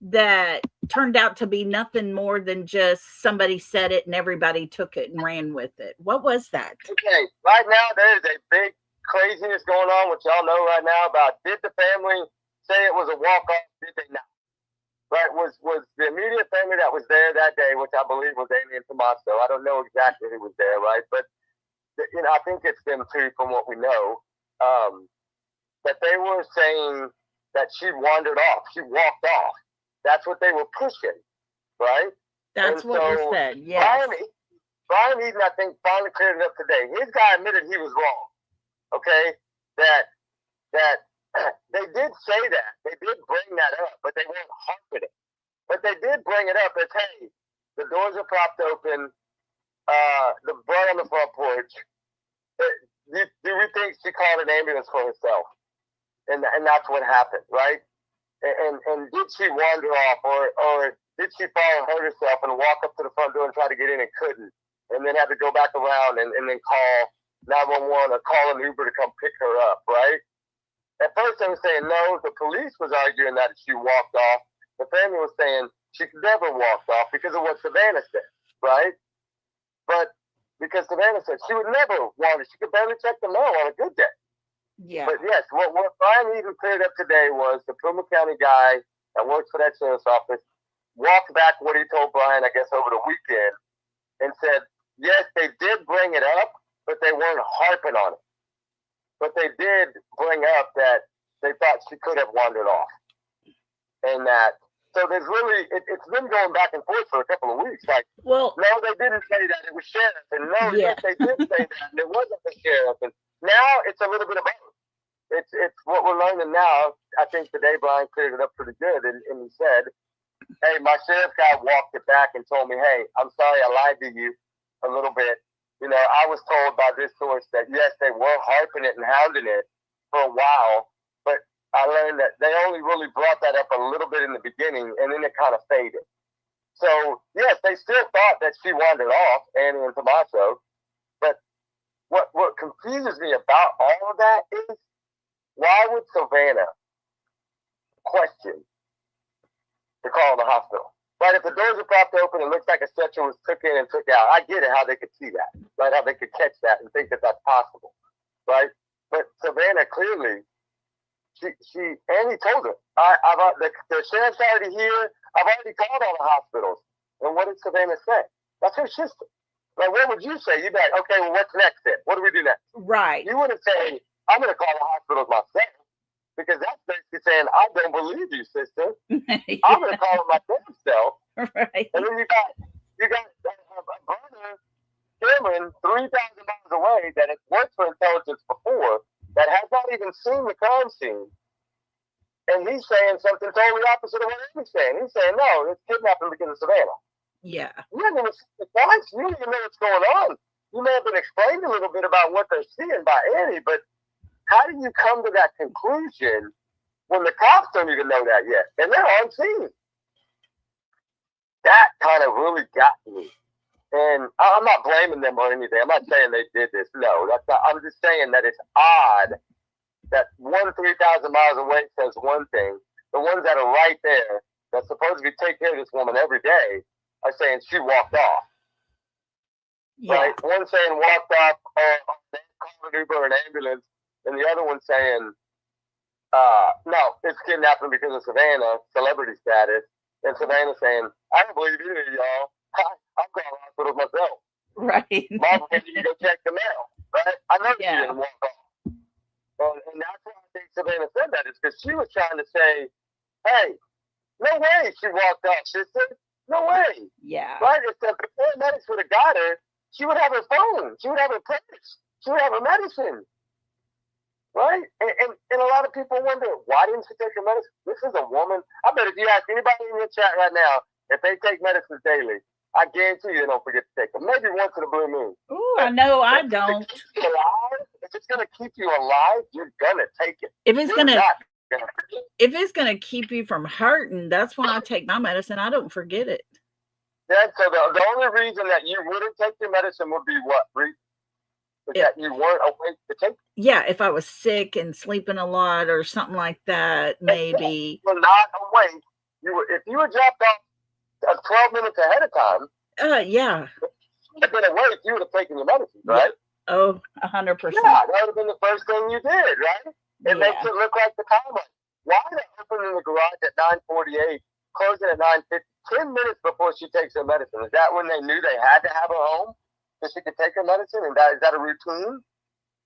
that turned out to be nothing more than just somebody said it and everybody took it and ran with it? What was that? Okay, right now there is a big craziness going on, which y'all know right now about did the family say it was a walk-off? Did they not? Right? Was the immediate family that was there that day, which I believe was Amy and Tommaso. I don't know exactly who was there, right? But I think it's them too, from what we know. That they were saying that she wandered off, she walked off. That's what they were pushing, right? That's and what so was said. Yes. Brian Eden, I think, finally cleared it up today. His guy admitted he was wrong. Okay, that they did say that, they did bring that up, but they weren't harping it. But they did bring it up as, hey, the doors are propped open, the blood on the front porch. Do we think she called an ambulance for herself? And that's what happened, right? And did she wander off, or did she fall and hurt herself and walk up to the front door and try to get in and couldn't, and then had to go back around and then call 911 or call an Uber to come pick her up, right? At first they were saying no, the police was arguing that she walked off. The family was saying she never walked off because of what Savannah said, right? But because Savannah said she would never wander, she could barely check the mail on a good day. Yeah. But yes, what Brian even cleared up today was the Puma County guy that works for that sheriff's office walked back what he told Brian, I guess, over the weekend and said, yes, they did bring it up, but they weren't harping on it. But they did bring up that they thought she could have wandered off. And that, so there's really, it's been going back and forth for a couple of weeks. Like, well, no, they didn't say that it was sheriff. And no, yeah. yes, they did say that and it wasn't the sheriff. And now it's a little bit of both. It's what we're learning now. I think today Brian cleared it up pretty good. And he said, hey, my sheriff guy walked it back and told me, hey, I'm sorry I lied to you a little bit. You know, I was told by this source that, yes, they were harping it and hounding it for a while, but I learned that they only really brought that up a little bit in the beginning, and then it kind of faded. So, yes, they still thought that she wandered off, Annie and Tommaso, but what confuses me about all of that is, why would Savannah question to call the hospital? Right, if the doors are propped open, it looks like a stretcher was took in and took out. I get it, how they could see that, right? How they could catch that and think that that's possible, right? But Savannah clearly, Annie told her, the sheriff's already here. I've already called all the hospitals. And what did Savannah say? That's her sister. Like, what would you say? You'd be like, okay, well, what's next then? What do we do next? Right. You wouldn't say, I'm going to call the hospitals myself. Because that's basically saying, I don't believe you, sister. Yeah. I'm going to call him my damn self. Right. And then you got a brother, Cameron, 3,000 miles away, that has worked for intelligence before, that has not even seen the crime scene. And he's saying something totally opposite of what Amy's saying. He's saying, no, it's kidnapping because of Savannah. Yeah. You haven't even seen the crime scene. You don't even know what's going on. You may have been explained a little bit about what they're seeing by Annie, but how do you come to that conclusion when the cops don't even know that yet? And they're on scene. That kind of really got me. And I'm not blaming them or anything. I'm not saying they did this. No, that's not. I'm just saying that it's odd that 3,000 miles away says one thing. The ones that are right there, that's supposed to be taking care of this woman every day, are saying she walked off. Yeah. Right? One saying walked off, or they called an Uber or an ambulance. And the other one saying, no, it's kidnapping because of Savannah, celebrity status. And Savannah saying, I don't believe either of y'all. I'm calling hospitals myself. Right. Mom, can you go check the mail? Right? I know she Yeah. didn't walk off. And that's why I think Savannah said that, is because she was trying to say, hey, no way she walked off, sister. No way. Yeah. Right? If the paramedics would have got her, she would have her phone. She would have her purse. She would have her medicine. Right? And a lot of people wonder, why didn't she take her medicine? This is a woman. I bet if you ask anybody in your chat right now, if they take medicines daily, I guarantee you they don't forget to take them. Maybe once in a blue moon. Ooh, I know I don't. If it's going to keep you alive, you're going to take it. If it's You're gonna not gonna forget. if it's gonna keep you from hurting, that's why I take my medicine. I don't forget it. Yeah, so the only reason that you wouldn't take your medicine would be what, Reed? That you weren't awake to take. Yeah, if I was sick and sleeping a lot or something like that, maybe. You're not awake. If you were dropped off 12 minutes ahead of time. Yeah. If you would have been awake, you would have taken your medicine, right? Yeah. Oh, 100%. Yeah, that would have been the first thing you did, right? It makes it look like the time. Why are they opening the garage at 9:48, closing at 9:50, 10 minutes before she takes her medicine? Is that when they knew they had to have her home so she could take her medicine? And is that a routine?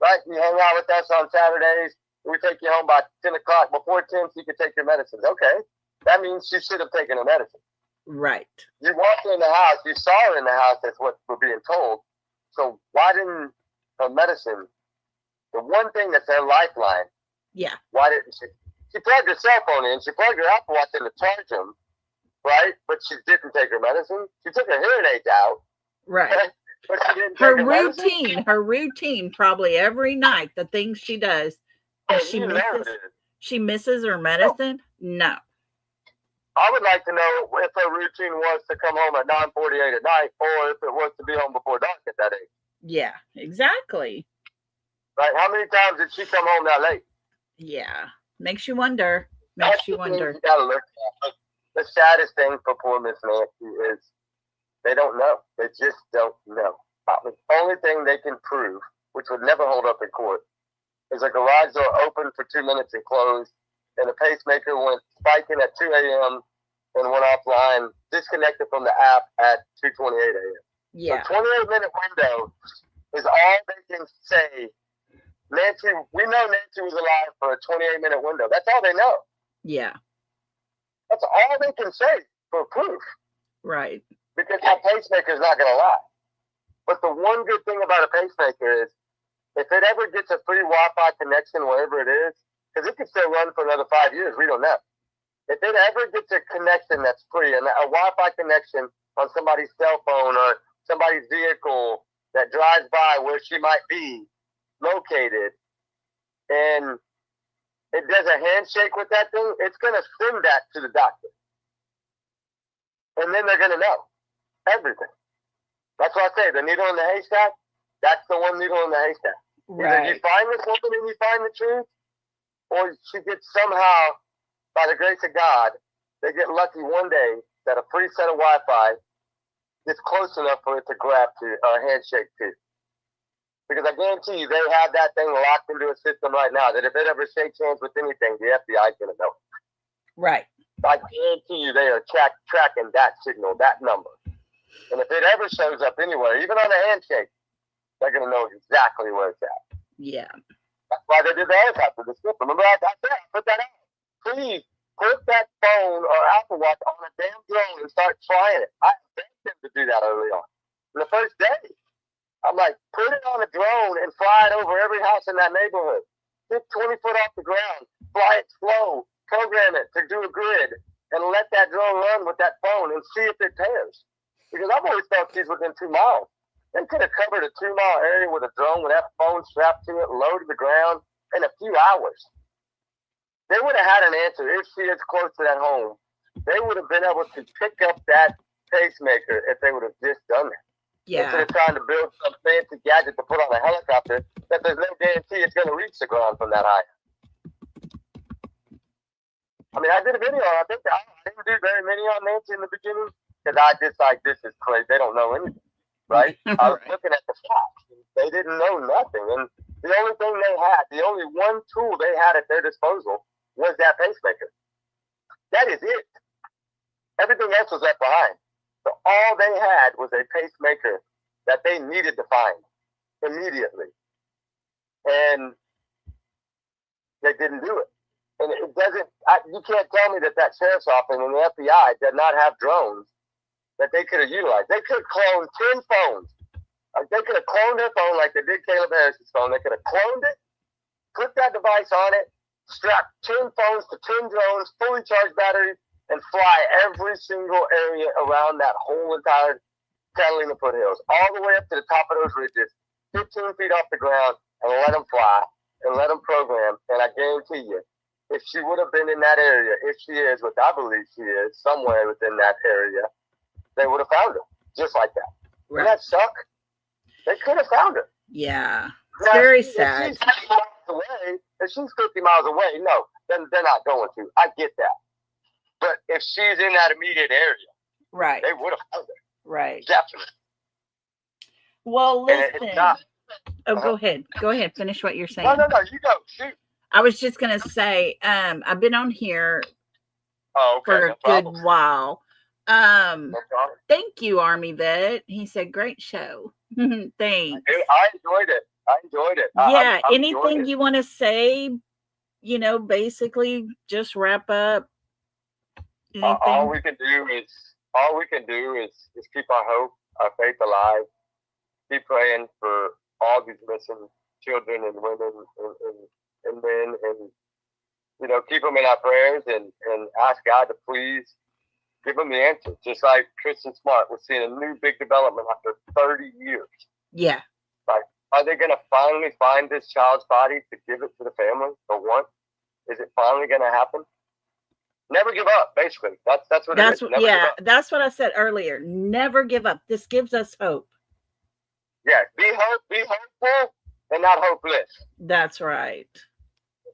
Right? You hang out with us on Saturdays. We take you home by 10 o'clock. Before 10, so you can take your medicines. Okay. That means she should have taken her medicine. Right. You walked in the house. You saw her in the house. That's what we're being told. So why didn't her medicine, the one thing that's her lifeline, why didn't she? She plugged her cell phone in. She plugged her Apple Watch in to charge them, right? But she didn't take her medicine. She took her hearing aids out. Right. But she didn't her take her routine, probably every night, the things she does. She misses her medicine? No. I would like to know if her routine was to come home at 9:48 at night, or if it was to be home before dark at that age. Yeah, exactly. Right? How many times did she come home that late? Yeah, makes you wonder. You gotta look at. The saddest thing for poor Miss Nancy is they don't know. They just don't know. The only thing they can prove, which would never hold up in court, is a garage door opened for 2 minutes and closed, and the pacemaker went spiking at 2 a.m. and went offline, disconnected from the app at 2:28 a.m. Yeah. The 28-minute window is all they can say. Nancy, we know Nancy was alive for a 28-minute window. That's all they know. Yeah. That's all they can say for proof. Right. Because that pacemaker is not going to lie. But the one good thing about a pacemaker is if it ever gets a free Wi-Fi connection, wherever it is, because it could still run for another 5 years, we don't know. If it ever gets a connection that's free, and a Wi-Fi connection on somebody's cell phone or somebody's vehicle that drives by where she might be located, and it does a handshake with that thing, it's going to send that to the doctor. And then they're going to know everything. That's why I say the needle in the haystack, that's the one needle in the haystack. Right. Either you find this woman and you find the truth, or she gets somehow, by the grace of God, they get lucky one day that a free set of Wi-Fi gets close enough for it to grab to a handshake to. Because I guarantee you, they have that thing locked into a system right now that if it ever shakes hands with anything, the FBI is going to know. Right. I guarantee you they are tracking that signal, that number. And if it ever shows up anywhere, even on a handshake, they're going to know exactly where it's at. Yeah. That's why they did the helicopter, the skip. Remember, I put that out. Please put that phone or Apple Watch on a damn drone and start flying it. I begged them to do that early on. The first day, I'm like, put it on a drone and fly it over every house in that neighborhood. Get 20 foot off the ground, fly it slow, program it to do a grid, and let that drone run with that phone and see if it pairs. Because I've always thought she's within 2 miles. They could have covered a 2 mile area with a drone with that phone strapped to it, low to the ground in a few hours. They would have had an answer if she is close to that home. They would have been able to pick up that pacemaker if they would have just done that. Yeah. Instead of trying to build some fancy gadget to put on a helicopter that there's no guarantee it's going to reach the ground from that high. I mean, I did a video. I think I didn't do very many on Nancy in the beginning because I just like, this is crazy. They don't know anything, right? I was looking at the facts. They didn't know nothing. And the only thing they had, the only one tool they had at their disposal was that pacemaker. That is it. Everything else was left behind. So all they had was a pacemaker that they needed to find immediately. And they didn't do it. And it doesn't, you can't tell me that sheriff's office and the FBI did not have drones that they could have utilized. They could have cloned 10 phones. They could have cloned their phone like they did Caleb Harris's phone. They could have cloned it, put that device on it, strap 10 phones to 10 drones, fully charged batteries, and fly every single area around that whole entire Catalina foothills, all the way up to the top of those ridges, 15 feet off the ground, and let them fly and let them program. And I guarantee you, if she would have been in that area, if she is, which I believe she is, somewhere within that area, they would have found her just like that. Right. Would that suck? They could have found her. Yeah. It's Now, very if sad. she's 50 miles away, if she's 50 miles away, no, then they're not going to. I get that. But if she's in that immediate area, Right. they would have found her. Right. Definitely. Well, And listen. it's not. Oh, go ahead. Go ahead. Finish what you're saying. No, you go. Shoot. I was just going to say, I've been on here Okay. for a No good problem. while. No problem. Thank you, Army Vet. He said, great show. Thanks. I enjoyed it. Yeah. I Anything enjoyed it. you want to say, basically just wrap up. Anything? All we can do is keep our hope, our faith alive. Keep praying for all these missing children and women and men, and keep them in our prayers and ask God to please give them the answer. Just like Kristen Smart, we're seeing a new big development after 30 years. Yeah. Like, are they going to finally find this child's body to give it to the family for one? Is it finally going to happen? Never give up, basically. That's what it is. Never give up. That's what I said earlier. Never give up. This gives us hope. Yeah, be hopeful and not hopeless. That's right.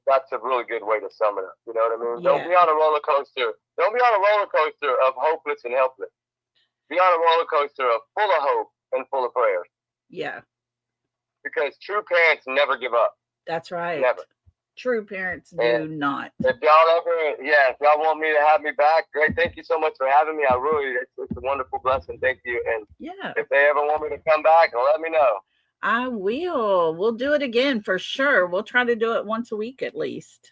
That's a really good way to sum it up. You know what I mean? Yeah. Don't be on a roller coaster. Don't be on a roller coaster of hopeless and helpless. Be on a roller coaster of full of hope and full of prayers. Yeah. Because true parents never give up. That's right. Never. True parents do And not. If y'all want me to have me back, great. Thank you so much for having me. It's a wonderful blessing. Thank you. And Yeah. if they ever want me to come back, let me know. I will. We'll do it again for sure. We'll try to do it once a week at least.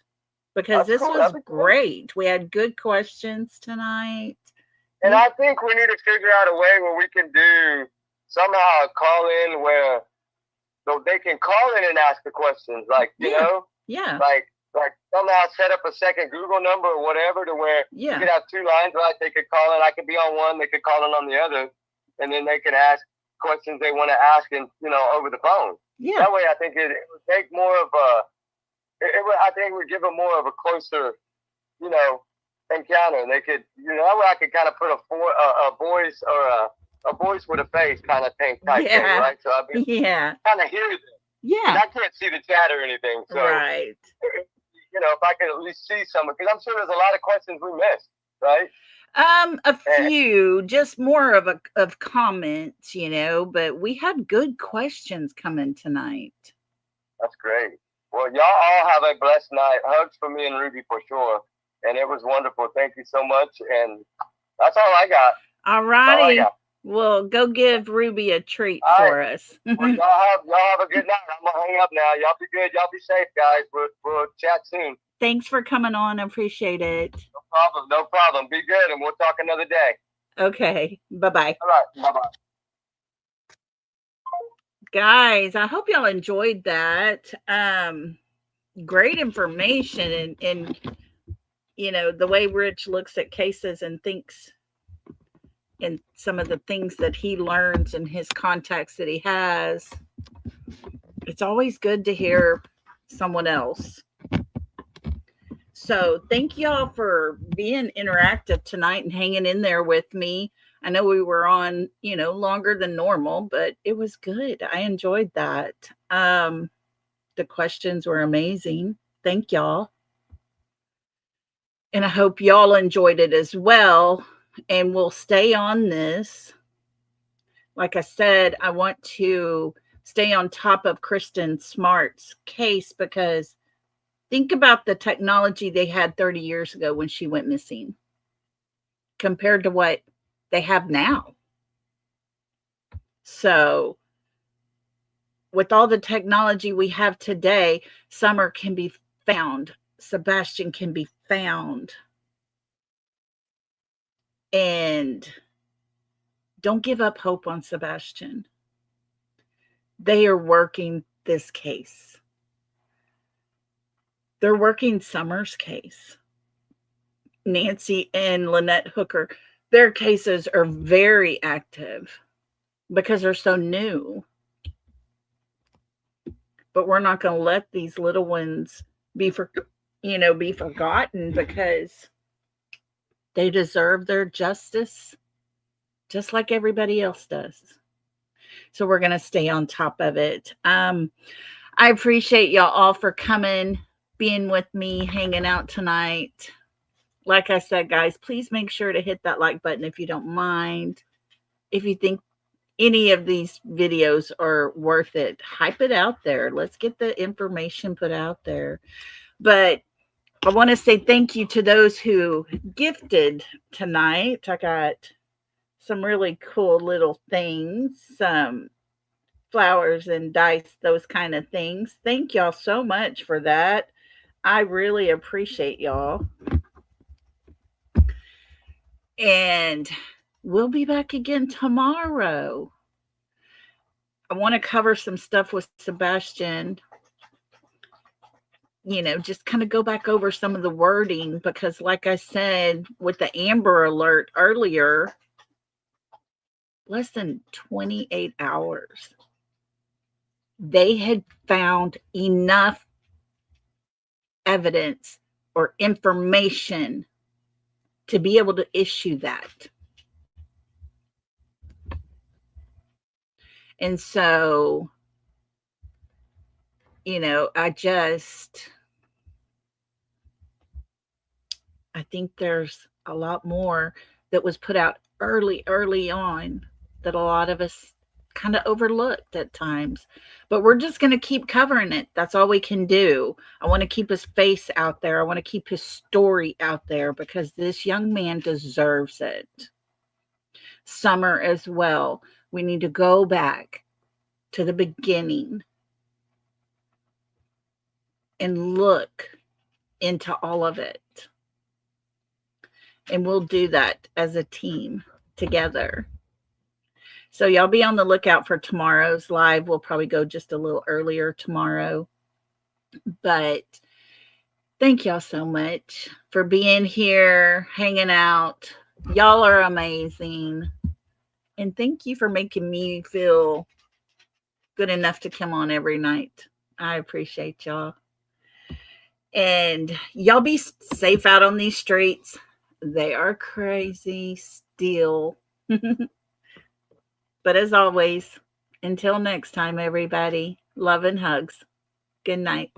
Because That's this cool. was That'd be cool. great. We had good questions tonight. And I think we need to figure out a way where we can do somehow a call in where they can call in and ask the questions. Like, you Yeah. know? Yeah. Like somehow set up a second Google number or whatever to where Yeah. you could have two lines, right? They could call in. I could be on one. They could call in on the other. And then they could ask questions they want to ask and, over the phone. Yeah. That way I think it would take more of I think it would give them more of a closer, encounter. And they could, that way I could kind of put a voice or a voice with a face kind of thing type thing, right? So I'd be Yeah. kind of hear them. Yeah. I can't see the chat or anything. So, Right. if I could at least see some, because I'm sure there's a lot of questions we missed, right? A few, just more of comments, but we had good questions coming tonight. That's great. Well, y'all all have a blessed night. Hugs for me and Ruby for sure. And it was wonderful. Thank you so much. And that's all I got. All righty. Well, go give Ruby a treat for us. Well, y'all have a good night. I'm gonna hang up now. Y'all be good. Y'all be safe, guys. We'll chat soon. Thanks for coming on. I appreciate it. No problem. Be good, and we'll talk another day. Okay. Bye-bye. All right. Bye-bye. Guys, I hope y'all enjoyed that. Great information and the way Rich looks at cases and thinks and some of the things that he learns and his contacts that he has. It's always good to hear someone else. So thank y'all for being interactive tonight and hanging in there with me. I know we were on, longer than normal, but it was good. I enjoyed that. The questions were amazing. Thank y'all. And I hope y'all enjoyed it as well. And we'll stay on this. Like I said, I want to stay on top of Kristen Smart's case because think about the technology they had 30 years ago when she went missing compared to what they have now. So with all the technology we have today, Summer can be found. Sebastian can be found. And don't give up hope on Sebastian. They are working this case. They're working Summer's case. Nancy and Lynette Hooker, their cases are very active because they're so new. But we're not going to let these little ones be forgotten because they deserve their justice just like everybody else does. So we're going to stay on top of it. I appreciate y'all all for coming, being with me, hanging out tonight. Like I said, guys, please make sure to hit that like button if you don't mind. If you think any of these videos are worth it, hype it out there. Let's get the information put out there. But I want to say thank you to those who gifted tonight. I got some really cool little things, some flowers and dice, those kind of things. Thank y'all so much for that. I really appreciate y'all. And we'll be back again tomorrow. I want to cover some stuff with Sebastian. Just kind of go back over some of the wording, because like I said, with the Amber Alert earlier, less than 28 hours, they had found enough evidence or information to be able to issue that. And so, I think there's a lot more that was put out early on that a lot of us kind of overlooked at times. But we're just going to keep covering it. That's all we can do. I want to keep his face out there. I want to keep his story out there, because this young man deserves it. Summer as well. We need to go back to the beginning and look into all of it. And we'll do that as a team together. So y'all be on the lookout for tomorrow's live. We'll probably go just a little earlier tomorrow. But thank y'all so much for being here, hanging out. Y'all are amazing. And thank you for making me feel good enough to come on every night. I appreciate y'all. And y'all be safe out on these streets. They are crazy still. But as always, until next time, everybody, love and hugs. Good night.